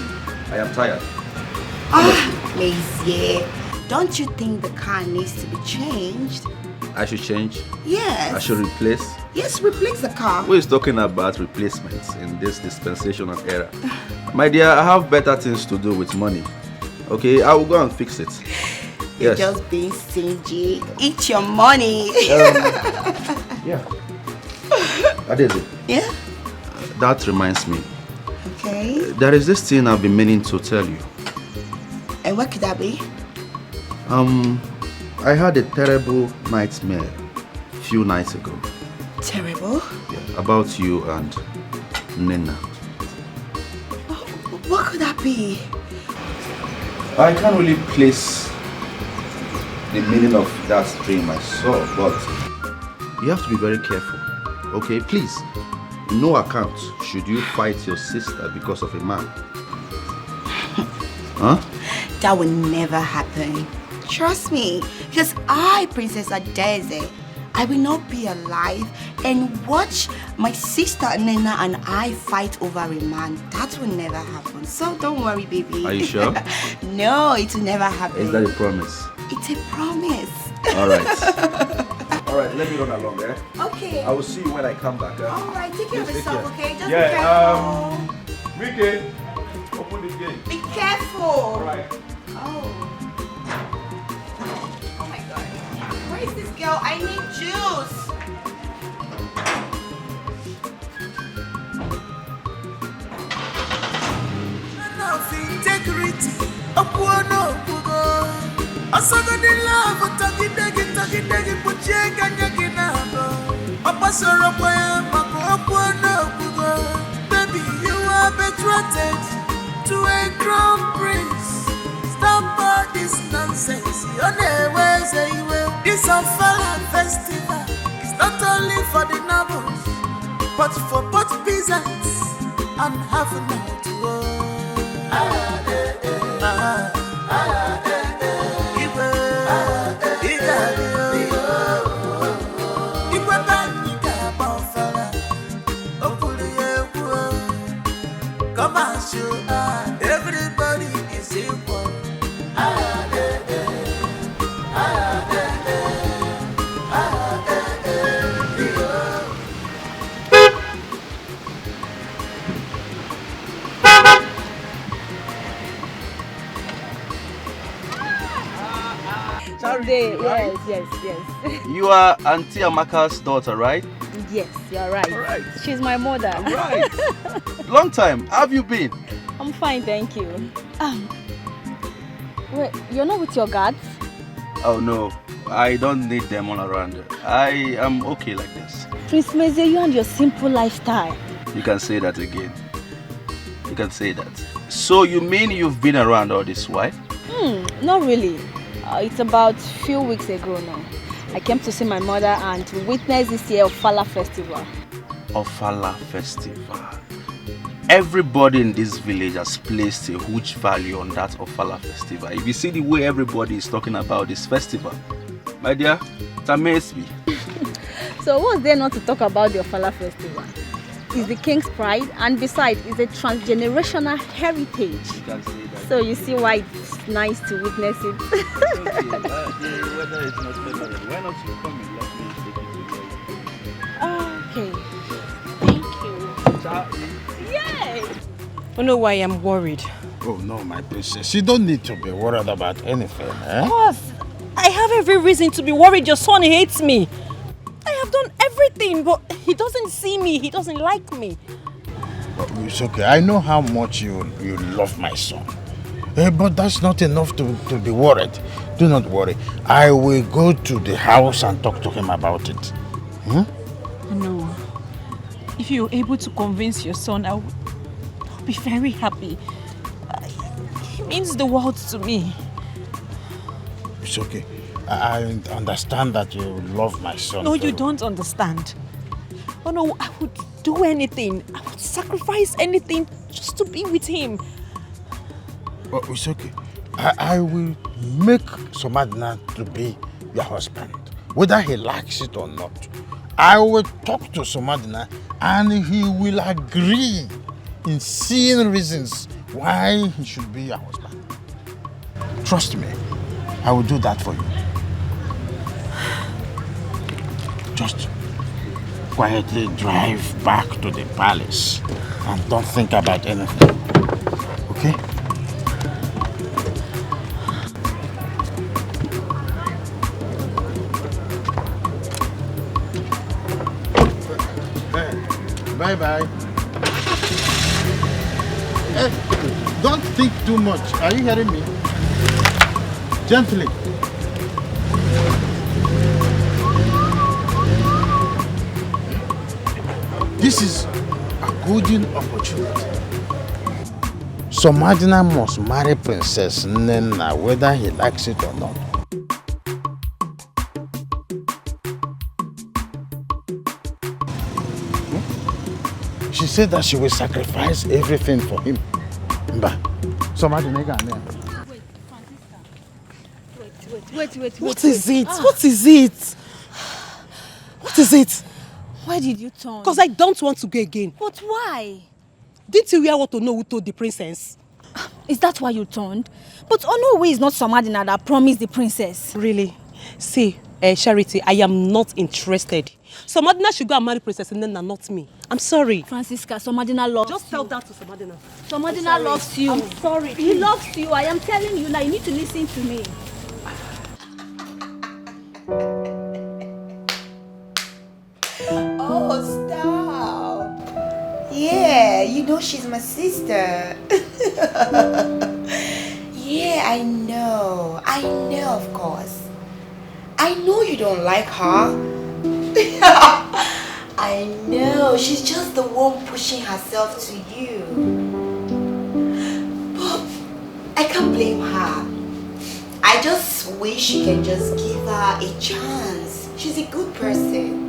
I am tired. Lazy. Don't you think the car needs to be changed? I should change? Yes. I should replace? Yes, replace the car. Who is talking about replacements in this dispensational era? My dear, I have better things to do with money. Okay, I will go and fix it. You're just being stingy. Eat your money. Yeah. Adeze. Yeah? That reminds me. Okay. There is this thing I've been meaning to tell you. And what could that be? I had a terrible nightmare a few nights ago. Terrible? Yeah, about you and Nina. What could that be? I can't really place the meaning of that dream I saw, but you have to be very careful. Okay, please. No account should you fight your sister because of a man. Huh? That will never happen. Trust me, because I, Princess Adeze, I will not be alive and watch my sister Nina and I fight over a man. That will never happen. So don't worry, baby. Are you sure? No, it will never happen. Is that a promise? It's a promise. Alright. Alright, let me run along, eh? Okay. I will see you when I come back. Alright, take care of yourself, okay? Just Yeah, be careful. Vicky, open the gate. Be careful. Alright. Oh my god. Where is this girl? I need juice. Enough integrity. Okuono okugo. Asaga di love tagidegi puchega nyaginabo. Opasoro poya mako okuono okugo. Baby, you are betrothed to a crown prince. Stop all this nonsense. Your name is a will. This Ofala festival is not only for the nobles, but for both peasants and half a night to come and show everybody is equal. Yes. You are Auntie Amaka's daughter, right? Yes, you're right. Alright. She's my mother. Right. Long time. How have you been? I'm fine, thank you. Wait, you're not with your guards? Oh no, I don't need them all around. I am okay like this. Prince Meze, you and your simple lifestyle. You can say that again. You can say that. So you mean you've been around all this while? Not really. It's about a few weeks ago now. I came to see my mother and to witness this year Ofala festival. Ofala festival. Everybody in this village has placed a huge value on that Ofala festival. If you see the way everybody is talking about this festival, my dear, it amazes me. So what's there not to talk about the Ofala festival? It's the king's pride, and besides, it's a transgenerational heritage. You can say that. So you see why it's nice to witness it. The weather is not favorable. Why not you come and let me take you to Okay. Thank you. Yay! You know why I'm worried? Oh no, my princess. You don't need to be worried about anything, eh? Of course. I have every reason to be worried. Your son hates me. I have done everything, but he doesn't see me. He doesn't like me. It's okay. I know how much you love my son. But that's not enough to be worried. Do not worry. I will go to the house and talk to him about it. Hmm? No. If you're able to convince your son, I'll be very happy. He means the world to me. It's okay. I understand that you love my son. No, you don't understand. Oh no, I would do anything. I would sacrifice anything just to be with him. Oh, it's okay. I will make Samadina to be your husband, whether he likes it or not. I will talk to Samadina and he will agree in seeing reasons why he should be your husband. Trust me, I will do that for you. Just quietly drive back to the palace and don't think about anything. Okay? Bye-bye. Don't think too much. Are you hearing me? Gently. This is a golden opportunity. Samadina must marry Princess Nena whether he likes it or not. She said that she will sacrifice everything for him. But Samadina can. Wait. What is it? What is it? What is it? Why did you turn? Because I don't want to go again. But why? Didn't you hear what Ono told the princess? Is that why you turned? But Ono is not Samadina that promised the princess. Really? See, Charity, I am not interested. Samadina should go and marry Princess Nena, not me. I'm sorry. Francisca, Samadina loves Just tell that to Samadina. Samadina loves you. I'm sorry. He loves you. I am telling you now. You need to listen to me. Oh, stop. Yeah, you know she's my sister. Yeah, I know, of course. I know you don't like her. I know, she's just the one pushing herself to you. But I can't blame her. I just wish you can just give her a chance. She's a good person.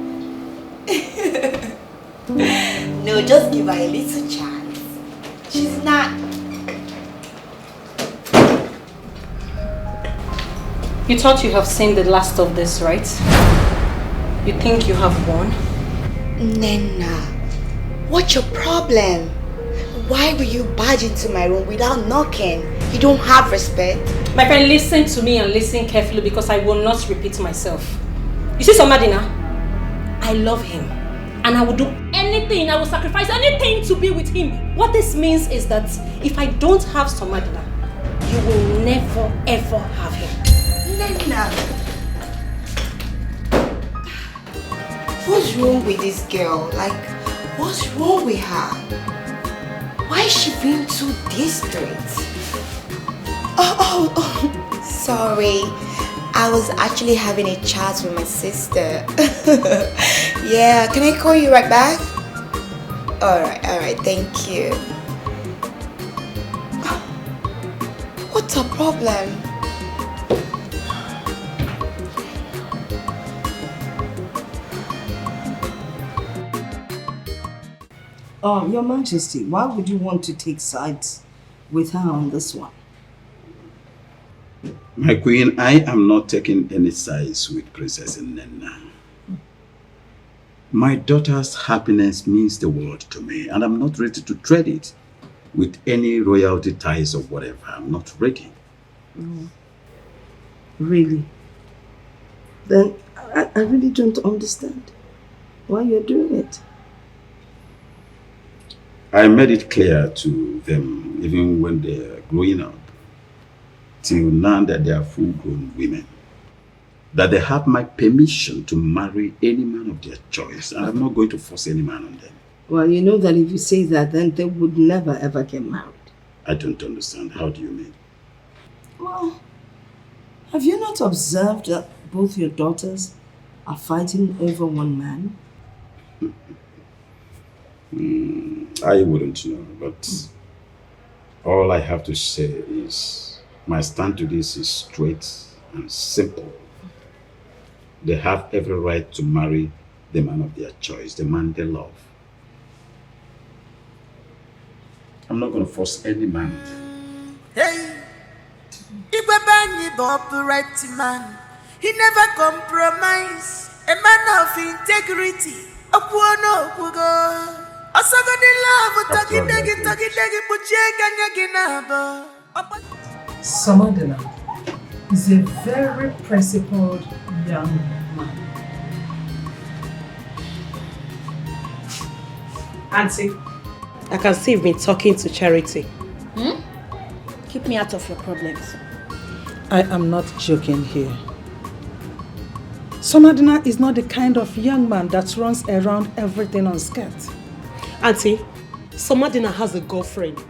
No, just give her a little chance. She's not. You thought you have seen the last of this, right? You think you have won? Nena, what's your problem? Why will you barge into my room without knocking? You don't have respect. My friend, listen to me and listen carefully because I will not repeat myself. You see Samadina? I love him. And I will do anything, I will sacrifice anything to be with him. What this means is that if I don't have Samadina, you will never ever have him. Nena, what's wrong with this girl? Like, what's wrong with her? Why is she being so desperate? Oh, sorry. I was actually having a chat with my sister. Yeah, can I call you right back? Alright, thank you. What's the problem? Your Majesty, why would you want to take sides with her on this one? My queen, I am not taking any sides with Princess Nena. My daughter's happiness means the world to me, and I'm not ready to trade it with any royalty ties or whatever. I'm not ready. Oh. Really? Then I really don't understand why you're doing it. I made it clear to them, even when they're growing up, till now that they are full-grown women, that they have my permission to marry any man of their choice, and I'm not going to force any man on them. Well, you know that if you say that, then they would never ever get married. I don't understand. How do you mean? Well, have you not observed that both your daughters are fighting over one man? I wouldn't know, but all I have to say is my stand to this is straight and simple. They have every right to marry the man of their choice, the man they love. I'm not going to force any man. Hey, Igwe the upright man. He never compromise. A man of integrity. Samadina is a very principled young man. Auntie, I can see you've been talking to Charity. Keep me out of your problems. I am not joking here. Samadina is not the kind of young man that runs around everything unscared. Auntie, Samadina has a girlfriend.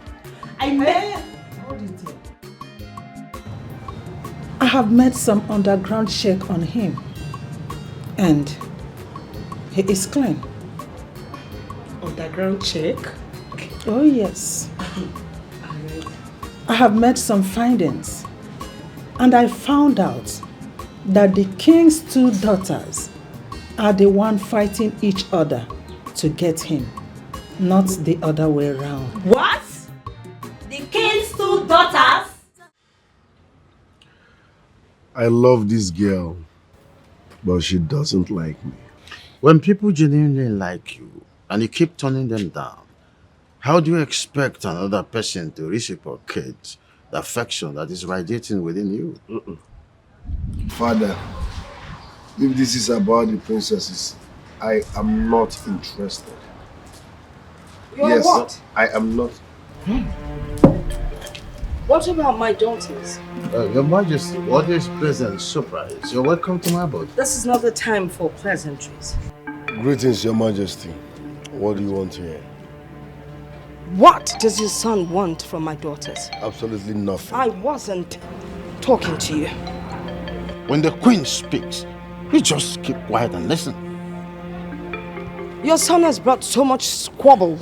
I have made some underground check on him, and he is clean. Underground check? Oh yes. I have made some findings, and I found out that the king's two daughters are the one fighting each other to get him, not the other way around. What? The king's two daughters? I love this girl, but she doesn't like me. When people genuinely like you and you keep turning them down, how do you expect another person to reciprocate the affection that is radiating within you? Father, if this is about the princesses, I am not interested. You're what? I am not. What about my daughters? Your Majesty, what is pleasant surprise? You're welcome to my abode. This is not the time for pleasantries. Greetings, Your Majesty. What do you want to hear? What does your son want from my daughters? Absolutely nothing. I wasn't talking to you. When the queen speaks, you just keep quiet and listen. Your son has brought so much squabble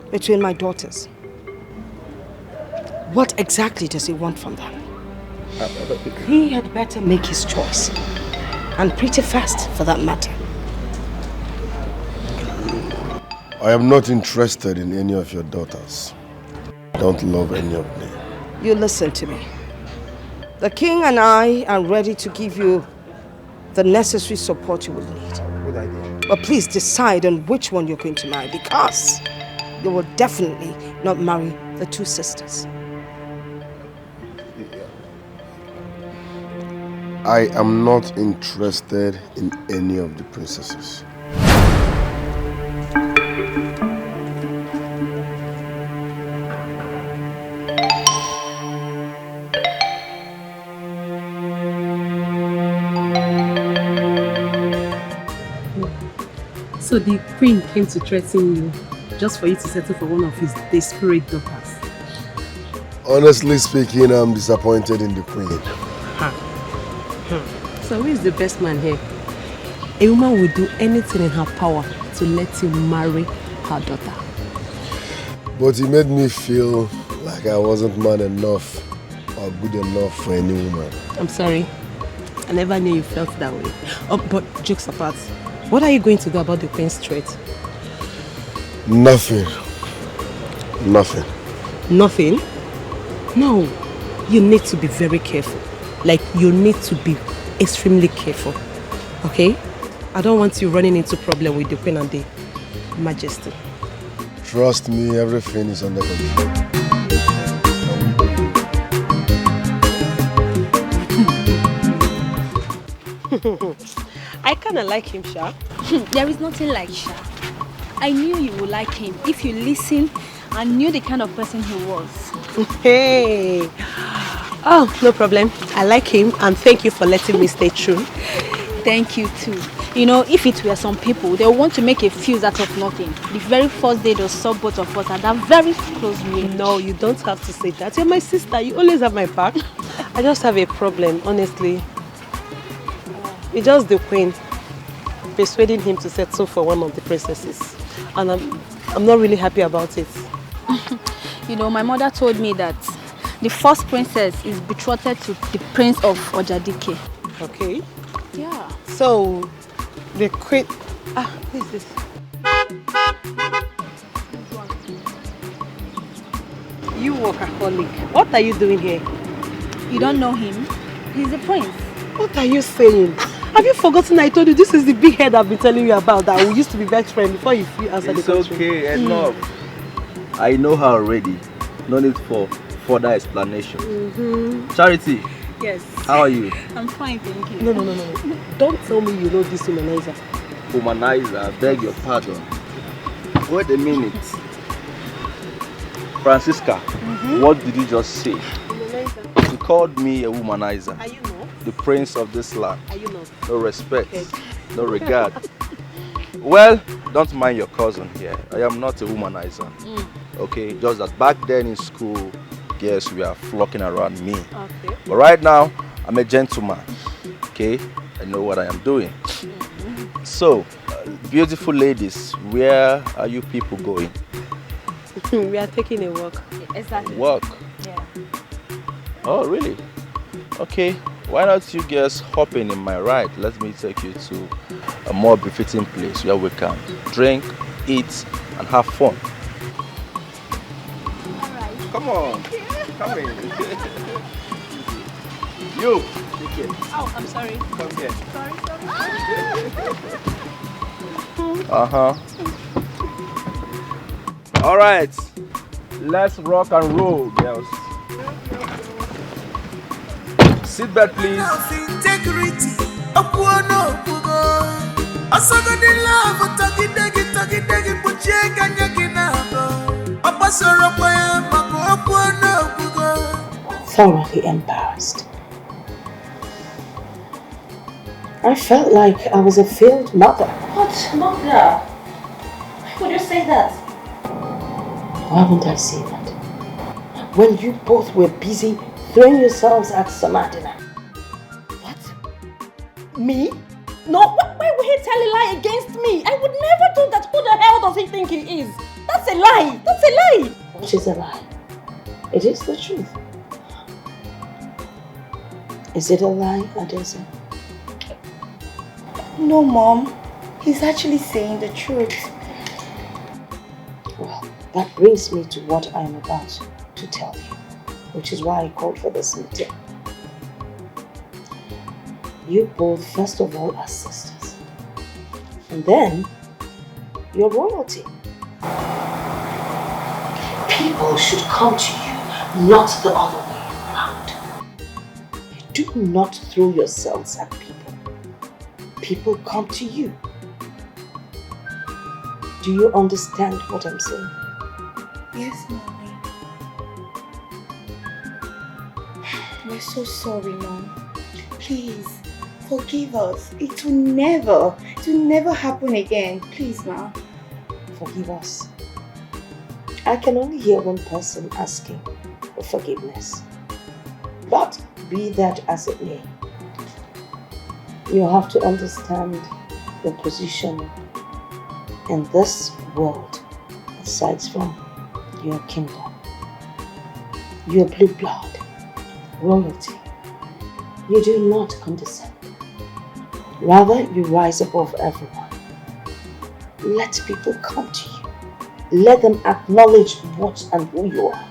between my daughters. What exactly does he want from them? He had better make his choice. And pretty fast, for that matter. I am not interested in any of your daughters. I don't love any of them. You listen to me. The king and I are ready to give you the necessary support you will need. Good idea. But please decide on which one you're going to marry, because you will definitely not marry the two sisters. I am not interested in any of the princesses. So the queen came to threaten you just for you to settle for one of his desperate daughters. Honestly speaking, I'm disappointed in the queen. So who is the best man here? A woman will do anything in her power to let him marry her daughter. But he made me feel like I wasn't man enough or good enough for any woman. I'm sorry. I never knew you felt that way. Oh, but jokes apart, what are you going to do about the queen's threat? Nothing. Nothing. Nothing? No. You need to be very careful. Like, you need to be extremely careful. Okay? I don't want you running into problem with the queen and the majesty. Trust me, everything is under control. I kind of like him, Sha. There is nothing like Sha. I knew you would like him if you listened and knew the kind of person he was. Hey! Oh, no problem. I like him and thank you for letting me stay true. Thank you too. You know, if it were some people, they want to make a fuse out of nothing. The very first day they saw both of us at that very close range. No, you don't have to say that. You're my sister. You always have my back. I just have a problem, honestly. It's just the queen persuading him to settle for one of the princesses. And I'm not really happy about it. You know, my mother told me that the first princess is betrothed to the prince of Ojadike. Okay. Yeah. So, the queen... Ah, who is this? You workaholic. What are you doing here? You don't know him? He's the prince. What are you saying? Have you forgotten I told you this is the big head I've been telling you about that we used to be best friends before you answered the question? It's okay, enough. I know her already. No need for further explanation. Charity. Yes. How are you? I'm fine, thank you. No. Don't tell me you know this humanizer. Humanizer, I beg your pardon. Wait a minute. Francisca, what did you just say? Humanizer. You called me a womanizer. Are you not? The prince of this land. Are you not? No respect, Okay. no regard. Well, don't mind your cousin here. I am not a womanizer. Okay, just that back then in school, girls were flocking around me. Okay. But right now, I'm a gentleman. Okay, I know what I am doing. So, beautiful ladies, where are you people going? We are taking a walk. Exactly. Walk? Yeah. Oh, really? Okay. Why not you guys hop in my ride? Let me take you to a more befitting place where we can drink, eat, and have fun. Alright. Come on. Come in. You. Take it. Oh, I'm sorry. Come here. Sorry. Uh-huh. All right. Let's rock and roll, girls. Sit back, please. Integrity. Thoroughly embarrassed. I felt like I was a failed mother. What? Mother? Why would you say that? Why would I say that? When you both were busy throwing yourselves at Samadina. What? Me? No, why would he tell a lie against me? I would never do that. Who the hell does he think he is? That's a lie. That's a lie. What is a lie? It is the truth. Is it a lie, Adesa? No, Mom. He's actually saying the truth. Well, that brings me to what I am about to tell you, which is why I called for this meeting. You both, first of all, are sisters. And then, you're royalty. People should come to you, not the other way around. Do not throw yourselves at people. People come to you. Do you understand what I'm saying? Yes, Mommy. We're so sorry, Mom. Please, forgive us. It will never happen again. Please, Ma. Forgive us. I can only hear one person asking, forgiveness. But be that as it may, you have to understand your position in this world aside from your kingdom. Your blue blood, royalty. You do not condescend. Rather, you rise above everyone. Let people come to you. Let them acknowledge what and who you are.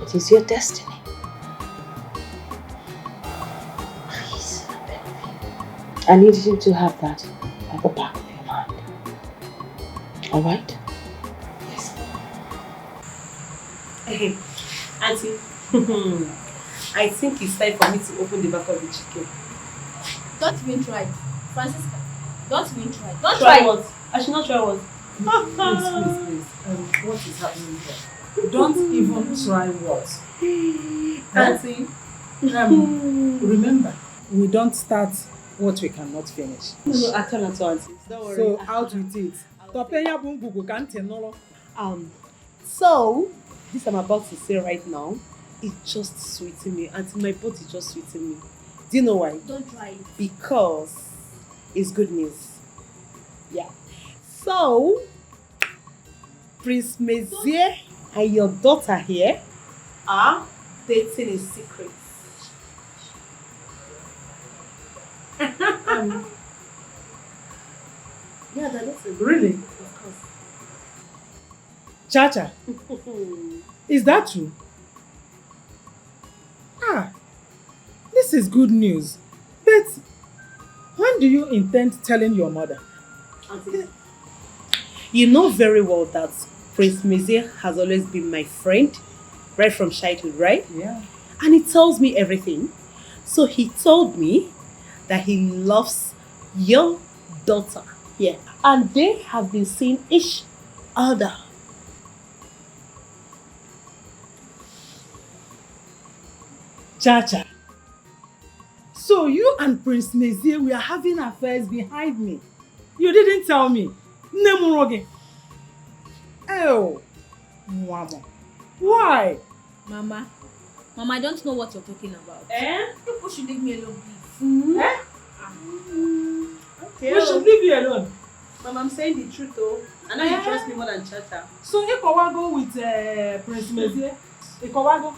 It is your destiny. Please, I beg of you. I need you to have that at the back of your mind. Alright? Yes. Hey, Auntie, I think it's time for me to open the back of the chicken. Don't even try. Francisca, don't even try. Don't Try try. what? I should not try what? Please. What is happening here? Don't even try what? Auntie, remember, we don't start what we cannot finish. No, I cannot, Auntie. Don't worry. So, out with it. So, this I'm about to say right now, it just sweetened me. Auntie, my body just sweetened me. Do you know why? Don't try it. Because it's good news. Yeah. So, Prince Mezier and your daughter here are dating in secret. Yeah, that is it. Really? Of course. Chacha, is that true? This is good news. But when do you intend telling your mother? Auntie, you know very well that Prince Mezier has always been my friend, right from childhood, right? Yeah. And he tells me everything. So he told me that he loves your daughter. Yeah. And they have been seeing each other. Chacha, so you and Prince Mezier were having affairs behind me. You didn't tell me. Nemuroge. Oh, Mama. Why? Mama, I don't know what you're talking about. People should leave me alone, please. Mm-hmm. Okay. We should leave you alone. Mama, I'm saying the truth though. I know you trust me more than Chacha. So Ikowago with Prince Mezier? Ikowago?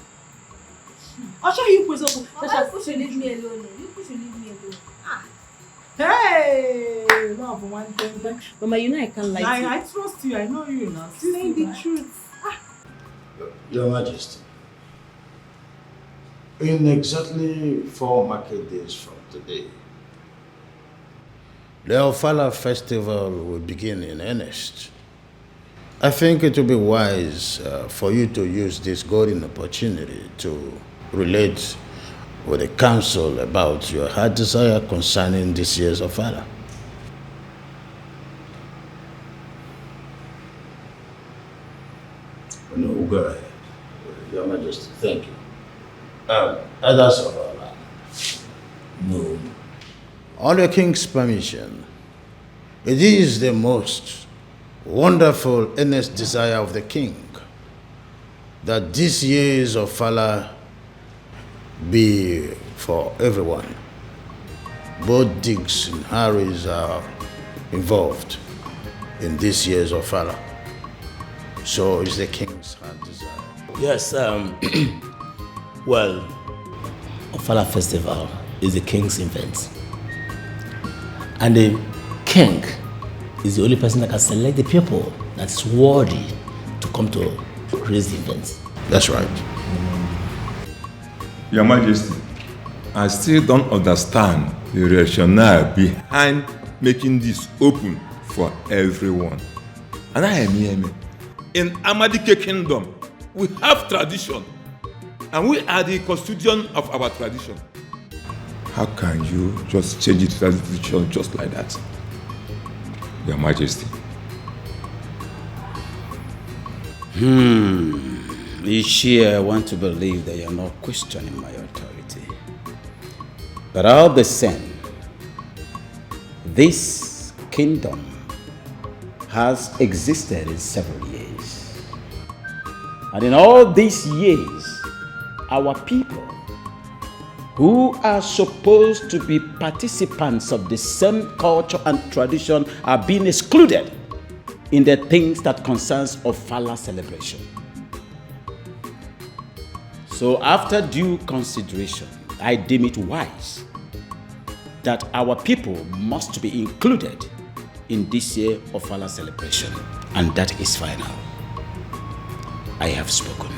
I'll show you Chacha. People should leave me alone. People should leave me alone. Hey! No, for one thing. Mama, you know I can't lie to you. I trust you. I know you now. Saying the truth. Your Majesty, in exactly 4 market days from today, the Ofala festival will begin in earnest. I think it will be wise for you to use this golden opportunity to relate with the council about your heart desire concerning this year's Ofala. No, go ahead. Your Majesty, thank you. Others of our land. No. On the King's permission, it is the most wonderful, earnest desire of the King that this year's Ofala be for everyone. Both Diggs and Harris are involved in this year's Ofala. So it's the King's heart desire. Yes, well, Ofala Festival is the King's event. And the King is the only person that can select the people that's worthy to come to his event. That's right. Your Majesty, I still don't understand the rationale behind making this open for everyone. And I am here. In Amadike Kingdom, we have tradition, and we are the custodian of our tradition. How can you just change the tradition just like that? Your Majesty. I want to believe that you're not questioning my authority. But all the same, this kingdom has existed in several years. And in all these years, our people who are supposed to be participants of the same culture and tradition are being excluded in the things that concerns Ofala celebration. So after due consideration, I deem it wise that our people must be included in this year Ofala celebration, and that is final. I have spoken.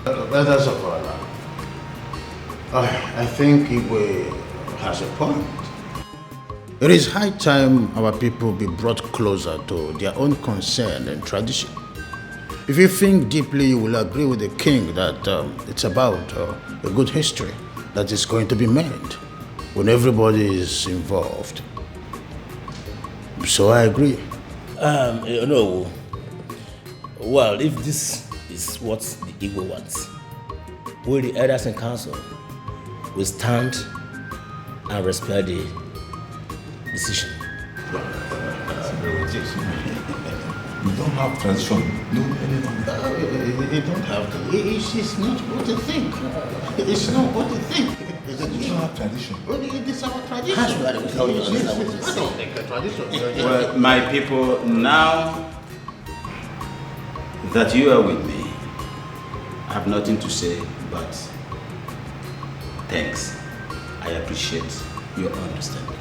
That's Ofala. I think Igwe has a point. It is high time our people be brought closer to their own concern and tradition. If you think deeply, you will agree with the king that it's about a good history that is going to be made when everybody is involved. So I agree. No. Well, if this is what the Igbo wants, we the elders in council will stand and respect the decision. You don't have tradition. No, You don't have to. It's not what you think. It's not what you think. You don't have tradition. It is our tradition. Well, my people, now that you are with me, I have nothing to say but thanks. I appreciate your understanding.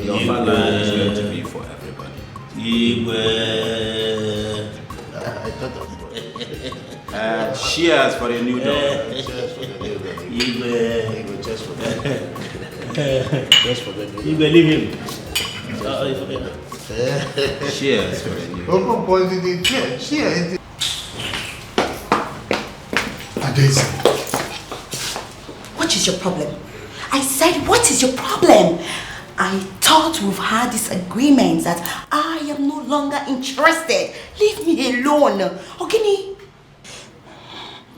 Your father is going to be for everybody. I thought of it. Cheers for a new dawn. Just for that. Just for that. You believe him? Cheers for a new dawn. Cheers. Adesi. What is your problem? I said, what is your problem? I thought we've had this agreement that I am no longer interested. Leave me alone. Ogini.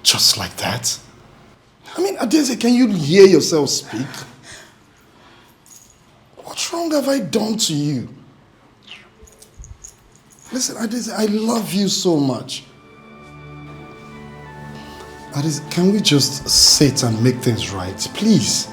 Just like that? I mean, Adesi, can you hear yourself speak? What wrong have I done to you? Listen, Adesi, I love you so much. Adesi, can we just sit and make things right, please?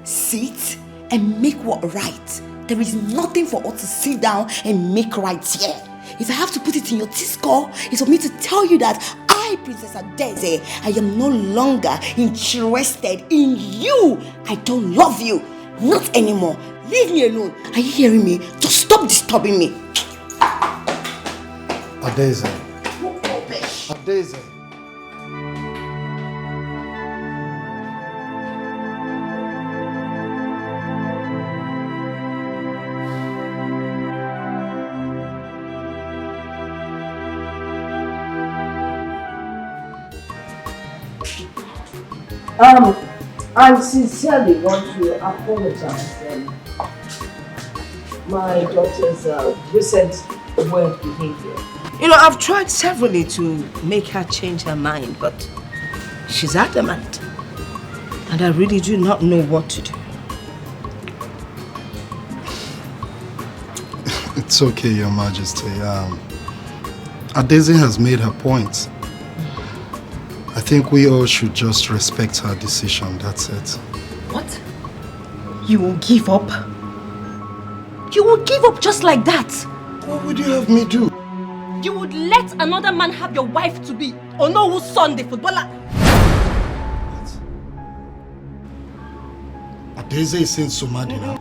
Sit and make what right? There is nothing for us to sit down and make right here. If I have to put it in your T-score, it's for me to tell you that I, Princess Adeze, I am no longer interested in you. I don't love you. Not anymore. Leave me alone. Are you hearing me? Just stop disturbing me. Adeze. Adeze. I sincerely want to apologize for my daughter's recent weird behavior. You know, I've tried severally to make her change her mind, but she's adamant. And I really do not know what to do. It's okay, Your Majesty. Adeze has made her point. I think we all should just respect her decision, that's it. What? You will give up? You will give up just like that? What would you have me do? You would let another man have your wife to be Onowu's son, the footballer? Adeze is saying Samadina.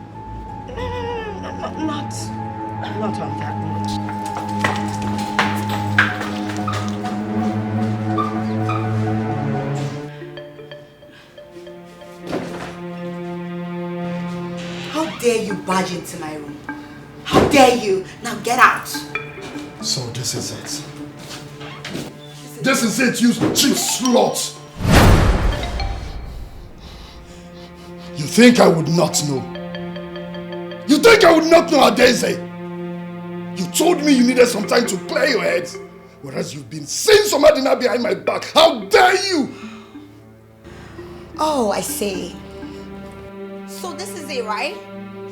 Not on that note. How dare you barge into my room? How dare you? Now get out. So this is it. This is it, you cheap slut. You think I would not know? You think I would not know, Adeze? You told me you needed some time to clear your head, whereas you've been saying Samadina behind my back. How dare you? Oh, I see. So this is it, right?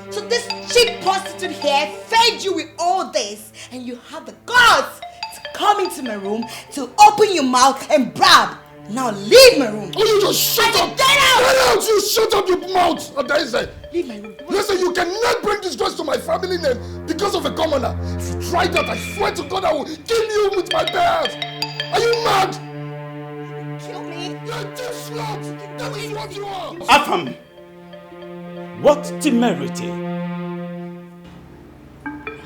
So this cheap prostitute here fed you with all this, and you have the guts to come into my room to open your mouth and brab. Now leave my room. Oh, you just shut up! Get out! Get out! You shut up your mouth! Adaeze. Leave my room. Listen, you cannot bring disgrace to my family name because of a commoner. If you try that, I swear to God I will kill you with my bare hands. Are you mad? Kill me. You're too slut. That is what you are. Afam, what temerity!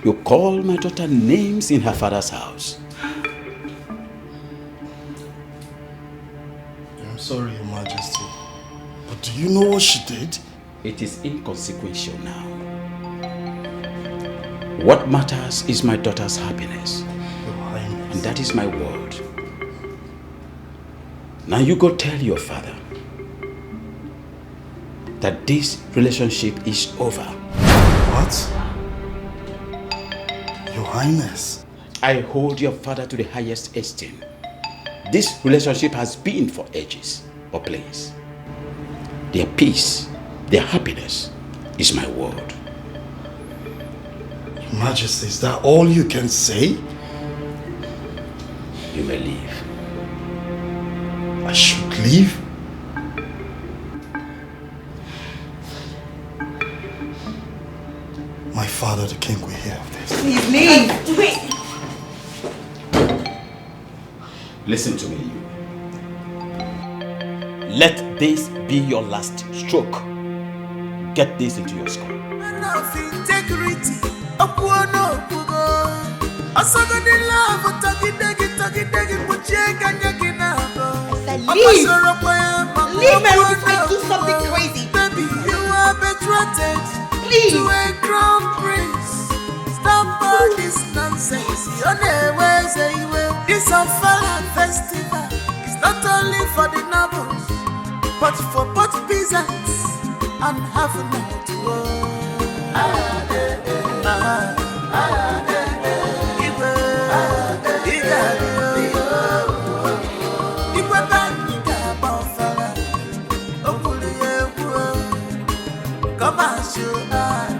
You call my daughter names in her father's house. I'm sorry, Your Majesty. But do you know what she did? It is inconsequential now. What matters is my daughter's happiness. And that is my word. Now you go tell your father that this relationship is over. What? Your Highness. I hold your father to the highest esteem. This relationship has been for ages or place. Their peace, their happiness is my word. Your Majesty, is that all you can say? You may leave. I should leave? My father, the king, will hear of this. Please leave. Wait. Listen to me, you. Let this be your last stroke. Get this into your skull. Integrity. Leave! Leave my room before I do something crazy! Baby, you are betrothed Please! to a crown prince. Stop all this nonsense. This Ofala festival is not only for the nobles, but for both peasants and having to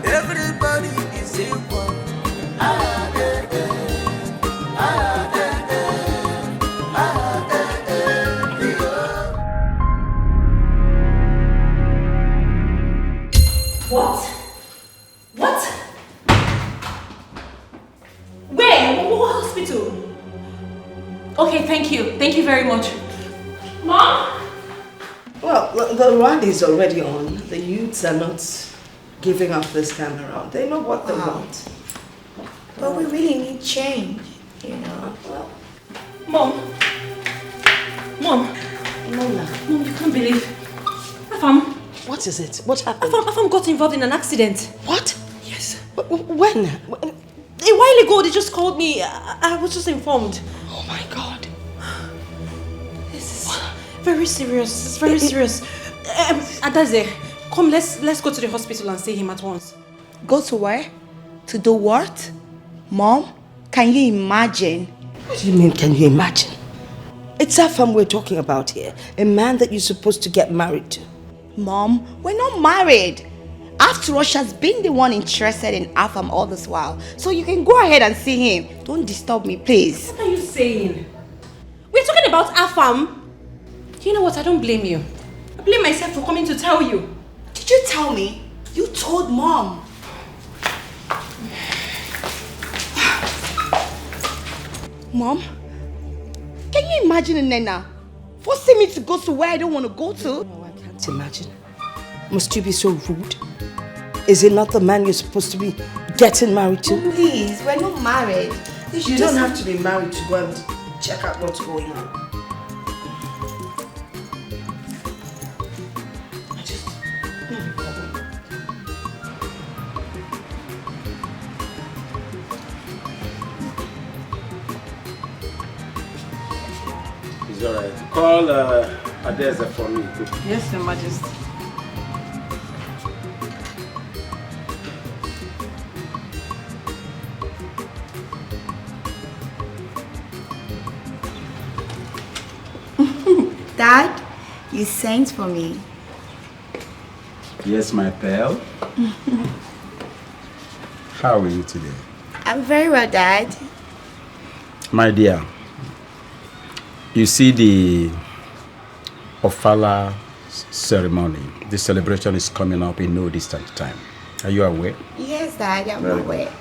everybody is equal. What? What? Where? What hospital? Okay, thank you. Thank you very much. Mom? Well, the rally is already on. The youths are not giving up this time around. They know what they want. But we really need change, you know. Mom. Mom, you can't believe. Afam. What is it? What happened? Afam got involved in an accident. What? Yes. When? A while ago, they just called me. I was just informed. Oh my God. This is very serious. It's very serious. Adaze, come, let's go to the hospital and see him at once. Go to where? To do what? Mom, can you imagine? What do you mean, can you imagine? It's Afam we're talking about here. A man that you're supposed to get married to. Mom, we're not married. After all, she's been the one interested in Afam all this while. So you can go ahead and see him. Don't disturb me, please. What are you saying? We're talking about Afam. You know what? I don't blame you. I blame myself for coming to tell you. Did you tell me? You told Mom. Mom, can you imagine Nena forcing me to go to where I don't want to go to? No, I can't imagine. Must you be so rude? Is it not the man you're supposed to be getting married to? Please, we're not married. You don't have to be married to go and check out what's going on. It's alright. Call Adeza for me. Yes, Your Majesty. Dad, you sent for me. Yes, my pal. How are you today? I'm very well, Dad. My dear, you see the Ofala ceremony. The celebration is coming up in no distant time. Are you aware? Yes, Dad, I'm aware.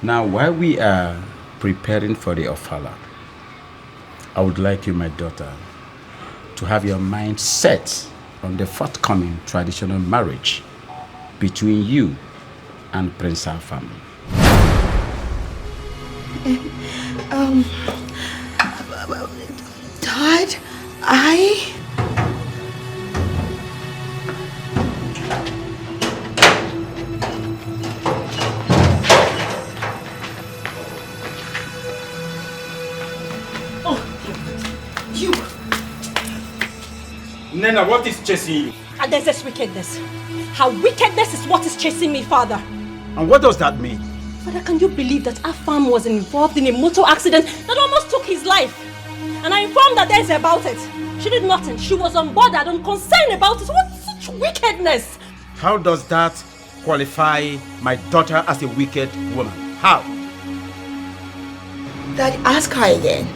Now, while we are preparing for the Ofala, I would like you, my daughter, to have your mind set on the forthcoming traditional marriage between you and Prince Afam. Dad, Nena, what is chasing you? And there's this wickedness. Her wickedness is what is chasing me, Father. And what does that mean? Father, can you believe that Afam was involved in a motor accident that almost took his life? And I informed Adeze about it. She did nothing. She was unbothered, unconcerned about it. What such wickedness? How does that qualify my daughter as a wicked woman? How? Dad, ask her again.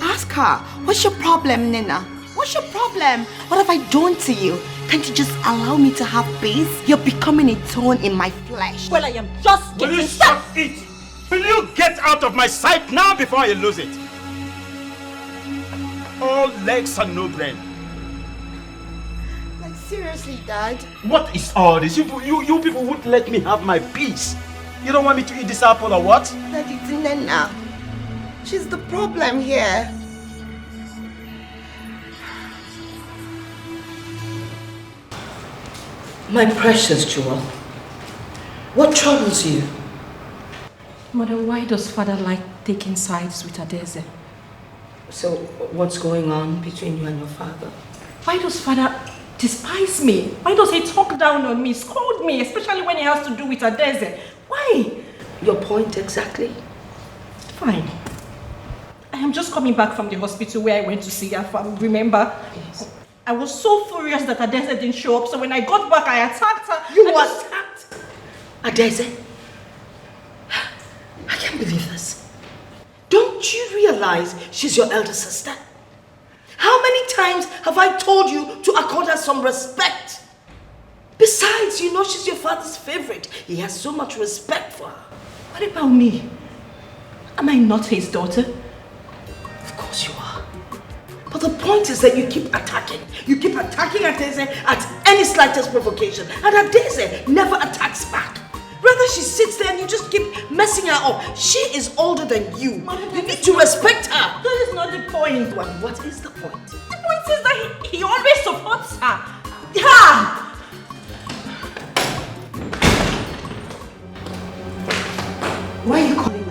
Ask her. What's your problem, Nina? What's your problem? What have I done to you? Can't you just allow me to have peace? You're becoming a thorn in my flesh. Well, I am just getting... Will you stop it? Will you get out of my sight now before I lose it? All legs and no brain. Like, seriously, Dad? What is all this? You people wouldn't let me have my peace. You don't want me to eat this apple or what? Dad, it's Nina. She's the problem here. My precious Jewel, what troubles you? Mother, why does Father like taking sides with Adeze? So, what's going on between you and your father? Why does Father despise me? Why does he talk down on me, scold me, especially when it has to do with Adeze? Why? Your point exactly? Fine. I am just coming back from the hospital where I went to see her, remember? Yes. I was so furious that Adeze didn't show up, so when I got back, I attacked her. You attacked Adeze? I can't believe this. Don't you realize she's your elder sister? How many times have I told you to accord her some respect? Besides, you know she's your father's favorite. He has so much respect for her. What about me? Am I not his daughter? Of course you are. But the point is that you keep attacking. You keep attacking Adeze at any slightest provocation. And Adeze never attacks back. Rather, she sits there and you just keep messing her up. She is older than you. You need to respect her. That is not the point. Well, what is the point? The point is that he always supports her. Yeah! Why are you calling me?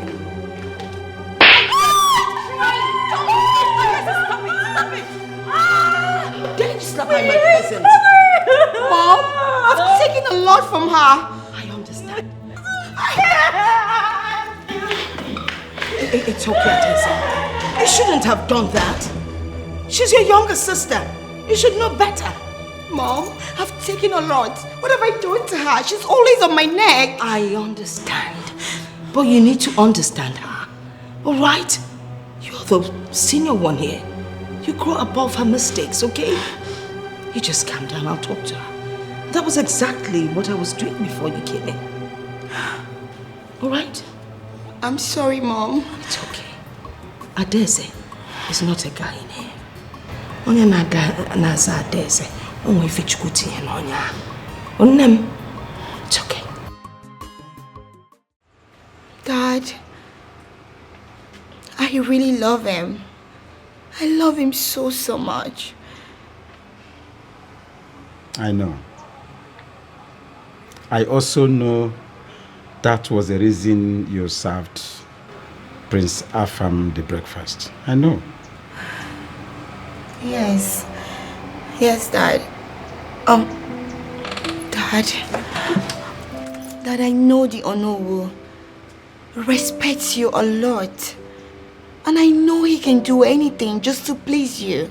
Don't slap her in my presence. Mom, I've taken a lot from her. I understand. It's okay, Adeze. You shouldn't have done that. She's your younger sister. You should know better. Mom, I've taken a lot. What have I done to her? She's always on my neck. I understand. But you need to understand her. Alright? You're the senior one here. You grow above her mistakes, okay? You just calm down, I'll talk to her. That was exactly what I was doing before you came in. Alright? I'm sorry, Mom. It's okay. Adeze is not a guy in here. Onye na-aza Adeze. Onwe ifichukuti ya n'onya. Onnem. It's okay. Dad, I really love him. I love him so much. I know. I also know that was the reason you served Prince Afam the breakfast. I know. Yes. Yes, Dad. Dad, I know the Onowu respects you a lot. And I know he can do anything just to please you.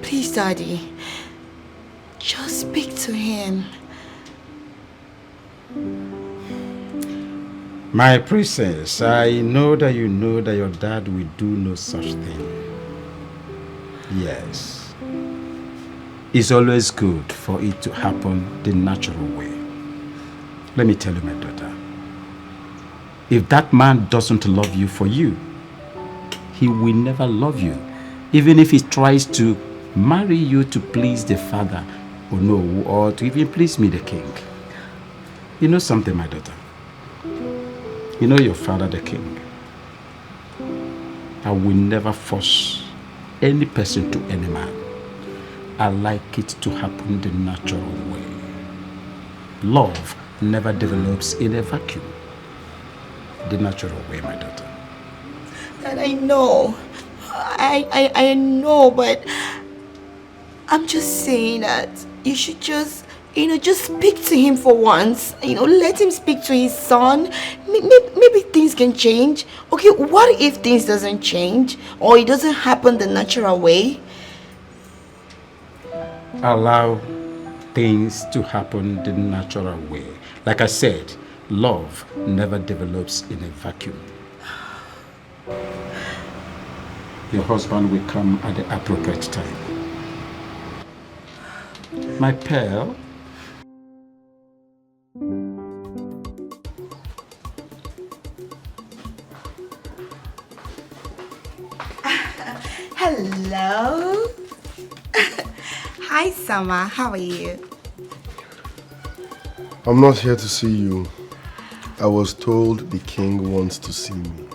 Please, Daddy. Just speak to him. My princess, I know that you know that your dad will do no such thing. Yes. It's always good for it to happen the natural way. Let me tell you, my daughter. If that man doesn't love you for you, he will never love you. Even if he tries to marry you to please the father, or no, or to even please me, the king. You know something, my daughter? You know your father, the king. I will never force any person to any man. I like it to happen the natural way. Love never develops in a vacuum. The natural way, my daughter. And I know. I know, but I'm just saying that you should just speak to him for once. Let him speak to his son. Maybe things can change. Okay, what if things doesn't change? Or it doesn't happen the natural way? Allow things to happen the natural way. Like I said, love never develops in a vacuum. Your husband will come at the appropriate time. My pearl. Hello. Hi, Summer. How are you? I'm not here to see you. I was told the king wants to see me.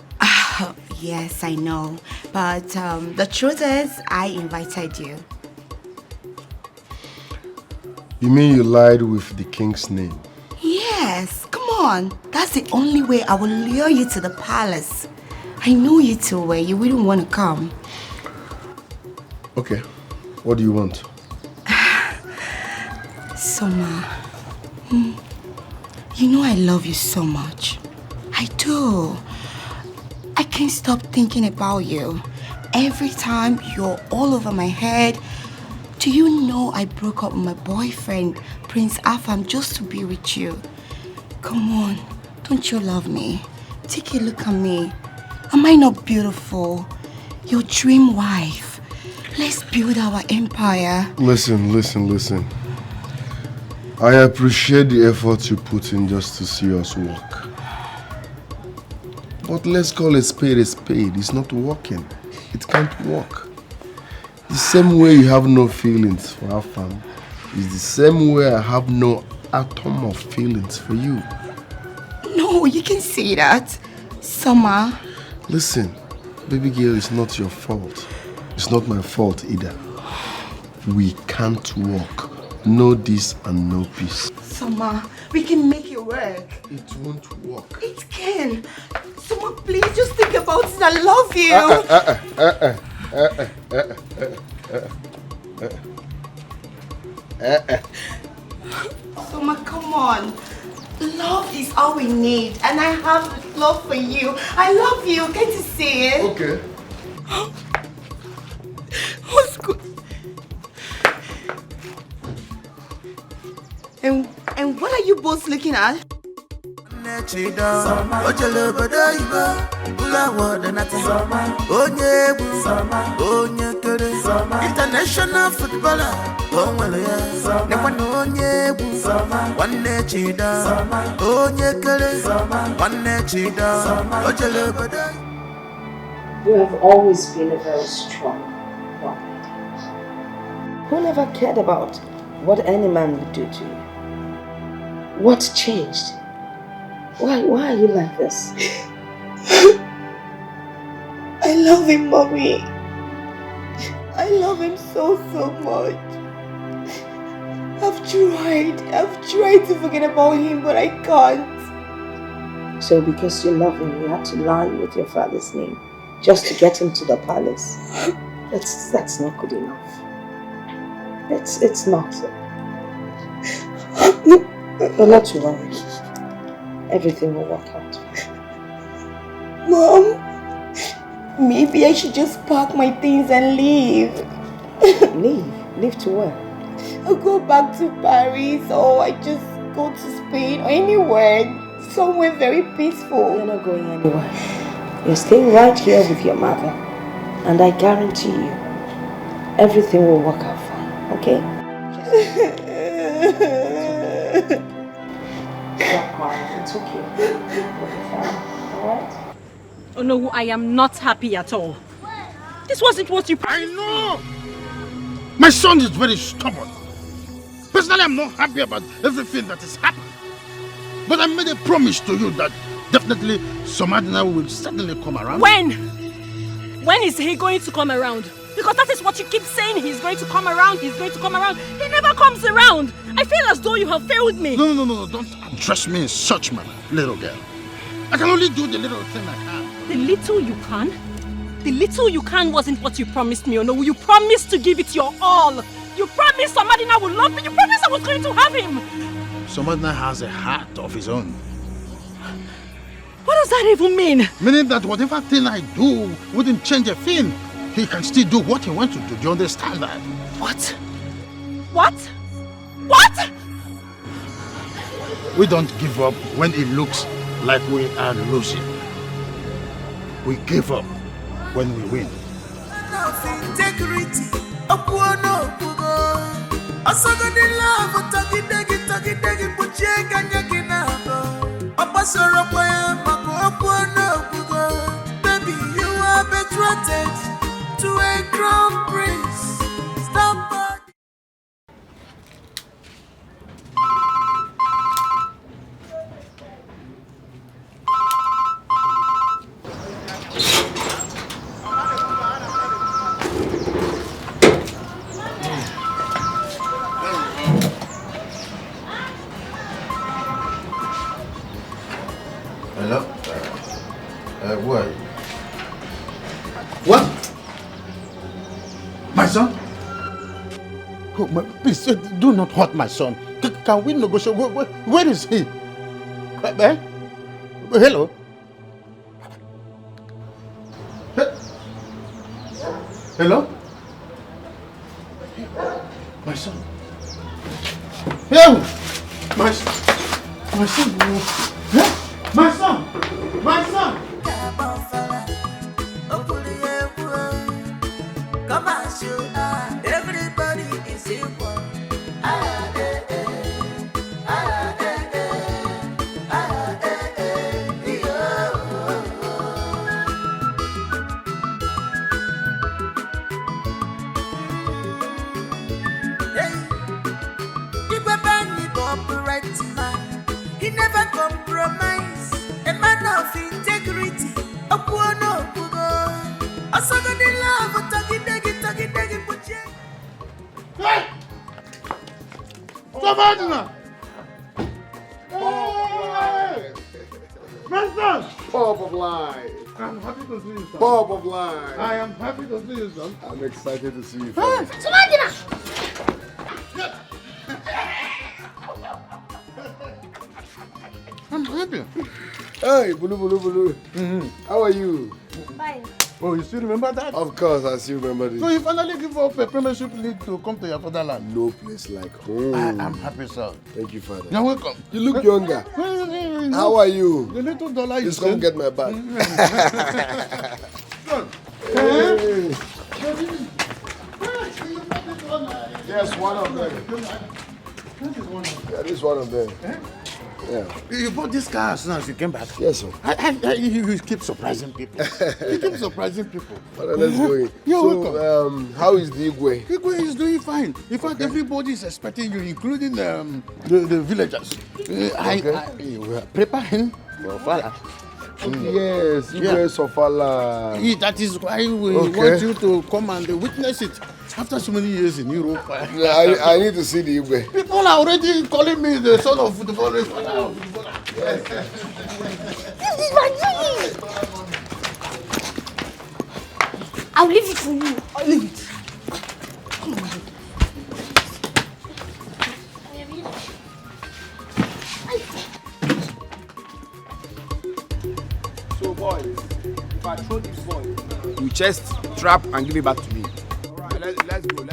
Yes, I know. But the truth is, I invited you. You mean you lied with the king's name? Yes, come on. That's the only way I will lure you to the palace. I know you too well. You wouldn't want to come. Okay. What do you want? Summer, you know I love you so much. I do. I can't stop thinking about you. Every time you're all over my head. Do you know I broke up with my boyfriend, Prince Afam, just to be with you? Come on, don't you love me? Take a look at me. Am I not beautiful? Your dream wife. Let's build our empire. Listen. I appreciate the effort you put in just to see us work. But let's call a spade a spade. It's not working. It can't work. The same way you have no feelings for Afam is the same way I have no atom of feelings for you. No, you can say that. Summer. Listen, baby girl, it's not your fault. It's not my fault either. We can't work. No this and no peace. Summer, we can make it work. It won't work. It can. Summer, please just think about it. I love you. Summer, come on. Love is all we need, and I have love for you. I love you. Can't you see it? Okay. What's good? And what are you both looking at? International footballer, You have always been a very strong woman who never cared about what any man would do to you. What changed? Why are you like this? I love him, Mommy. I love him so much. I've tried to forget about him, but I can't. So because you love him, you had to lie with your father's name just to get him to the palace. That's not good enough. It's not. But not to worry. Everything will work out. Mom, maybe I should just pack my things and leave. Leave to where? I'll go back to Paris, or I just go to Spain or anywhere. somewhere very peaceful. You're not going anywhere. You're staying right here with your mother. And I guarantee you, everything will work out fine, okay? Stop crying, it's okay. Alright? Oh no, I am not happy at all. This wasn't what you... I know! My son is very stubborn. Personally, I'm not happy about everything that has happened. But I made a promise to you that definitely Samadina will certainly come around. When? When is he going to come around? Because that is what you keep saying. He's going to come around, he's going to come around. He never comes around. I feel as though you have failed me. No. Don't address me in such manner, little girl. I can only do the little thing I can. The little you can? The little you can wasn't what you promised me, no. You promised to give it your all. You promised Samadina would love me. You promised I was going to have him. Samadina has a heart of his own. What does that even mean? Meaning that whatever thing I do wouldn't change a thing. He can still do what he wants to do. Do you understand that? What? What? What? We don't give up when it looks like we are losing. We give up when we win. Integrity. Baby, you are betrothed to a crown prince. Stop. Hello? Who are you? What? My son? Oh, please, do not hurt my son. Can we negotiate? Where is he? Hello? Hello? My son? Hello? My son? My son? My son! My son! Come on, shoot. Everybody is equal. He never compromise. A man of integrity. Hey! Samadina! Hey! My son! Bob of life. I'm happy to see you, son. Bob of life. I am happy to see you, son. I'm excited to see you. Hey! Samadina! I'm happy. Hey, Bulu. How are you? Fine. Oh, you still remember that? Of course, I still remember this. So you finally give up a premiership league to come to your fatherland? No place like home. I'm happy, son. Thank you, Father. You're welcome. You look younger. How are you? The little dollar you Just come get my bag. Hey. Yes, one of them. Yeah, this is one of them. Yeah. You bought this car as soon as you came back? Yes, sir. You keep surprising people. You keep surprising people. Well, let's go in. You're welcome. How is the Igwe? Igwe is doing fine. In fact, everybody is expecting you, including the villagers. I will prepare him for Fala. Yes, Igwe Sofala. That is why we want you to come and witness it. After so many years in Europe, I need to see the Igwe. People are already calling me the son of football. Yes. This is my dream! I'll leave it for you. I'll leave it. Come on. So, boys, if I throw this boy, you chest, trap, and give it back to me. Let's go.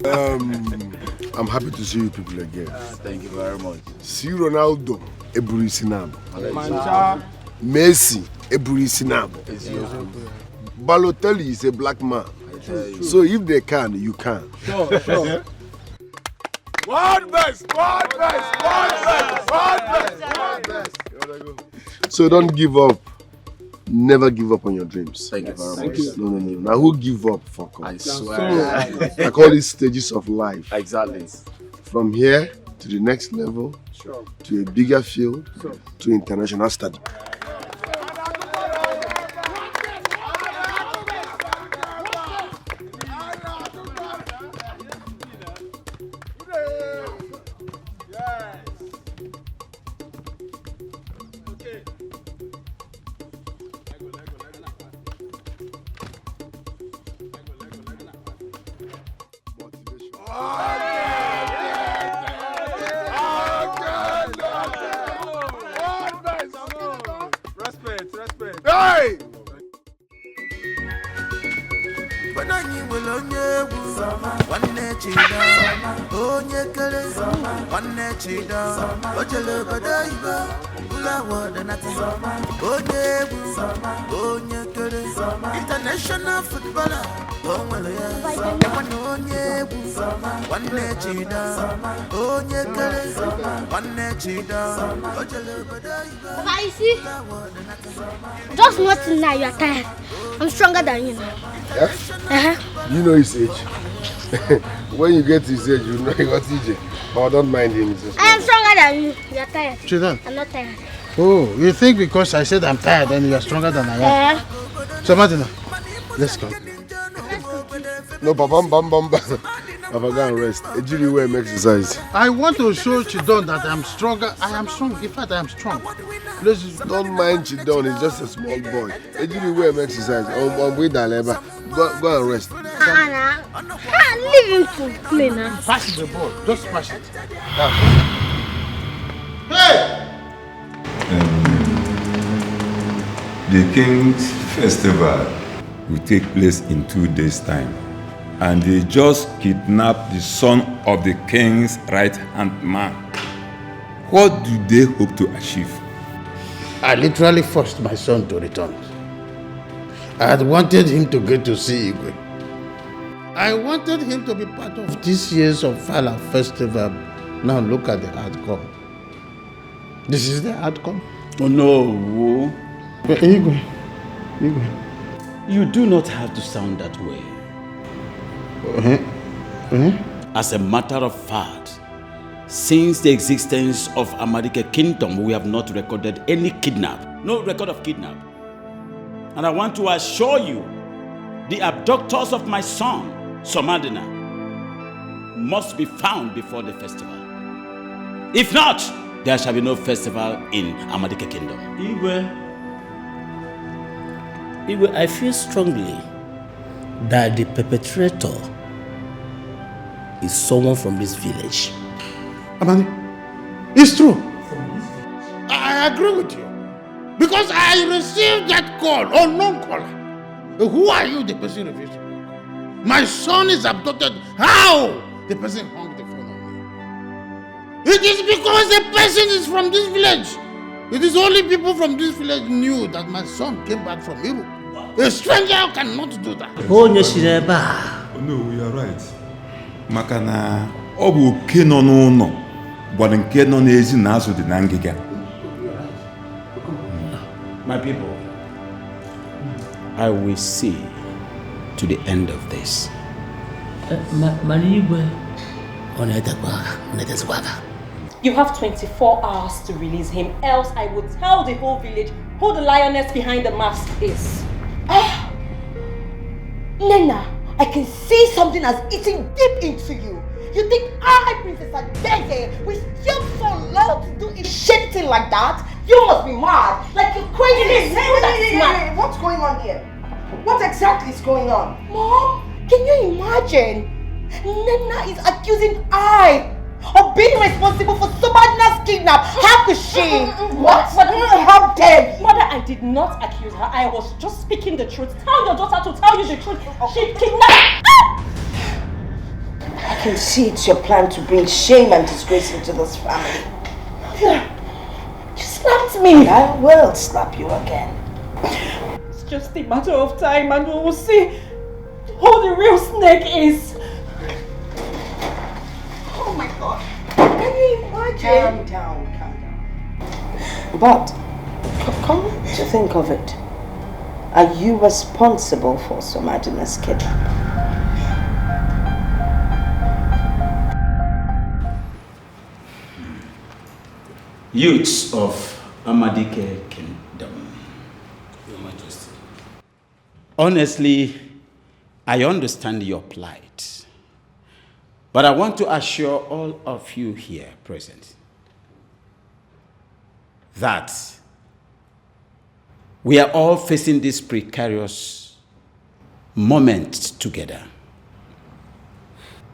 I'm happy to see you people again. Thank you very much. See Ronaldo, Eburi Sinab. Messi, Eburi Sinab. Balotelli is a black man. So if they can, you can. Sure. One best. So don't give up. Never give up on your dreams. Thank you very much. No. Now who give up? Fuck off. I swear. I call it stages of life. Exactly. From here to the next level, to a bigger field, to international study. Hey! International footballer. I see. Just nothing now, you're tired. I'm stronger than you now. Yeah? You know his age. When you get his age, you know what age. But don't mind him. I am stronger than you. You're tired. Children. I'm not tired. Oh, you think because I said I'm tired and you're stronger than I am? Samadina, let's go. No, Papa, bam. Papa, go and rest. Ejiri will make exercise. I want to show Chidon that I'm stronger. I am strong. In fact, I am strong. Don't mind Chidon. He's just a small boy. Ejiri will make exercise. Go and rest. Anna, leave him to play now. Pass the ball. Just pass it. Hey! The King's Festival will take place in 2 days' time. And they just kidnapped the son of the king's right-hand man. What do they hope to achieve? I literally forced my son to return. I had wanted him to get to see Igwe. I wanted him to be part of this year's Ofala festival. Now look at the outcome. This is the outcome. Oh no. Igwe. You do not have to sound that way. As a matter of fact, since the existence of Amadike Kingdom, we have not recorded any kidnap. No record of kidnap. And I want to assure you, the abductors of my son, Samadina, must be found before the festival. If not, there shall be no festival in Amadike Kingdom. Igwe, I feel strongly that the perpetrator is someone from this village. Amani, it's true. I agree with you. Because I received that call, unknown caller. Who are you? The person refused to pick. My son is abducted. How? The person hung the phone on me. It is because the person is from this village. It is only people from this village knew that my son came back from Europe. A stranger cannot do that. Oh no, you are right. Makana obu oke no no but nke no n'ezi na azu dị na ngịga. My people, I will see to the end of this. You have 24 hours to release him, else I will tell the whole village who the lioness behind the mask is. Nena, I can see something has eaten deep into you. You think I, Princess Adeze, will still so low to do a shit thing like that? You must be mad. Like you're crazy. What's going on here? What exactly is going on? Mom, can you imagine? Nena is accusing I of being responsible for Samadina's kidnap. How could she? What? How dare you? Mother, I did not accuse her. I was just speaking the truth. Tell your daughter to tell you the truth. She kidnapped. can see it's your plan to bring shame and disgrace into this family. You slapped me. I will slap you again. It's just a matter of time and we will see who the real snake is. Oh my God. Can you imagine? Calm down. But, come to think of it, are you responsible for Samadina's kidnapping? Youths of Amadike Kingdom. Your Majesty. Honestly, I understand your plight. But I want to assure all of you here present that we are all facing this precarious moment together.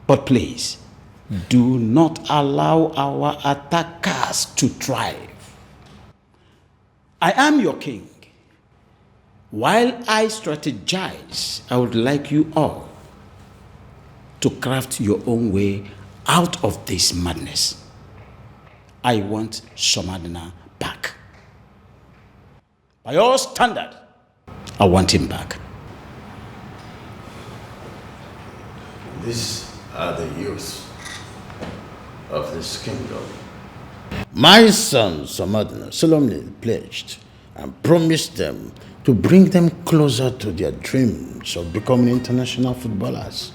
But please, do not allow our attackers to thrive. I am your king. While I strategize, I would like you all to craft your own way out of this madness. I want Samadina back. By your standard, I want him back. These are the youth of this kingdom. My son Samadina solemnly pledged and promised them to bring them closer to their dreams of becoming international footballers.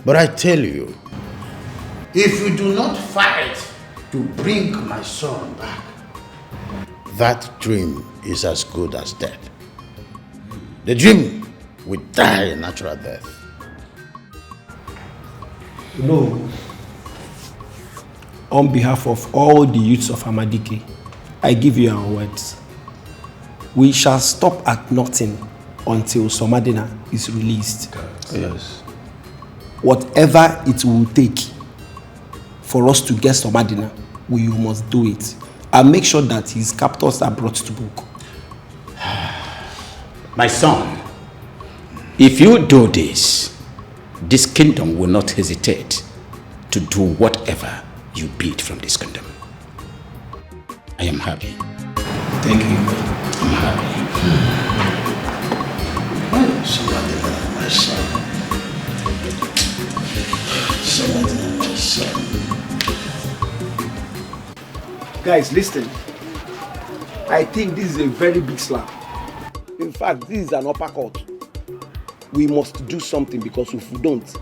But I tell you, if you do not fight to bring my son back, that dream is as good as dead. The dream will die a natural death. No. On behalf of all the youths of Amadike, I give you our words. We shall stop at nothing until Samadina is released. Yes. Whatever it will take for us to get Samadina, we must do it. And make sure that his captors are brought to book. My son, if you do this, this kingdom will not hesitate to do whatever you bid from this kingdom. I am happy. Thank you. I'm happy. Samadina, my son. Samadina, my son. Guys, listen. I think this is a very big slap. In fact, this is an uppercut. We must do something because if we don't,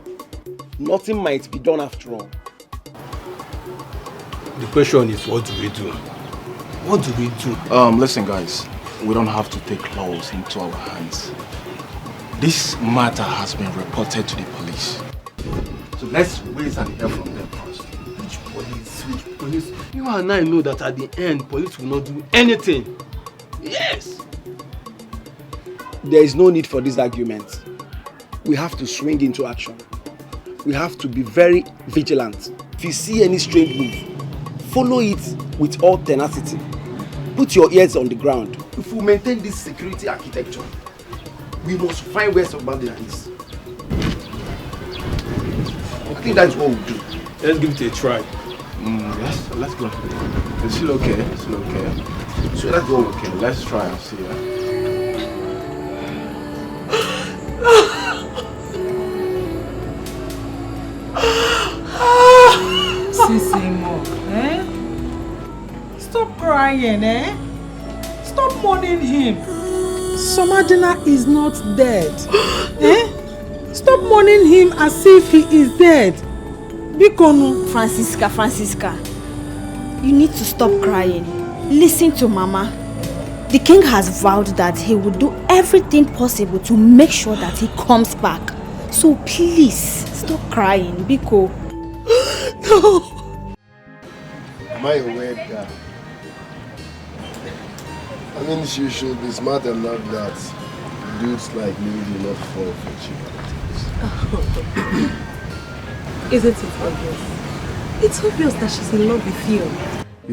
nothing might be done after all. The question is, what do we do? What do we do? Listen guys, we don't have to take laws into our hands. This matter has been reported to the police. So let's wait and hear from them first. Which police? You and I know that at the end, police will not do anything. Yes! There is no need for this argument. We have to swing into action. We have to be very vigilant. If you see any strange move, follow it with all tenacity. Put your ears on the ground. If we maintain this security architecture, we must find where Samadina is. I think that's what we'll do. Let's give it a try. Let's go. It's still okay. It's still okay. So let's go. Okay, let's try and see. Sissimo, eh? Stop crying, eh? Stop mourning him. Samadina is not dead. Eh? Stop mourning him as if he is dead. Bikono. Francisca, you need to stop crying. Listen to Mama. The king has vowed that he will do everything possible to make sure that he comes back. So please, stop crying, Biko. No! Am I aware that? I mean, she should be smart enough that dudes like me do not fall for cheap. Isn't it obvious? It's obvious that she's in love with you.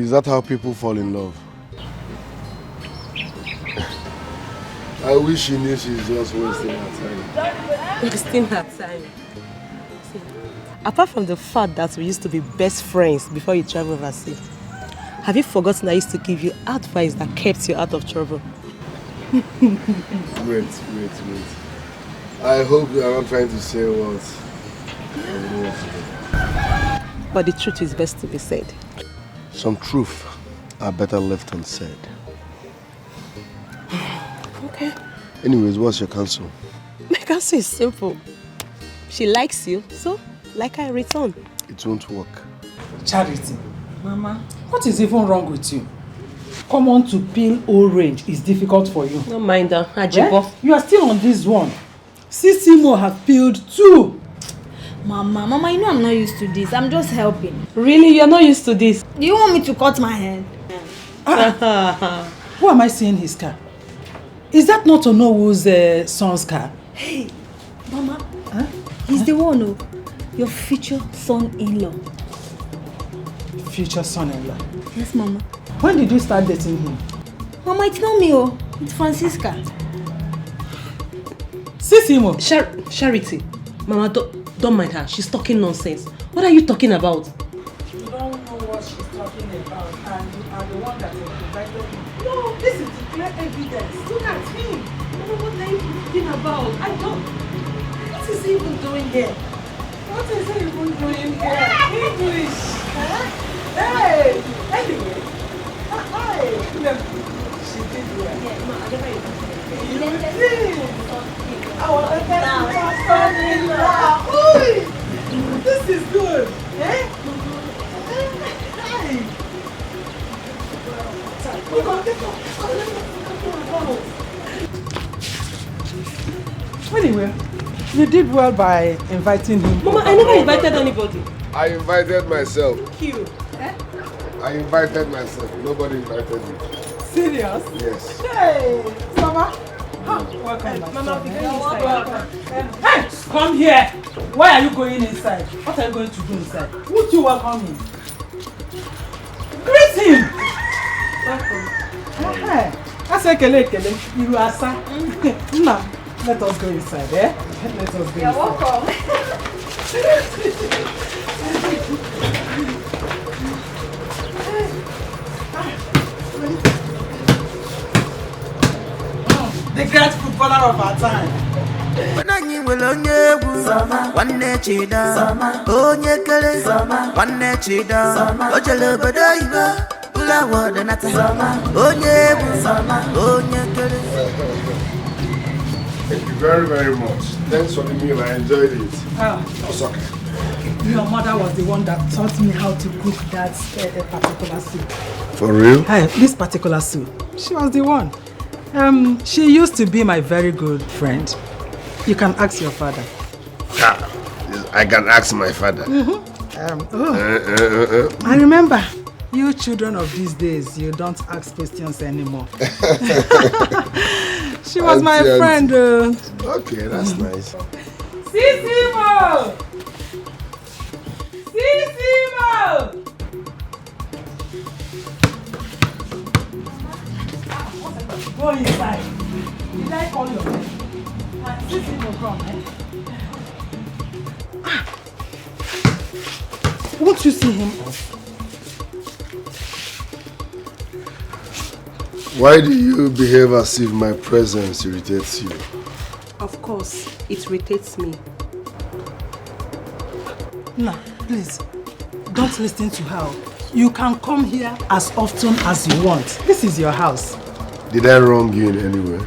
Is that how people fall in love? I wish she knew she's just wasting her time. Wasting her time. See, Apart from the fact that we used to be best friends before you traveled overseas, have you forgotten I used to give you advice that kept you out of trouble? Wait. I hope you are not trying to say what. But the truth is best to be said. Some truth are better left unsaid. Okay. Anyways, what's your counsel? My counsel is simple. She likes you, so like her return. It won't work. Charity, Mama, what is even wrong with you? Come on to peel orange is difficult for you. No mind her, Ajibo. You are still on this one. Sisimo have peeled 2. Mama, you know I'm not used to this. I'm just helping. Really? You're not used to this? Do you want me to cut my hair? Who am I seeing his car? Is that not Onowo's son's car? Hey, Mama. Huh? He's the one, oh, your future son-in-law. Future son-in-law? Yes, Mama. When did you start dating him? Mama, it's not me, oh. It's Francisca. Sisimo. Charity. Mama, don't mind her. She's talking nonsense. What are you talking about? You don't know what she's talking about, and you are the one that has invited him. No, this is the clear evidence. Look at him. Mama, what are you talking about? I don't. What is he even doing here? What is he even doing here? English. Huh? Hey. Anyway. Hi. She did well. Yeah, no, I never even this is good. Eh? Anyway, you did well by inviting him. Mama, I never invited anybody. I invited myself. Cute. Eh? I invited myself. Nobody invited me. Serious? Yes. Hey, Mama. Welcome, Mama, welcome. Hey, come here. Why are you going inside? What are you going to do inside? Would you welcome him? Greet him. Welcome. Hey, I say kele. You are sir. Now, let us go inside, eh? Let us go inside. You're welcome. The great footballer of our time. Nanyi onye egwu nwanne chida onye kere nwanne chida o jere obodo oyibo ụlọ awọdụ nata onye egwu onye kere. Thank you very, very much. Thanks for the meal. I enjoyed it. It's okay. Your mother was the one that taught me how to cook that particular soup. For real? This particular soup. She was the one. She used to be my very good friend. You can ask your father. I can ask my father. I remember, you children of these days, you don't ask questions anymore. She was my friend. Okay, that's nice. Sisimo! Sisimo! Go inside. Did I call your name? Sisimo, come, eh? Won't you see him off? Why do you behave as if my presence irritates you? Of course, it irritates me. No, please, don't listen to her. You can come here as often as you want. This is your house. Did I wrong you in any way?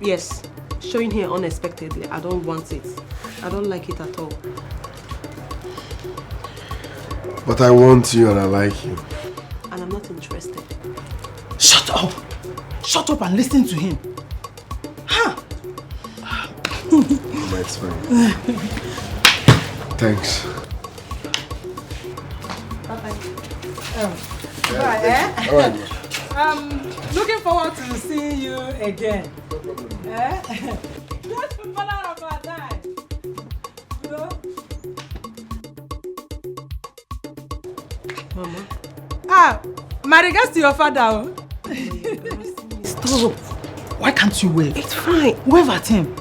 Yes, showing here unexpectedly, I don't want it. I don't like it at all. But I want you and I like you. And I'm not interested. Shut up! Shut up and listen to him. Huh? That's fine. Thanks. Bye, eh? All right. Looking forward to seeing you again. Eh? That's the father of our time. You know? Mama. My regards to your father. Stop. Why can't you wave? It's fine. Wave at him.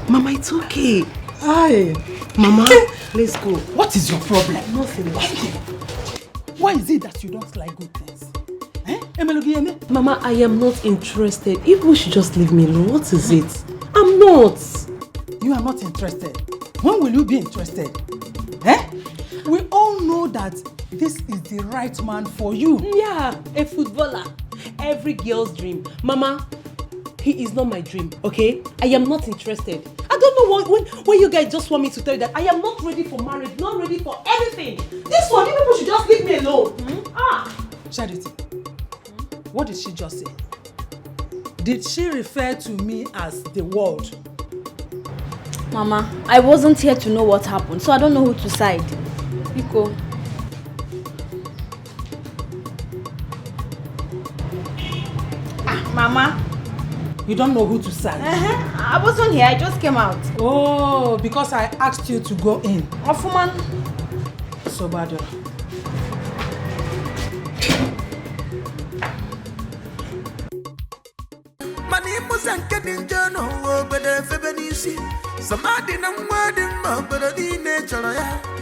Mama, it's okay. Aye. Mama, let's go. What is your problem? Nothing. Why is it that you don't like good things? Mama, I am not interested. You should just leave me alone. What is it? I'm not. You are not interested. When will you be interested? We all know that this is the right man for you. Yeah, a footballer. Every girl's dream. Mama, he is not my dream, okay? I am not interested. I don't know when you guys just want me to tell you that I am not ready for marriage, not ready for anything. This one, you people should just leave me alone. Charity, what did she just say? Did she refer to me as the world? Mama, I wasn't here to know what happened, so I don't know who to side. Biko. Mama. You don't know who to side? I wasn't here, I just came out. Oh, because I asked you to go in. Ofuman. So bad. Samadina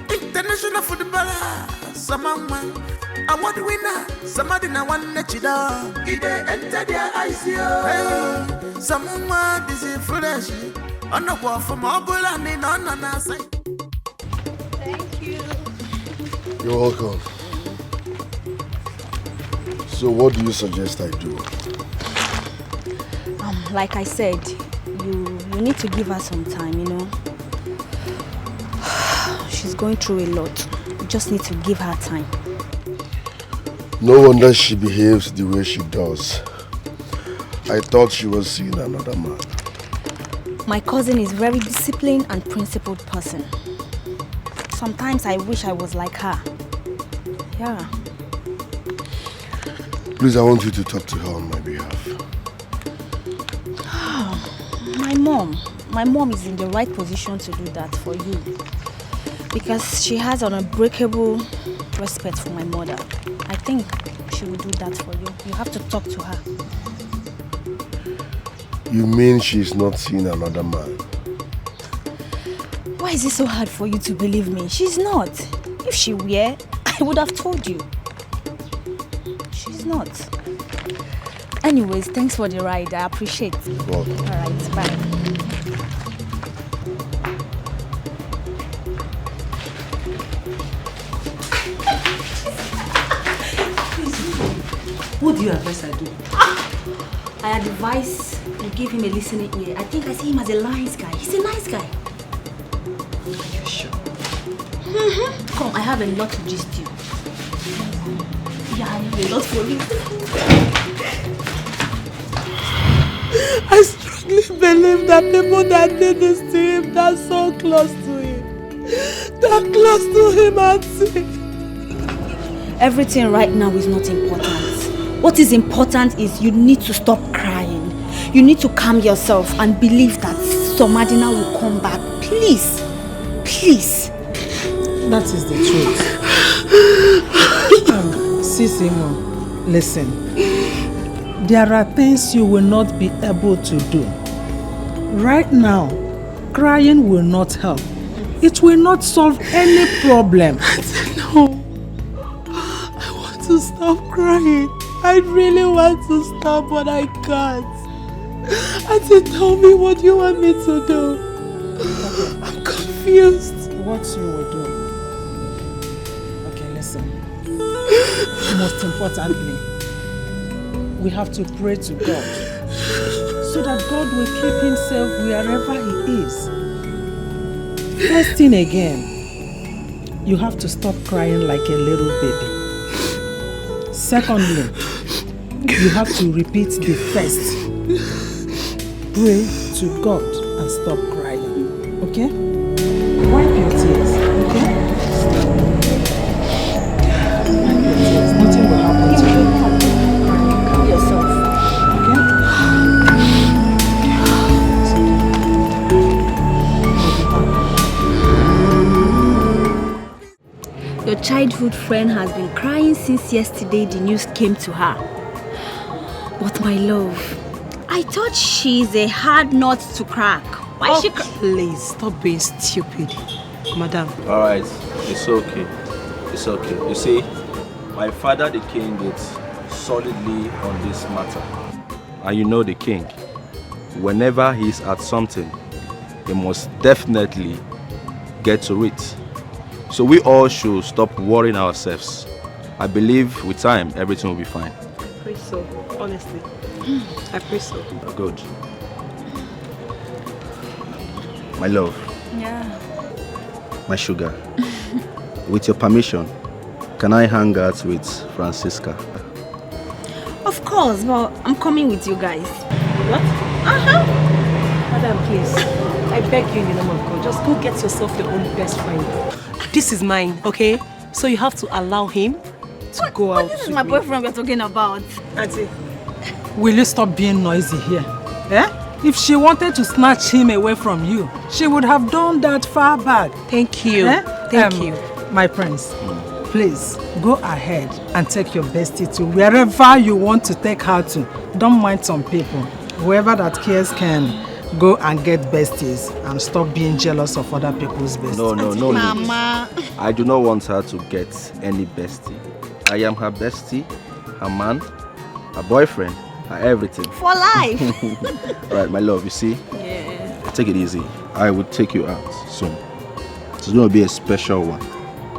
international footballer, Samman, award winner, Samadina one Nechida. Ide enter their ICO. Someone busy fresh. On the wall from Obula and on our side. Thank you. You're welcome. So what do you suggest I do? Like I said, you need to give her some time, you know. She's going through a lot. You just need to give her time. No wonder she behaves the way she does. I thought she was seeing another man. My cousin is a very disciplined and principled person. Sometimes I wish I was like her. Yeah. Please, I want you to talk to her on my behalf. My mom is in the right position to do that for you. Because she has an unbreakable respect for my mother. I think she will do that for you. You have to talk to her. You mean she's not seeing another man? Why is it so hard for you to believe me? She's not. If she were, I would have told you. She's not. Anyways, thanks for the ride. I appreciate it. You're welcome. Alright, bye. What do you advise I do? I advise you give him a listening ear. I think I see him as a nice guy. He's a nice guy. Are you sure? Come, I have a lot to gist you. Yeah, I have a lot for you. I strongly believe that people that did this to him, they're so close to him. They're close to him, Auntie. Everything right now is not important. What is important is you need to stop crying. You need to calm yourself and believe that Samadina will come back. Please. Please. That is the truth. Sisimo, listen. There are things you will not be able to do. Right now, crying will not help. It will not solve any problem. No. I want to stop crying. I really want to stop, but I can't. Auntie, tell me what you want me to do. I'm confused. What you will do? Okay, listen. Most importantly, we have to pray to God so that God will keep himself wherever he is. First thing again, you have to stop crying like a little baby. Secondly, you have to repeat the first. Pray to God and stop crying. Okay? Wipe your tears. Okay? Wipe your tears. Nothing will happen to you. Calm yourself. Okay? Your childhood friend has been crying since yesterday the news came to her. But my love, I thought she's a hard nut to crack. Why is she please, stop being stupid, madam. Alright, it's okay. It's okay. You see, my father the king is solidly on this matter. And you know the king, whenever he's at something, he must definitely get to it. So we all should stop worrying ourselves. I believe with time, everything will be fine. I pray so, honestly. I pray so. Good. My love. Yeah. My sugar. With your permission, can I hang out with Francisca? Of course, but I'm coming with you guys. What? Madam, please. I beg you in the name of God, just go get yourself your own best friend. This is mine, okay? So you have to allow him to go out. This is my boyfriend we're talking about. Auntie, will you stop being noisy here? Eh? If she wanted to snatch him away from you, she would have done that far back. Thank you. Eh? Thank you. My prince, please go ahead and take your bestie to wherever you want to take her to. Don't mind some people. Whoever that cares can go and get besties and stop being jealous of other people's besties. No, Mama. I do not want her to get any bestie. I am her bestie, her man, her boyfriend, her everything. For life. Right, my love, you see? Yeah. Take it easy. I will take you out soon. It's going to be a special one.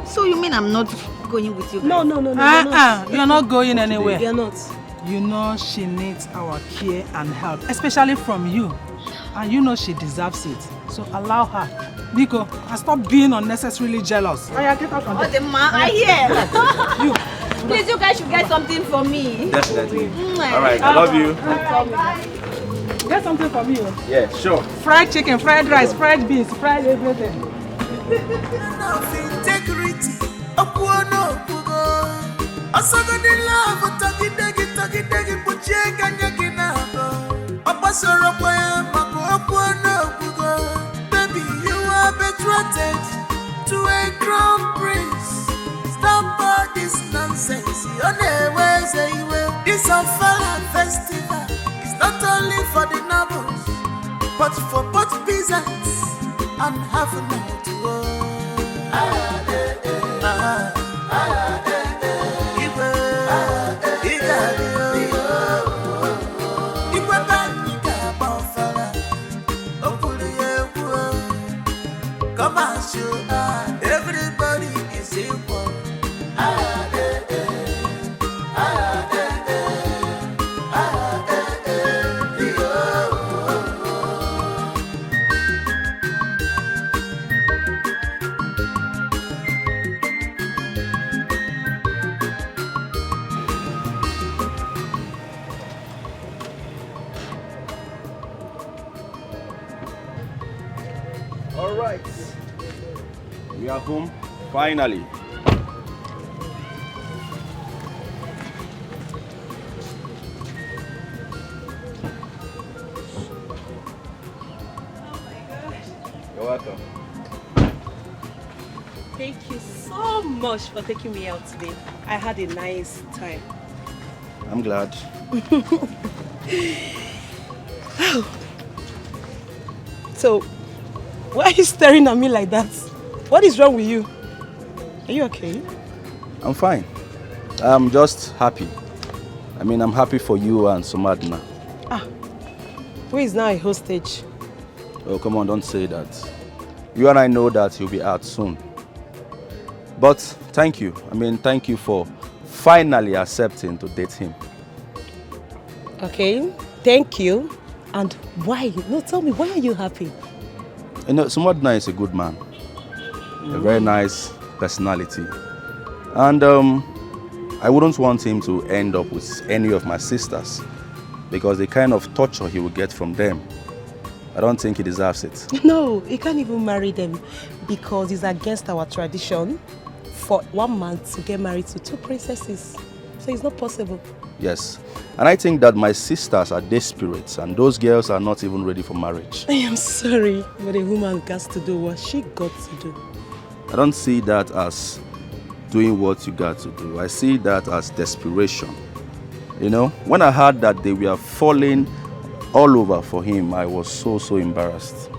So you mean I'm not going with you guys? No. You're not going anywhere. You're not. You know she needs our care and help, especially from you. And you know she deserves it. So allow her. Nico, and stop being unnecessarily jealous. Aya, get out from there. Oh, the man, I hear. You. Please, you guys should get something for me. Definitely. All right, I love you. Get something for me. Yeah, sure. Fried chicken, fried rice, fried beans, fried everything. Integrity, Opuano, Pugo. Asaga de love, Taki, Puchek, and Yakinabo. Opasoro, Mako, Opuano, Pugo. Baby, you are betrothed to a crown prince. Stop all this nonsense. You're the way say you will. This Afala festival is not only for the nobles, but for both peasants and half a night to go. Come on, show everybody is equal. All right. We are home, finally. You're welcome. Thank you so much for taking me out today. I had a nice time. I'm glad. So, why are you staring at me like that? What is wrong with you? Are you okay? I'm fine. I'm just happy. I mean, I'm happy for you and Samadina. Who is now a hostage? Oh, come on, don't say that. You and I know that you'll be out soon. But thank you. I mean, thank you for finally accepting to date him. Okay, thank you. And why? No, tell me, why are you happy? You know, Samadina is a good man. A very nice personality. And I wouldn't want him to end up with any of my sisters because the kind of torture he will get from them, I don't think he deserves it. No, he can't even marry them because it's against our tradition for one man to get married to two princesses. So it's not possible. Yes. And I think that my sisters are desperate and those girls are not even ready for marriage. I am sorry, but a woman got to do what she got to do. I don't see that as doing what you got to do. I see that as desperation. You know, when I heard that they were falling all over for him, I was so embarrassed.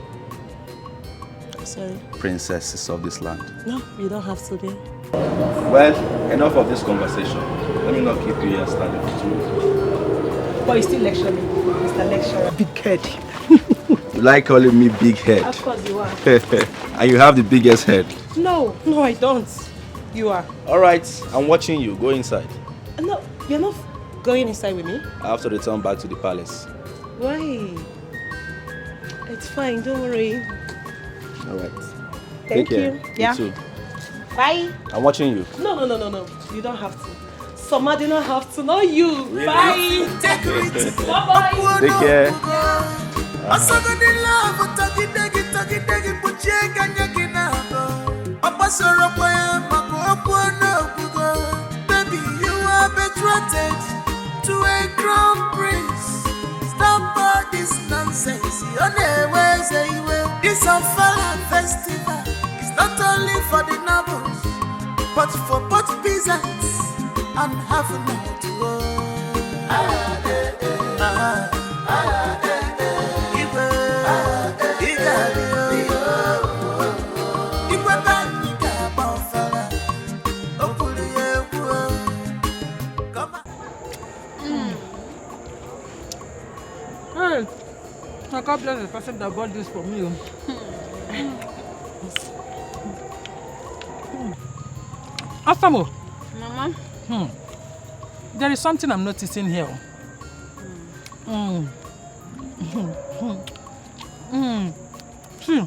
sorry. princesses of this land. No, you don't have to be. Well, enough of this conversation. Let me not keep you here standing for too long. But you still lecture me, Mr. Lecturer. Big head. You like calling me big head. Of course you are. And you have the biggest head. No, I don't. You are. Alright, I'm watching you. Go inside. No, you're not going inside with me. I have to return back to the palace. Why? It's fine, don't worry. Alright. Thank Take care. you. Yeah. too. Bye. I'm watching you. No. You don't have to. Samadina have to, not you. Really? Bye. Bye-bye. Take care. Baby, you are betrothed to a crown prince. Stop all this nonsense. This Ofala festival is not only for the nobles, but for both peasants and having to go. Hey, I can't blame the person that bought this for me. Asamo. Mama. There is something I'm noticing here. See,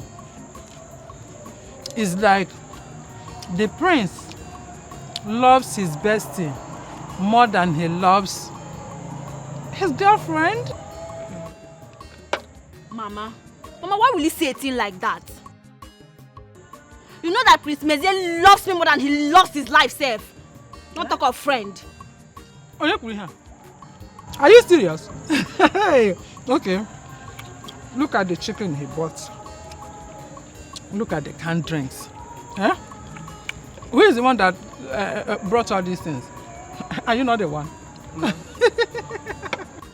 it's like the prince loves his bestie more than he loves his girlfriend. Mama, why will you say a thing like that? You know that Prince Mezie loves me more than he loves his life self. Don't talk of friend. Are you serious? Okay. Look at the chicken he bought. Look at the canned drinks. Eh? Who is the one that brought all these things? Are you not the one? No.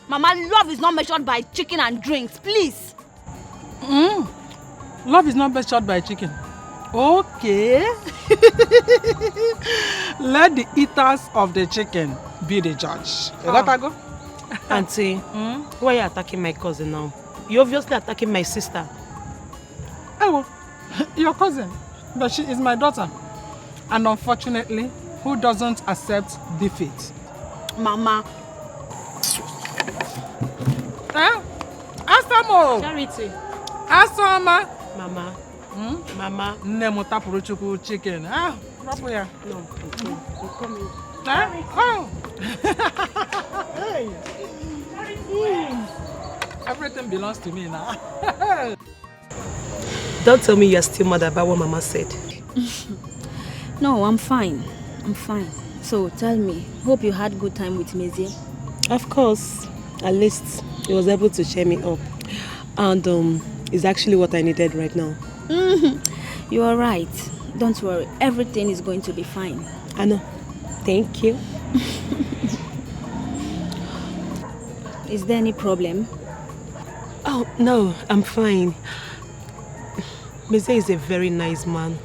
Mama, love is not measured by chicken and drinks, please. Love is not measured by chicken. Okay. Let the eaters of the chicken be the judge. You got to go? Auntie, why are you attacking my cousin now? You're obviously attacking my sister. Oh, your cousin. But she is my daughter. And unfortunately, who doesn't accept defeat? Mama. Asamo! Charity. Asama! Mama. Mama. Nemo tapuruchuku chicken. Rapo ya. No, I'm coming. Oh! Hey! Everything belongs to me now. Don't tell me you're still mad about what Mama said. No, I'm fine. I'm fine. So tell me, hope you had good time with Mezie. Of course. At least he was able to cheer me up. And it's actually what I needed right now. You are right. Don't worry. Everything is going to be fine. I know. Thank you. Is there any problem? Oh, no. I'm fine. Mezie is a very nice man.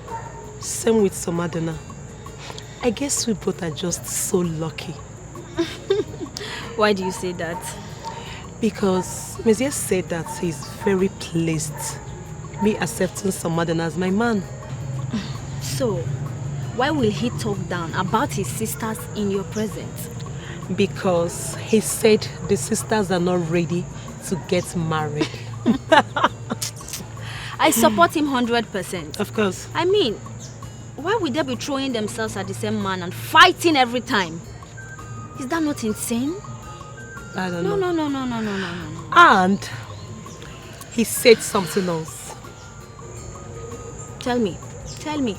Same with Samadina. I guess we both are just so lucky. Why do you say that? Because Mezie said that he's very pleased me accepting Samadina as my man. So, why will he talk down about his sisters in your presence? Because he said the sisters are not ready to get married. I support him 100%. Of course. I mean, why would they be throwing themselves at the same man and fighting every time? Is that not insane? I don't know. No. And he said something else. Tell me. Tell me.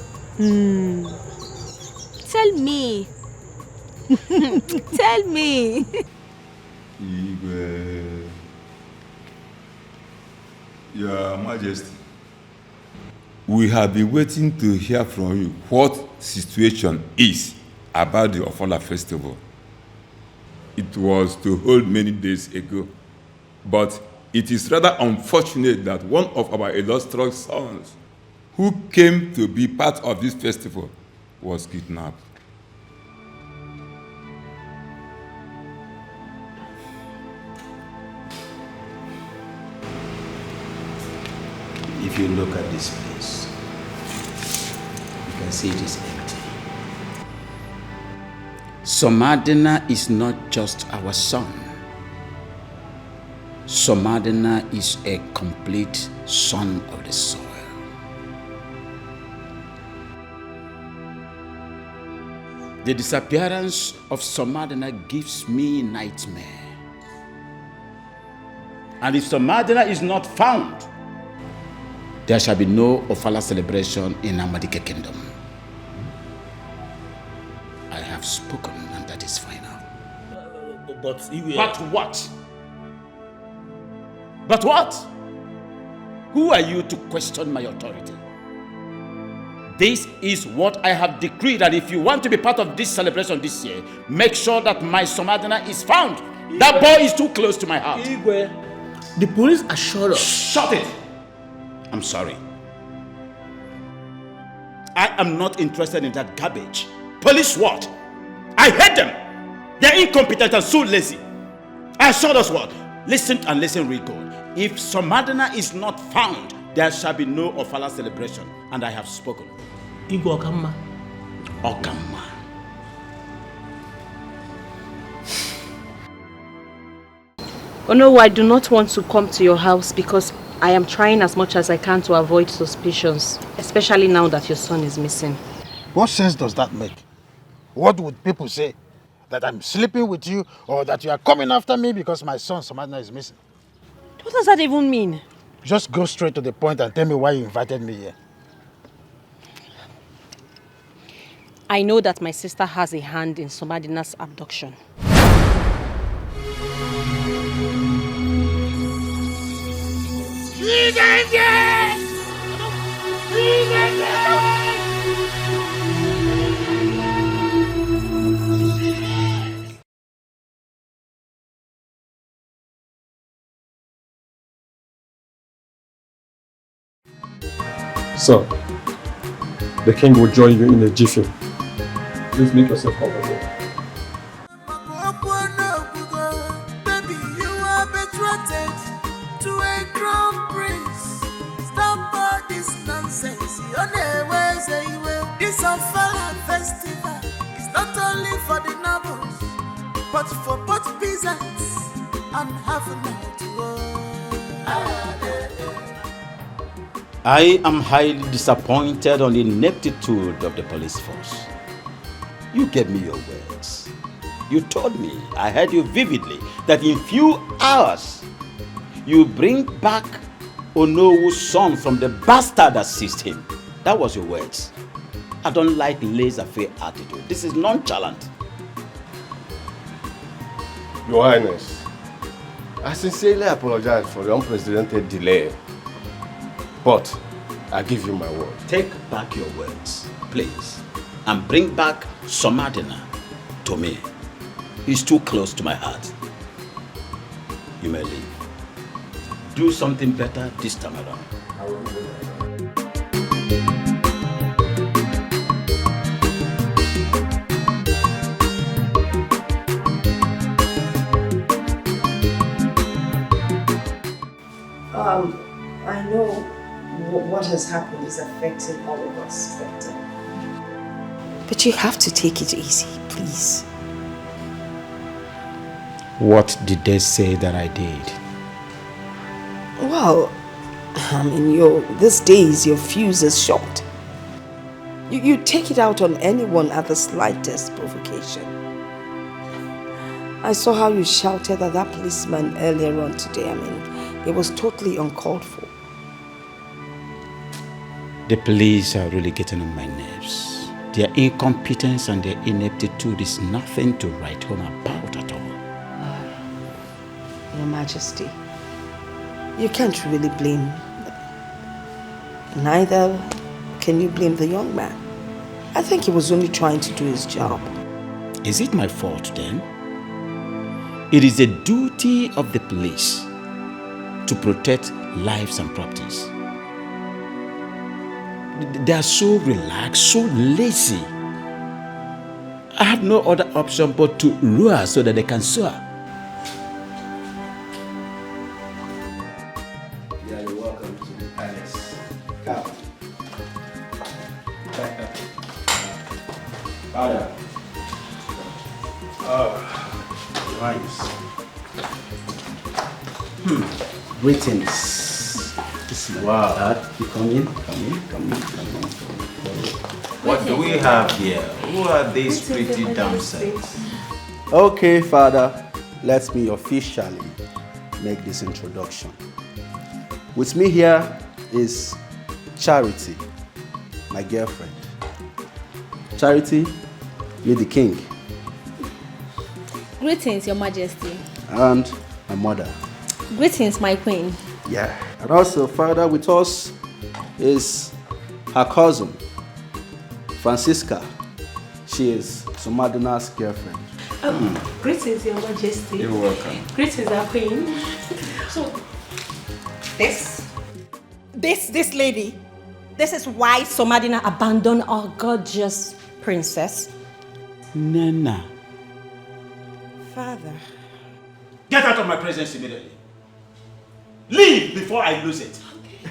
Tell me. Your Majesty, we have been waiting to hear from you what situation is about the Ofala festival. It was to hold many days ago, but it is rather unfortunate that one of our illustrious sons who came to be part of this festival was kidnapped. If you look at this place, you can see it is empty. Samadina is not just our son. Samadina is a complete son of the soil. The disappearance of Samadina gives me nightmare. And if Samadina is not found, there shall be no Ofala celebration in Amadike Kingdom. I have spoken, and that is final. But what? But what? Who are you to question my authority? This is what I have decreed, and if you want to be part of this celebration this year, make sure that my Samadina is found. Igwe. That boy is too close to my heart. Igwe, the police assured us. Shut it! I'm sorry. I am not interested in that garbage. Police what? I hate them. They're incompetent and so lazy. I assured us what? Listen and listen real good. If Samadina is not found, there shall be no Ofala celebration. And I have spoken. Igwe Okamma. Okamma. Oh no, I do not want to come to your house because I am trying as much as I can to avoid suspicions, especially now that your son is missing. What sense does that make? What would people say? That I'm sleeping with you or that you are coming after me because my son Samadina is missing? What does that even mean? Just go straight to the point and tell me why you invited me here. I know that my sister has a hand in Samadina's abduction. Sir, the king will join you in a jiffy. Please make yourself comfortable. Baby, you are betrothed to a crown prince. Stop all this nonsense. This Ofala festival is not only for the nobles, but for both peasants and half-men too. I am highly disappointed on the ineptitude of the police force. You gave me your words. You told me, I heard you vividly, that in few hours you bring back Onowu's son from the bastard that seized him. That was your words. I don't like laissez-faire attitude. This is nonchalant. Your Highness, I sincerely apologize for the unprecedented delay. But I give you my word. Take back your words, please, and bring back Samadina to me. He's too close to my heart. You may leave. Do something better this time around. I know what has happened is affecting all of us, but you have to take it easy, please. What did they say that I did? Well, I mean, these days your fuse is short. You take it out on anyone at the slightest provocation. I saw how you shouted at that policeman earlier on today. I mean, it was totally uncalled for. The police are really getting on my nerves. Their incompetence and their ineptitude is nothing to write home about at all. Your Majesty, you can't really blame them. Neither can you blame the young man. I think he was only trying to do his job. Is it my fault then? It is the duty of the police to protect lives and properties. they are so relaxed, so lazy. I have no other option but to lure so that they can soar. Yeah, you're welcome to the palace. Come. Father. Oh, nice. Greetings. Wow. You come in. What do we have here? Who are these pretty damsels? Okay, Father, let me officially make this introduction. With me here is Charity, my girlfriend. Charity, meet the king. Greetings, Your Majesty. And my mother. Greetings, my queen. Yeah. And also, Father, with us is her cousin, Francisca. She is Samadina's girlfriend. Greetings, Your Majesty. You're welcome. Greetings, our queen. So, this lady, this is why Samadina abandoned our gorgeous princess. Nana. Father. Get out of my presence immediately. Leave before I lose it.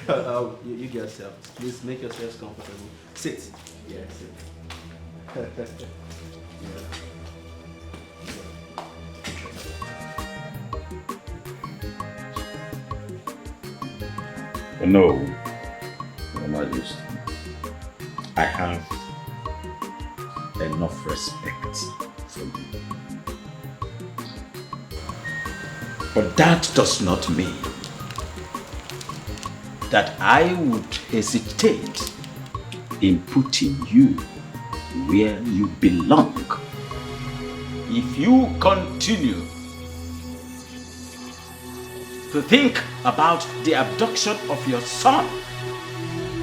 You get yourself. Please make yourselves comfortable. Sit. Yeah, sit. No, Your Majesty. I have enough respect for you. But that does not mean that I would hesitate in putting you where you belong. If you continue to think about the abduction of your son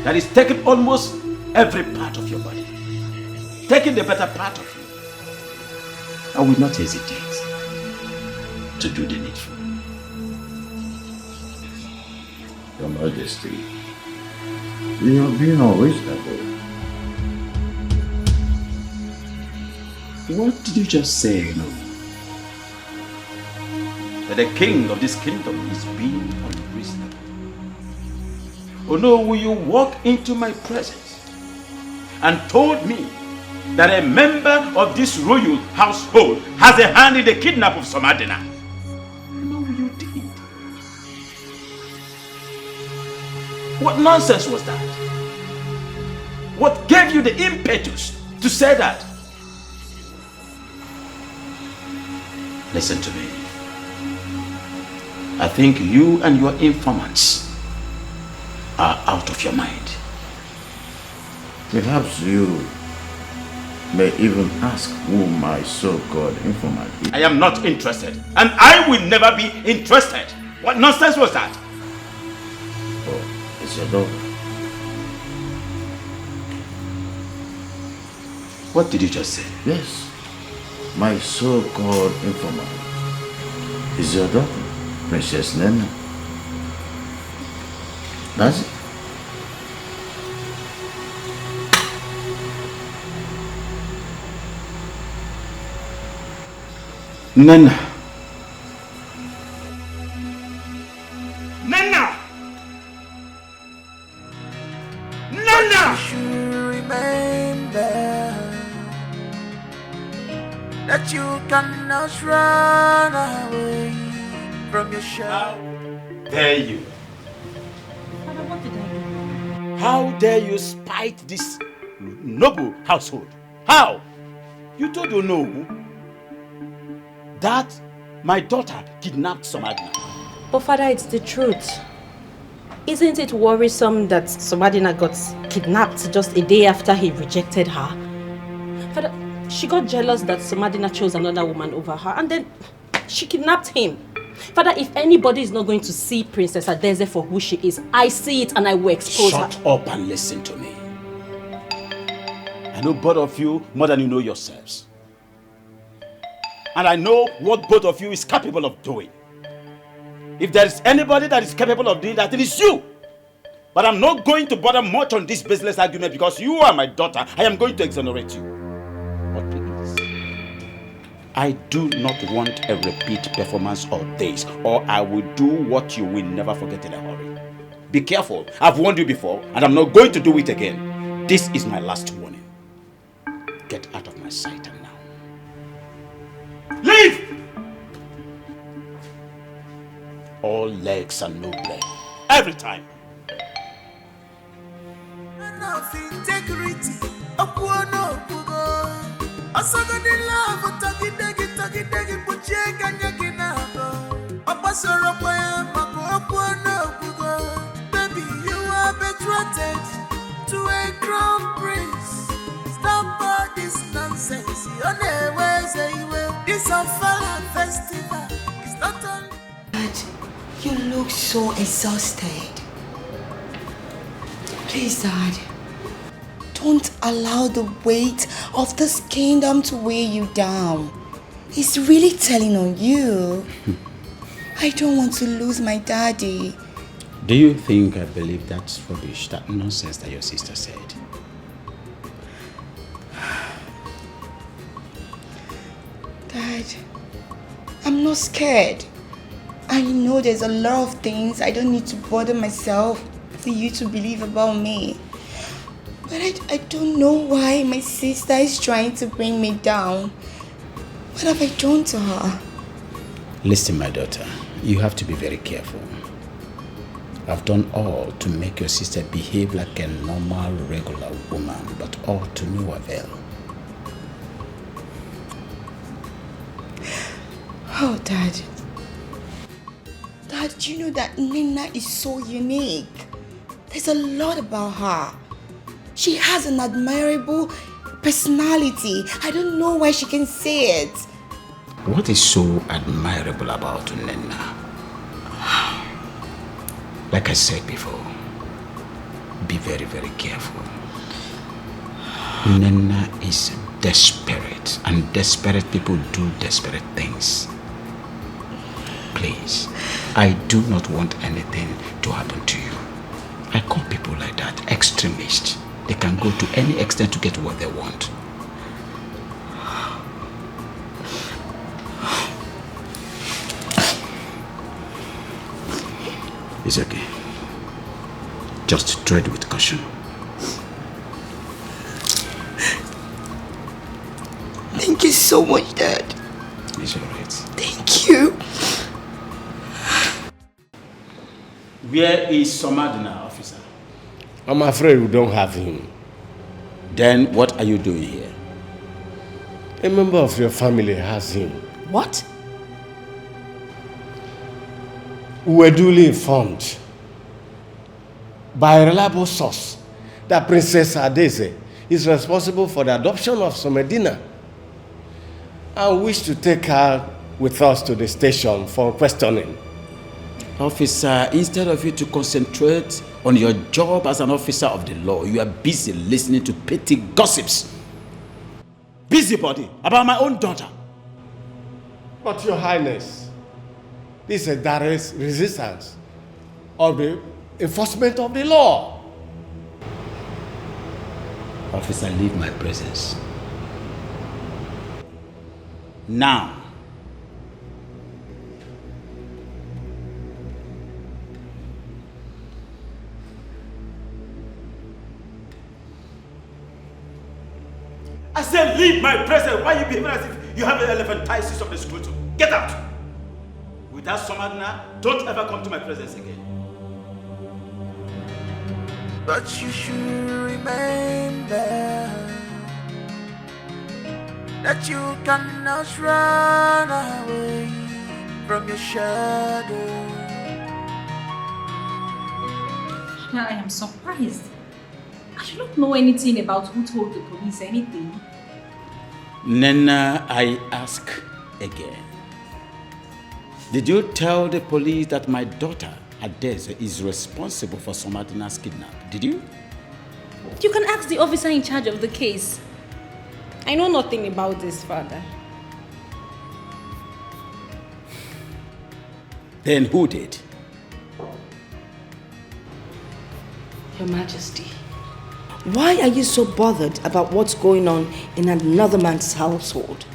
that is taking almost every part of your body, taking the better part of you, I will not hesitate to do the needful. Your Majesty, you are being unreasonable. What did you just say, no? That the king of this kingdom is being unreasonable. Oh no, will you walk into my presence and told me that a member of this royal household has a hand in the kidnap of Samadina? No, you did. What nonsense was that? What gave you the impetus to say that? Listen to me. I think you and your informants are out of your mind. Perhaps you may even ask who my so-called informant is. I am not interested, and I will never be interested. What nonsense was that? Oh, it's your daughter. What did you just say? Yes, my so-called informant is your daughter, Princess Nena. That's it. Nana. Nana! Nana! You should remember that you cannot run away from your shadow. Dare you? Father, what did I do? How dare you spite this noble household? How? You told you know that my daughter kidnapped Samadina. But Father, it's the truth. Isn't it worrisome that Samadina got kidnapped just a day after he rejected her? Father, she got jealous that Samadina chose another woman over her, and then she kidnapped him. Father, if anybody is not going to see Princess Adeze for who she is, I see it and I will expose her. Shut up and listen to me. I know both of you more than you know yourselves. And I know what both of you is capable of doing. If there is anybody that is capable of doing that, it is you. But I'm not going to bother much on this baseless argument because you are my daughter. I am going to exonerate you. But please, I do not want a repeat performance of this, or I will do what you will never forget in a hurry. Be careful. I've warned you before, and I'm not going to do it again. This is my last warning. Get out of my sight and now. Leave! All legs and no leg. Every time. Enough integrity. Okuono okugo. Asagadi love tagi degi buche kanya kinabo. Opasoro kwaya mako okuono okugo. Baby, you are betrothed to a crown prince. Stop all this nonsense. Your name say you will. This Ofala festival is not only. Dad, you look so exhausted. Please, Dad, don't allow the weight of this kingdom to weigh you down. It's really telling on you. I don't want to lose my daddy. Do you think I believe that rubbish, that nonsense that your sister said? Dad, I'm not scared. I know there's a lot of things I don't need to bother myself for you to believe about me. But I don't know why my sister is trying to bring me down. What have I done to her? Listen, my daughter, you have to be very careful. I've done all to make your sister behave like a normal, regular woman, but all to no avail. Oh, Dad. Dad, do you know that Nina is so unique? There's a lot about her. She has an admirable personality. I don't know why she can say it. What is so admirable about Nina? Like I said before, be very, very careful. Nina is desperate, and desperate people do desperate things. Please, I do not want anything to happen to you. I call people like that extremists. They can go to any extent to get what they want. It's okay. Just tread with caution. Thank you so much, Dad. It's alright. Thank you. Where is Samadina, officer? I'm afraid we don't have him. Then what are you doing here? A member of your family has him. What? We were duly informed by a reliable source that Princess Adeze is responsible for the adoption of Samadina. I wish to take her with us to the station for questioning. Officer, instead of you to concentrate on your job as an officer of the law, you are busy listening to petty gossips. Busybody about my own daughter. But Your Highness, this is a direct resistance of the enforcement of the law. Officer, leave my presence. Now. I said leave my presence. Why are you behaving as if you have an elephantiasis of the scrotum? Get out! Without Samadina, don't ever come to my presence again. But you should remember that you cannot run away from your shadow. I am surprised. I do not know anything about who told the police anything. Nena, I ask again. Did you tell the police that my daughter, Adeze, is responsible for Samadina's kidnap? Did you? You can ask the officer in charge of the case. I know nothing about this, Father. Then who did? Your Majesty, why are you so bothered about what's going on in another man's household?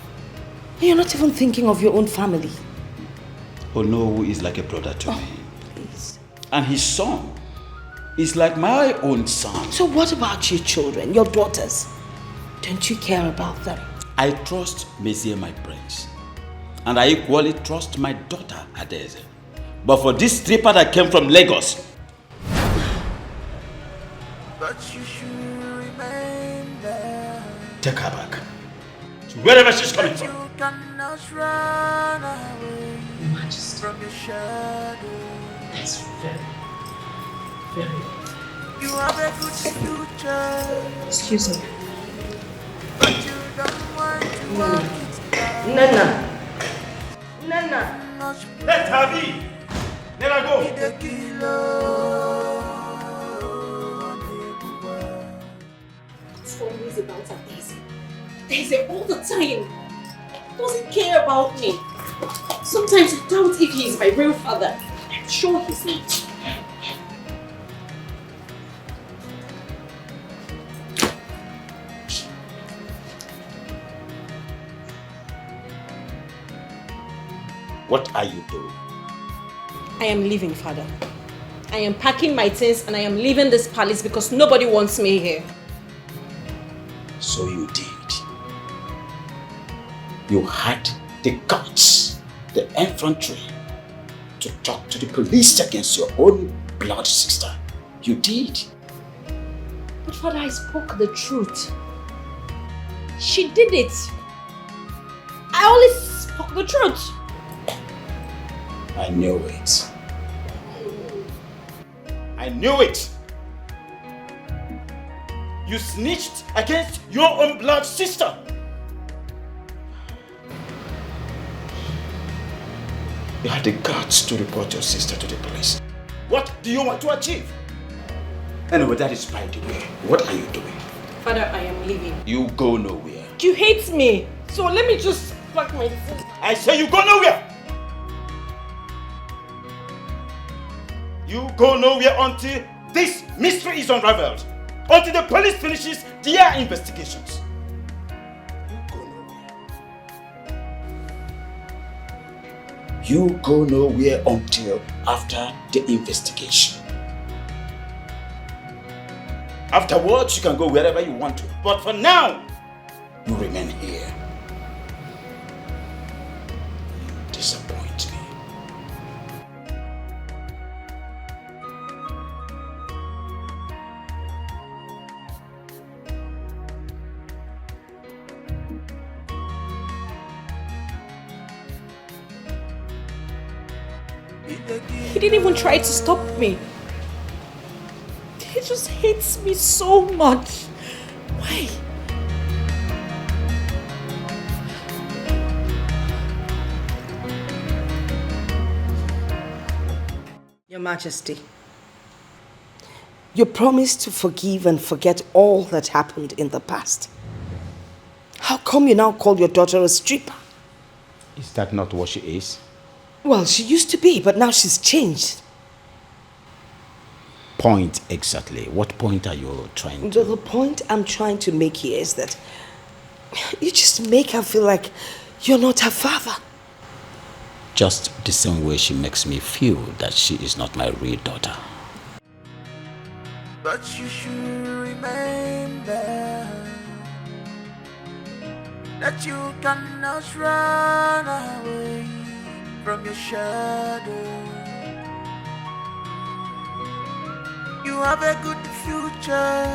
You're not even thinking of your own family. Onowu is like a brother to me. Please. And his son is like my own son. So what about your children, your daughters? Don't you care about them? I trust Monsieur, my prince. And I equally trust my daughter, Adeze. But for this stripper that came from Lagos, But you should remain there. take her back. To wherever she's coming from. You cannot run away from your shadow. That's very. You have a good future. Excuse me. But you don't want to walk it out. Nana. Let her be. Let her go. It's always about Daisy. Daisy all the time. Doesn't care about me. Sometimes I doubt if he is my real father. I'm sure he's not. What are you doing? I am leaving, father. I am packing my things and I am leaving this palace because nobody wants me here. So you did. You had the guts, the infantry, to talk to the police against your own blood sister. You did. But father, I spoke the truth. She did it. I only spoke the truth. I knew it. I knew it. You snitched against your own blood sister. You had the guts to report your sister to the police. What do you want to achieve? Anyway, that is by the way. What are you doing? Father, I am leaving. You go nowhere. You hate me. So let me just pack my things. I say you go nowhere. You go nowhere until this mystery is unraveled. Until the police finishes their investigations. You go nowhere until after the investigation. Afterwards, you can go wherever you want to. But for now, you remain here. You disappoint me. He didn't even try to stop me. He just hates me so much. Why? Your Majesty, you promised to forgive and forget all that happened in the past. How come you now call your daughter a stripper? Is that not what she is? Well, she used to be, but now she's changed. Point exactly. What point are you trying to... The point I'm trying to make here is that you just make her feel like you're not her father. Just the same way she makes me feel that she is not my real daughter. But you should remember that you cannot run away from your shadow. You have a good future,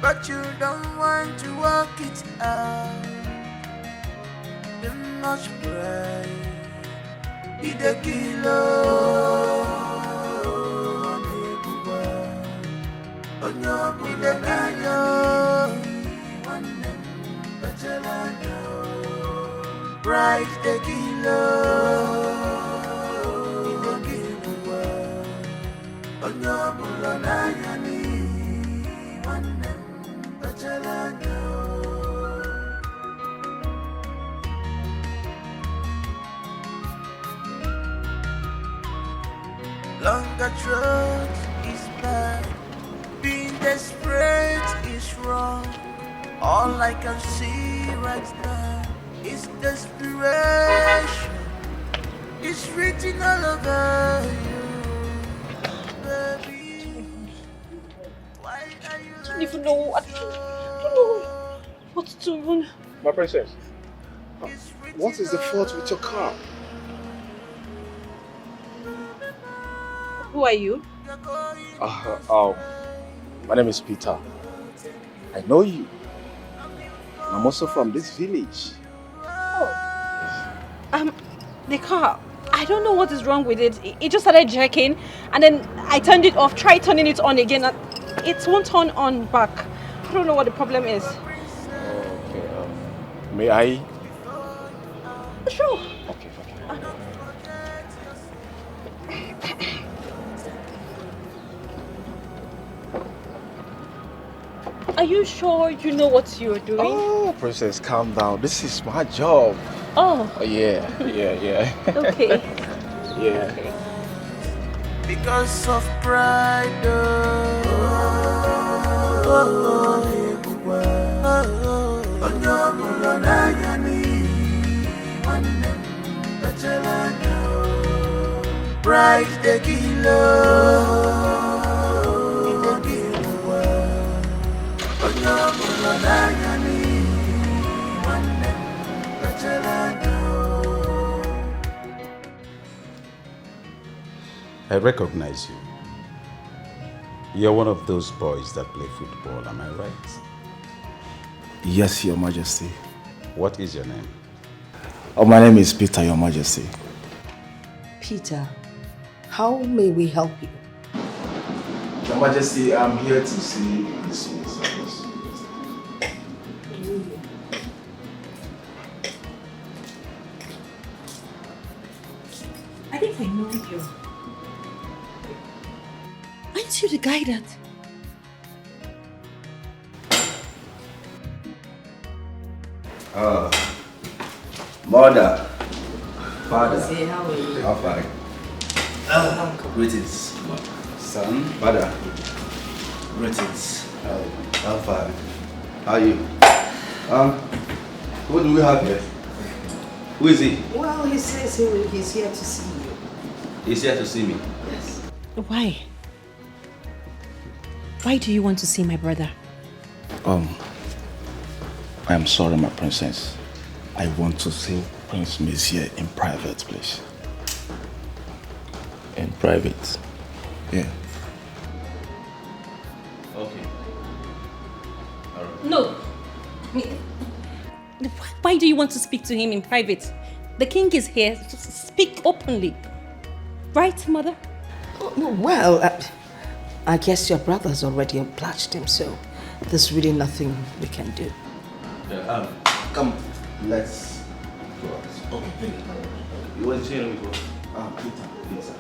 but you don't want to work it out. You must pray. Be the killer. Be the killer. Right, the killer. Longer truth is All I can see right now is desperation. It's written all over you, baby. Why are you I don't even know. I don't know what to do. My princess, what is the fault with your car? Who are you? My name is Peter. I know you. I'm also from this village. The car. I don't know what is wrong with it. It just started jerking, and then I turned it off, tried turning it on again, and it won't turn on back. I don't know what the problem is. Okay, may I? Sure. Okay. Are you sure you know what you're doing? Oh, princess, calm down. This is my job. Oh. Yeah. Okay. Yeah. Because of pride. Pride the killer. I recognize you. You're one of those boys that play football, am I right? Yes, Your Majesty. What is your name? Oh, my name is Peter, Your Majesty. Peter, how may we help you? Your Majesty, I'm here to see this service. I think I know you. Aren't you the guy that... Mother, father, Say, how are you? how far? Greetings, son, father. Greetings. How far? How are you? What do we have here? Who is he? Well, he says he's here to see you. He's here to see me. Yes. Why? Why do you want to see my brother? I am sorry, my princess. I want to see Prince Messiah in private, please. In private? Yeah. Okay. All right. No. Why do you want to speak to him in private? The king is here. Just speak openly. Right, mother? Well, I guess your brother's already obliged him, so there's really nothing we can do. Come, let's go out. Okay. You want to see him? Peter, yes.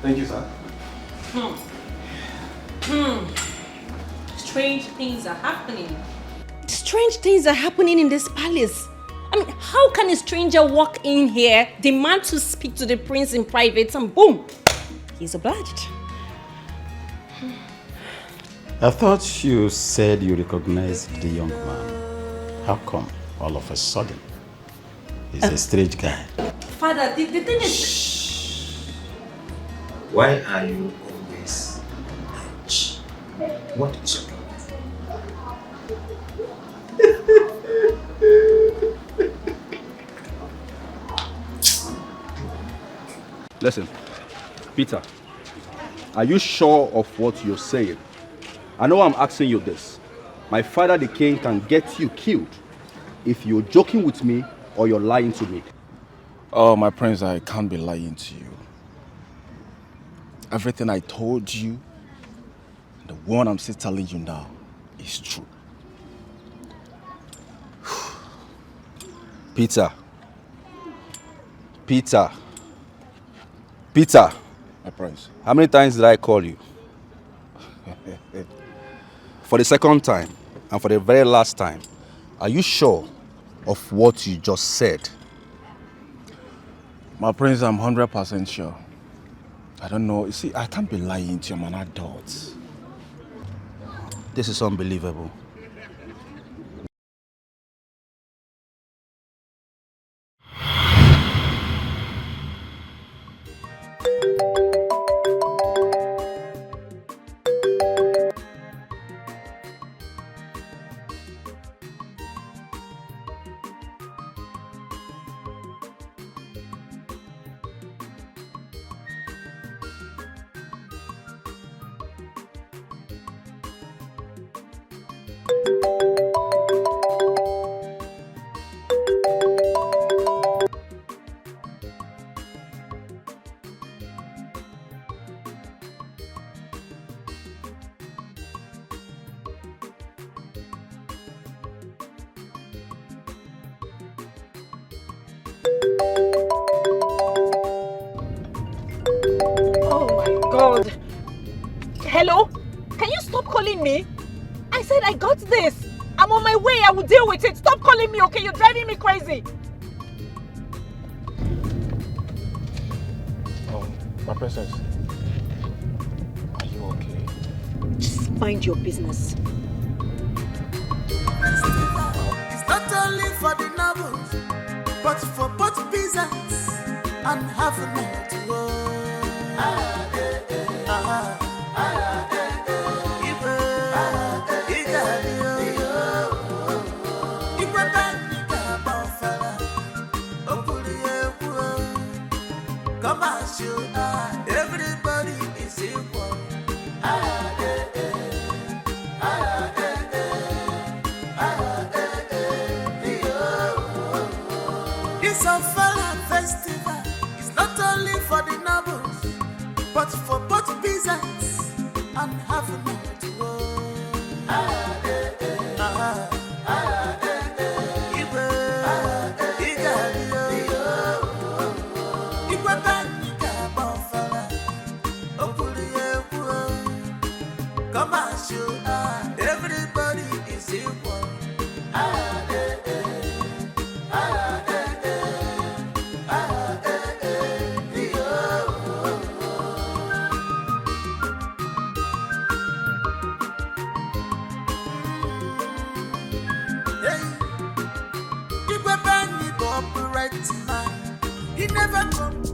Thank you, sir. Strange things are happening. Strange things are happening in this palace. I mean, how can a stranger walk in here, demand to speak to the prince in private, and boom, he's obliged? I thought you said you recognized the young man. How come all of a sudden? He's a strange guy. Father, the thing is... Shh. Why are you always Shh. What is your problem? Listen, Peter, are you sure of what you're saying? I know I'm asking you this. My father, the king, can get you killed if you're joking with me or you're lying to me. Oh, my prince, I can't be lying to you. Everything I told you, the one I'm still telling you now, is true. Peter. My prince. How many times did I call you? For the second time, and for the very last time, are you sure of what you just said? My prince, I'm 100% sure. I don't know. You see, I can't be lying to you. I'm an adult. This is unbelievable. God. Hello? Can you stop calling me? I said I got this. I'm on my way. I will deal with it. Stop calling me, okay? You're driving me crazy. My princess. Are you okay? Just mind your business. It's not only for the novels, but for both peasants and having it to go. Everybody is equal. It's a Fala festival. It's not only for the nobles, but for both peasants and having it to go. Everybody is equal. He never comes.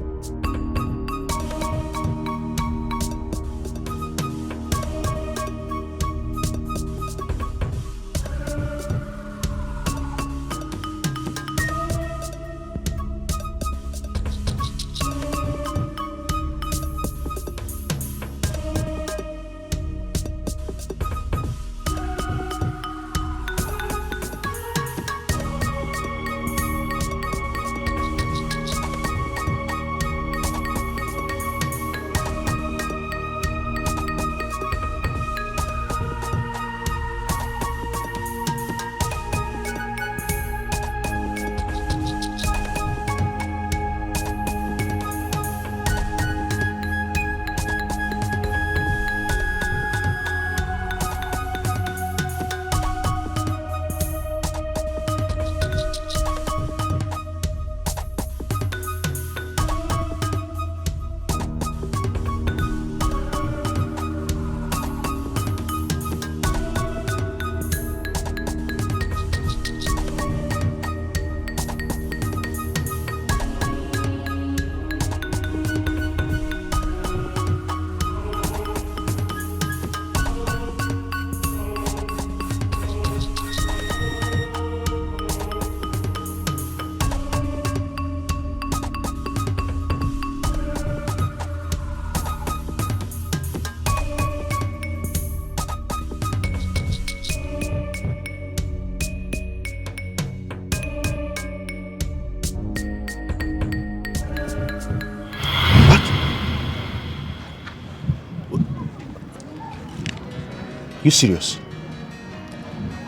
You serious?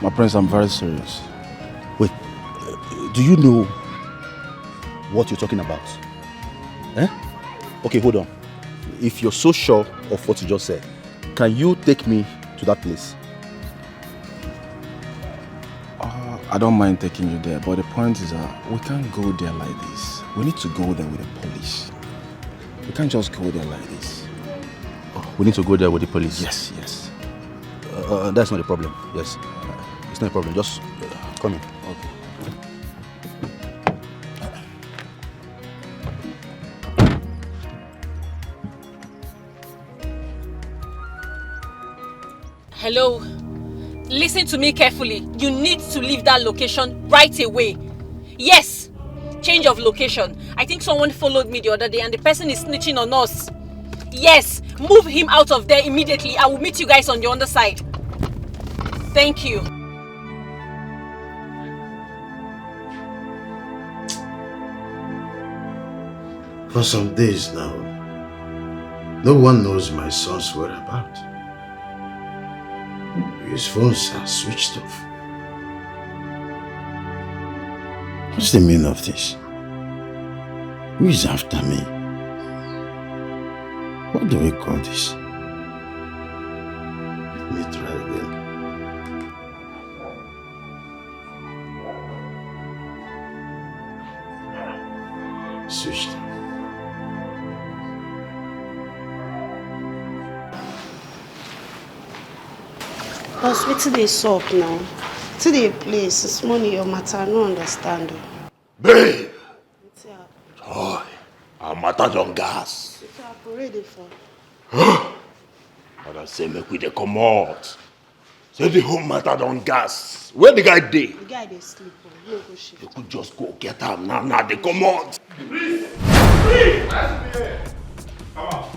My friends, I'm very serious. Wait, do you know what you're talking about? Eh? Okay, hold on. If you're so sure of what you just said, can you take me to that place? I don't mind taking you there, but the point is that we can't go there like this. We need to go there with the police. We can't just go there like this. We need to go there with the police? Yes, yes. That's not a problem. Yes. It's not a problem. Just come in. Okay. Hello? Listen to me carefully. You need to leave that location right away. Yes! Change of location. I think someone followed me the other day and the person is snitching on us. Yes! Move him out of there immediately. I will meet you guys on the other side. Thank you. For some days now, no one knows my son's whereabouts. His phones are switched off. What's the meaning of this? Who is after me? What do we call this? Let me try again. Switched off. Boss, wetin dey sup now? Wetin dey place? It's money your matter, I no understand. Babe! Joy, our matter don gas. Wetin I ready for? Father say make we dey comot. Say the whole matter don gas. Where the guy dey? The guy dey sleep. No go shift. You could just go get am now, they comot. Please! Please! Come on.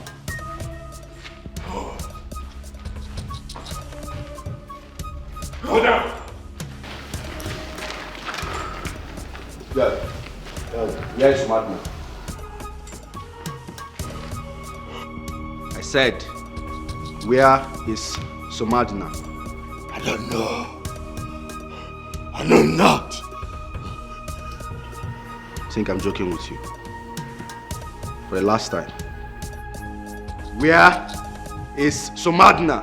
Go down. Where is Samadina? I said, where is Samadina? I don't know. I know not. I think I'm joking with you. For the last time. Where is Samadina?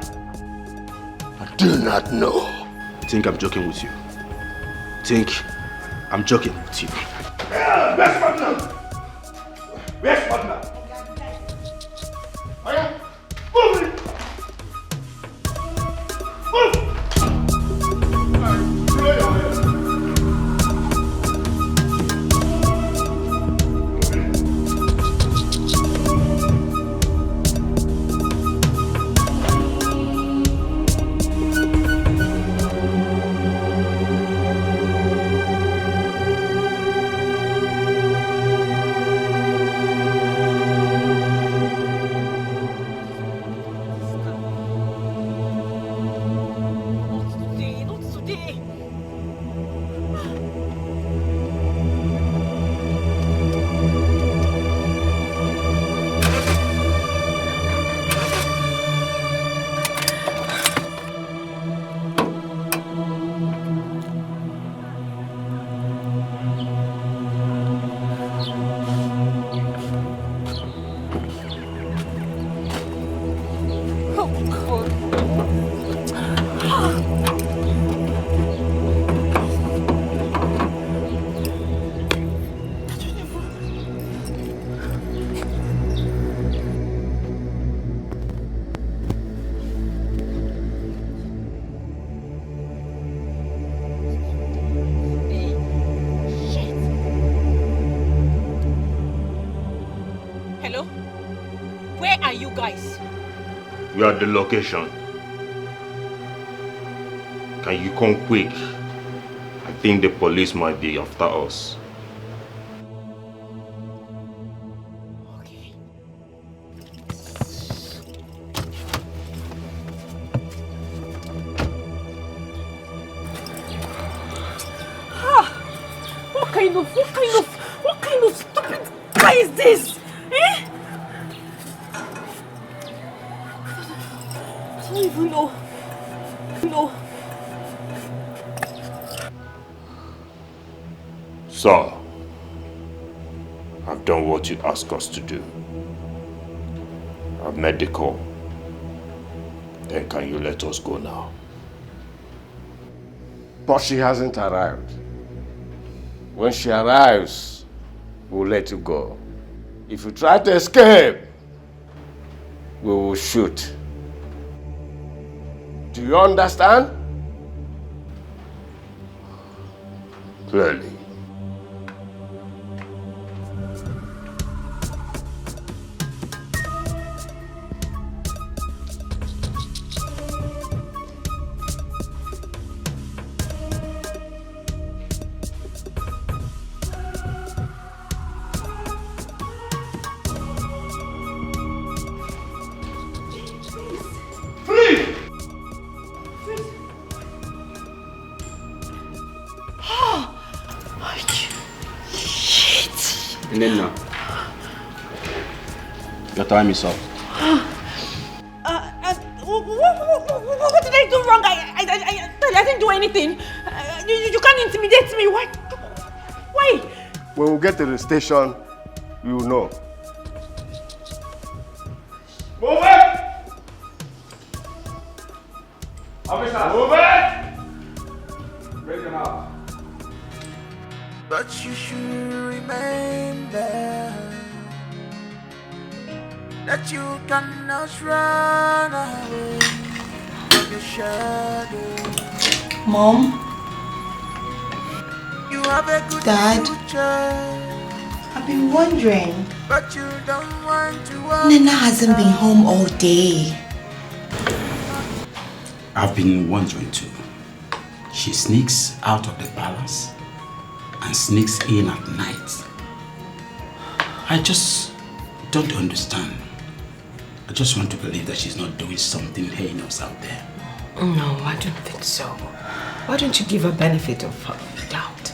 I do not know. I think I'm joking with you. I think I'm joking with you. Where's Samadina? Where's Samadina? Move it! Move! We are at the location. Can you come quick? I think the police might be after us. Okay. What kind of stupid guy is this? Eh? I don't even know. Sir, I've done what you asked us to do. I've made the call. Then can you let us go now? But she hasn't arrived. When she arrives, we'll let you go. If you try to escape, we will shoot. Do you understand? Clearly. Your time is up. What did I do wrong? I didn't do anything. You can't intimidate me. Why? Why? When we get to the station, you will know. Move it! Officer, move it! Bring them out. But you should remember that you cannot run away from your shadow. Mom? You have a good Dad? future, I've been wondering. but you don't want to walk. Nena hasn't been home all day. I've been wondering too. She sneaks out of the palace and sneaks in at night. I just don't understand. I just want to believe that she's not doing something heinous out there. No, I don't think so. Why don't you give her benefit of doubt?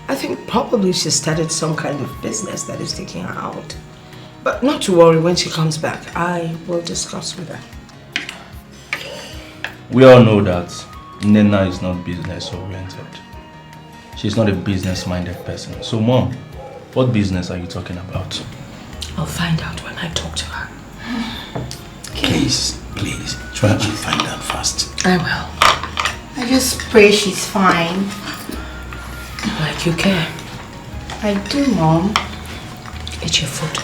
I think probably she started some kind of business that is taking her out. But not to worry, when she comes back, I will discuss with her. We all know that Nena is not business oriented. She's not a business-minded person. So, Mom, what business are you talking about? I'll find out when I talk to her. Please, try and find out fast. I will. I just pray she's fine. Like you care. I do, Mom. Eat your food.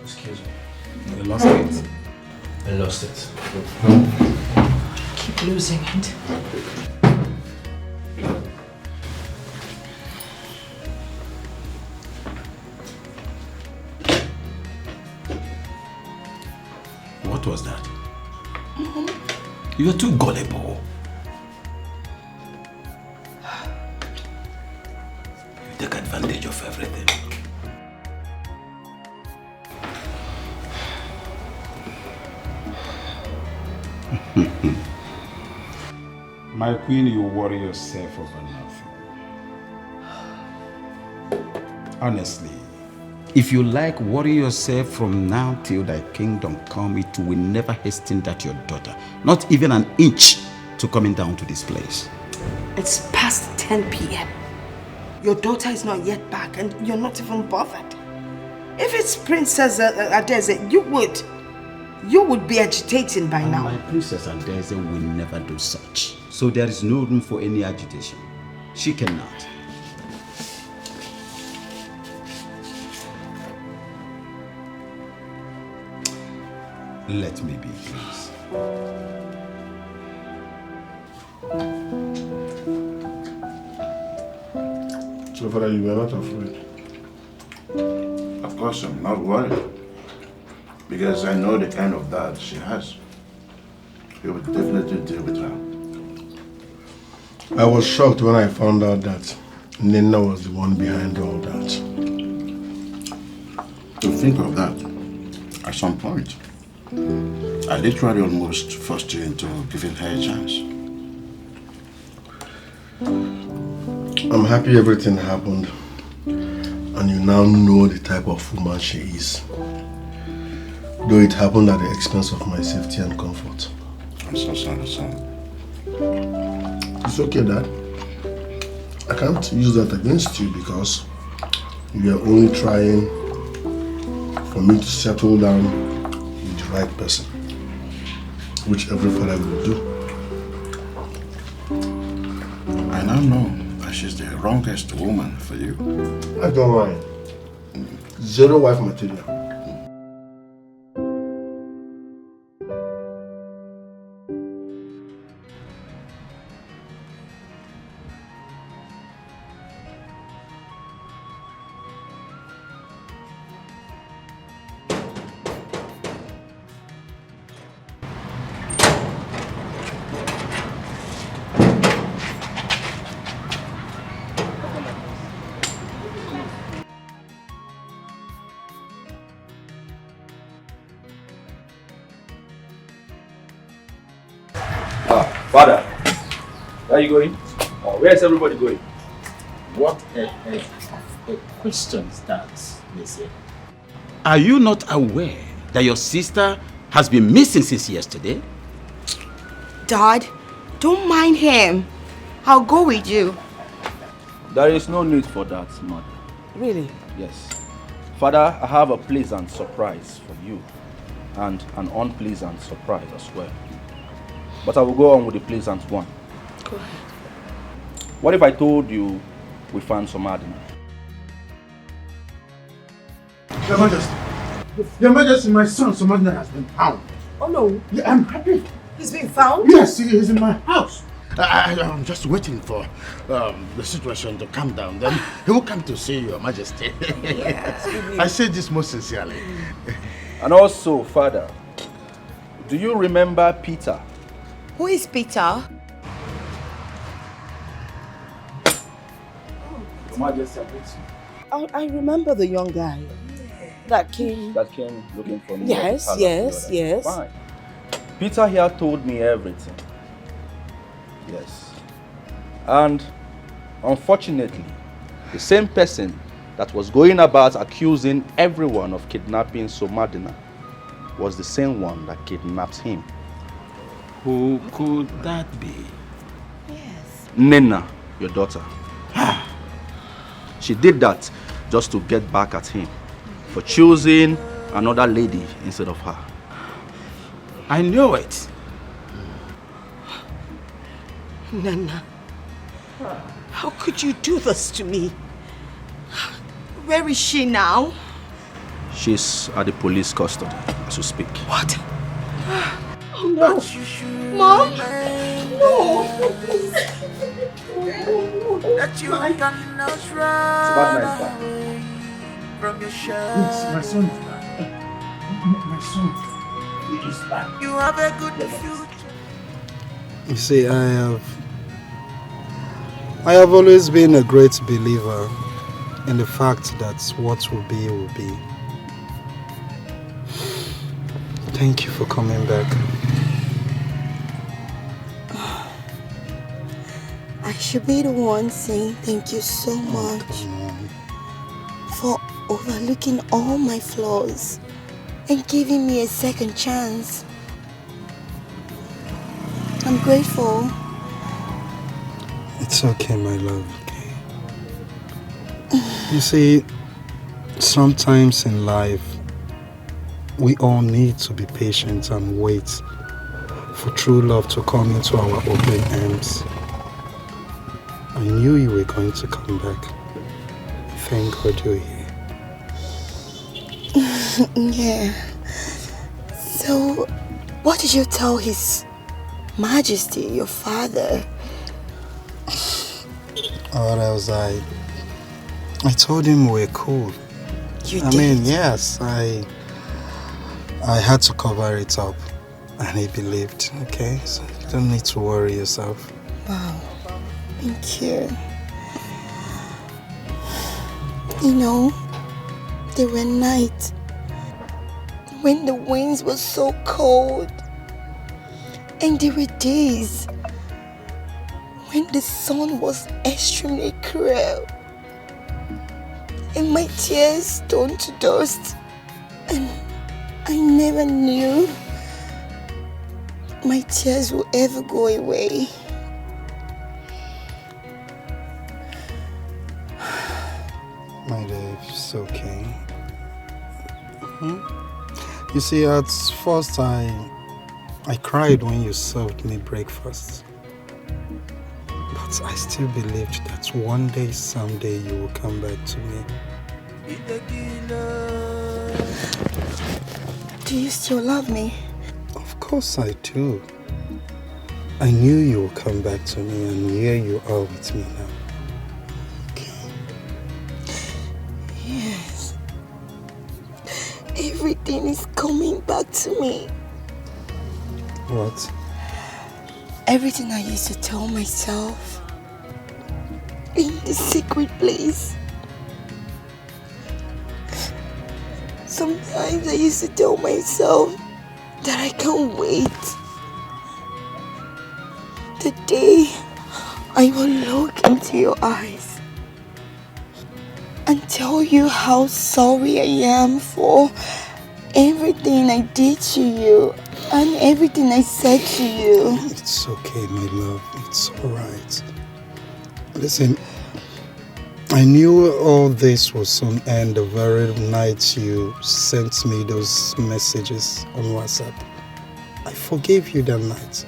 Excuse me. You lost it? I lost it. Keep losing it. What was that? You're too gullible. You take advantage of everything. My queen, you worry yourself over nothing. Honestly, if you like, worry yourself from now till thy kingdom come. It will never hasten that your daughter, not even an inch, to coming down to this place. It's past 10 p.m. Your daughter is not yet back and you're not even bothered. If it's Princess Adeze, you would be agitating by now. My Princess Adeze will never do such. So there is no room for any agitation. She cannot. Let me be, please. So far, you were not afraid? Of course, I'm not worried. Because I know the kind of dad she has. He would definitely deal with her. I was shocked when I found out that Nina was the one behind all that. To think of that, at some point, I literally almost forced you into giving her a chance. I'm happy everything happened and you now know the type of woman she is. Though it happened at the expense of my safety and comfort. I'm so sorry, son. It's okay, Dad. I can't use that against you because you are only trying for me to settle down with the right person, which every father would do. I now know that she's the wrongest woman for you. I don't mind. Zero wife material. Father, Where are you going? Where is everybody going? What a question is that, they say? Are you not aware that your sister has been missing since yesterday? Dad, don't mind him. I'll go with you. There is no need for that, mother. Really? Yes. Father, I have a pleasant surprise for you and an unpleasant surprise as well. But I will go on with the pleasant one. Go ahead. What if I told you we found Samadina? Your Majesty. Your Majesty, my son Samadina has been found. Oh no. Yeah, I'm happy. He's been found? Yes, he is in my house. I'm just waiting for the situation to calm down. Then he will come to see Your Majesty. Yes. I say this most sincerely. And also, Father, do you remember Peter? Who is Peter? Your Majesty, I remember the young guy that came looking for me. Yes, yes. Fine. Peter here told me everything. Yes. And unfortunately, the same person that was going about accusing everyone of kidnapping Samadina was the same one that kidnapped him. Who could that be? Yes. Nena, your daughter. She did that just to get back at him for choosing another lady instead of her. I knew it. Nana, how could you do this to me? Where is she now? She's at the police custody as we speak. What? No. Mom? No. That you cannot run away from your shadow. Yes, my son is back. My son is back. You have a good future. You see, I have always been a great believer in the fact that what will be will be. Thank you for coming back. I should be the one saying thank you so much for overlooking all my flaws and giving me a second chance. I'm grateful. It's okay, my love, okay? You see, sometimes in life, we all need to be patient and wait for true love to come into our open arms. I knew you were going to come back. Thank God you're here. Yeah. So, what did you tell His Majesty, your father? What else? I told him we're cool. You I did? mean, yes, I had to cover it up, and he believed. Okay, so you don't need to worry yourself. Wow. Thank you. You know, there were nights when the winds were so cold, and there were days when the sun was extremely cruel, and my tears turned to dust, and I never knew my tears would ever go away. My dear, it's okay. You see, at first I cried when you served me breakfast. But I still believed that one day, someday, you will come back to me. Do you still love me? Of course I do. I knew you would come back to me, and here you are with me now. Yes. Everything is coming back to me. What? Everything I used to tell myself in the secret place. Sometimes I used to tell myself that I can't wait the day I will look into your eyes and tell you how sorry I am for everything I did to you and everything I said to you. It's okay, my love. It's alright. Listen, I knew all this was soon end the very night you sent me those messages on WhatsApp. I forgave you that night.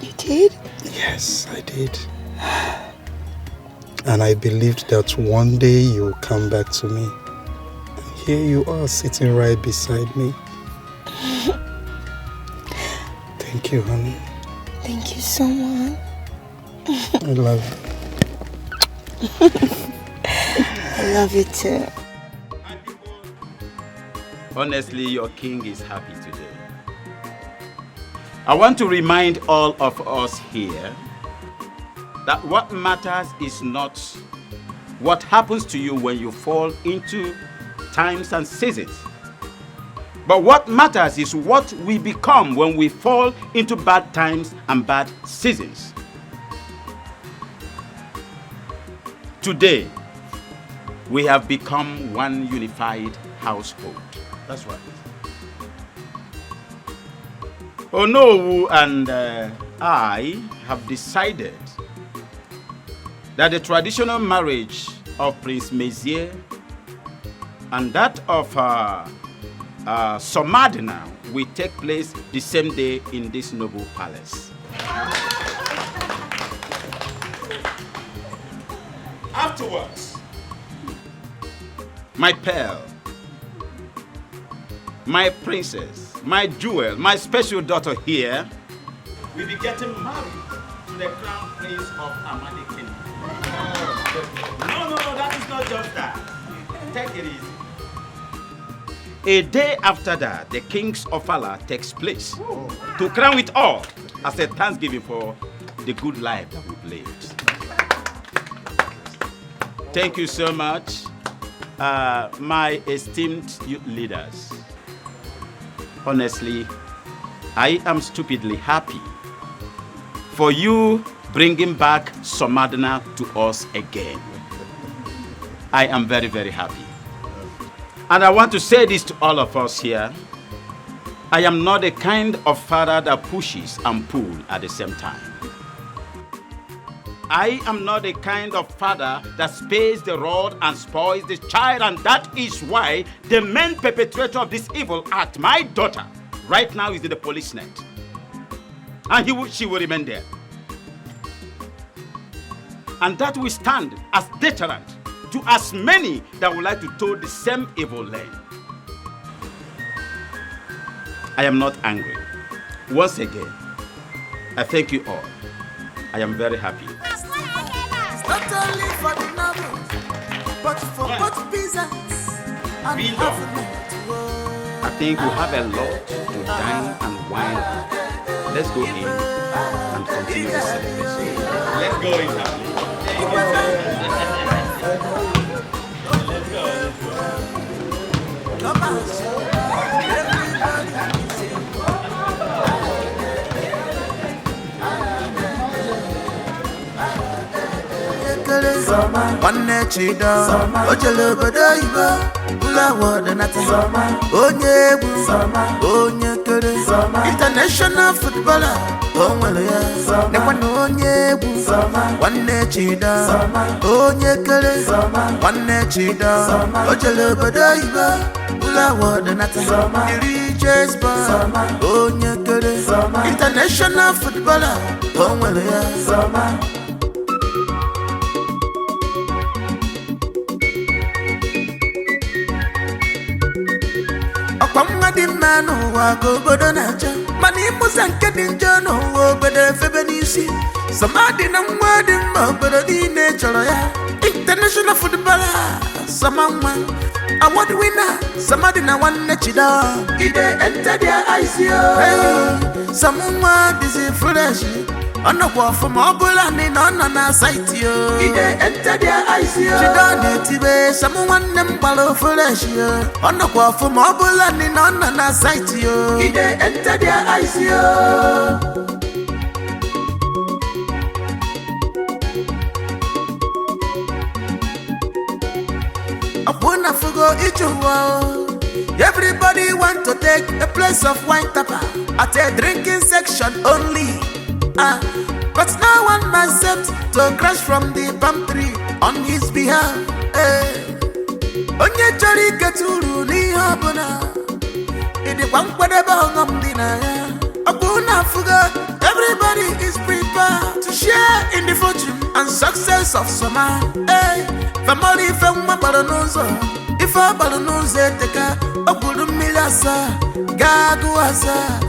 You did? Yes, I did. And I believed that one day you'll come back to me. And here you are sitting right beside me. Thank you, honey. Thank you so much. I love you. I love you too. Honestly, your king is happy today. I want to remind all of us here that what matters is not what happens to you when you fall into times and seasons. But what matters is what we become when we fall into bad times and bad seasons. Today, we have become one unified household. That's right. Onowu and I have decided that the traditional marriage of Prince Mezier and that of Samadina will take place the same day in this noble palace. Afterwards, my pearl, my princess, my jewel, my special daughter here will be getting married to the crown prince of Amadi Kingdom. No, that is not just that. Take it easy. A day after that, the King's Ofala takes place to crown it all as a thanksgiving for the good life that we've lived. Thank you so much, my esteemed youth leaders. Honestly, I am stupidly happy for you bringing back Samadina to us again. I am very, very happy. And I want to say this to all of us here. I am not the kind of father that pushes and pulls at the same time. I am not the kind of father that spares the rod and spoils the child, and that is why the main perpetrator of this evil act, my daughter, right now is in the police net. And she will remain there. And that will stand as deterrent to as many that would like to toe the same evil lane. I am not angry. Once again, I thank you all. I am very happy. Not only for the novels, but for both peasants and I think we have a lot to dine and wine on. Let's go in and continue the celebration. Let's go in happily. One chida, ojele badaiba, ula wada nata. Onye bu, onye kere. International footballer, onwele ya. Nekwana onye bu, one chida, onye kere. One chida, ojele badaiba, ula wada nata. Iri chespa, onye kere. International footballer, onwele ya. Di manu wa go bodo na cha mani musa nke di njo no wo bodo febe n'isi Samadina nwa di mma bodo di ne choro ya international footballer Samanwa award winner Samadina one chida ide enter their eyes yo hey Samanwa busy fresh Onokwa from Obula ni nona na site yo ide enter their eyes yo chida ne tibe someone nem balo fresh yo Onokwa from Obula ni nona na site yo ide enter their eyes yo Okuna fugo ichuwa. Everybody want to take a place of wine tapa at a drinking section only. But no one accepts to crash from the palm tree on his behalf. Onye chori keturu ni habona. Idi kwankwadeba hongomdina ya. Okuna fugo. Everybody is prepared to share in the fortune and success of summer. Family femma balonozo. If a balonoze teka, okulu milasa, gagu asa.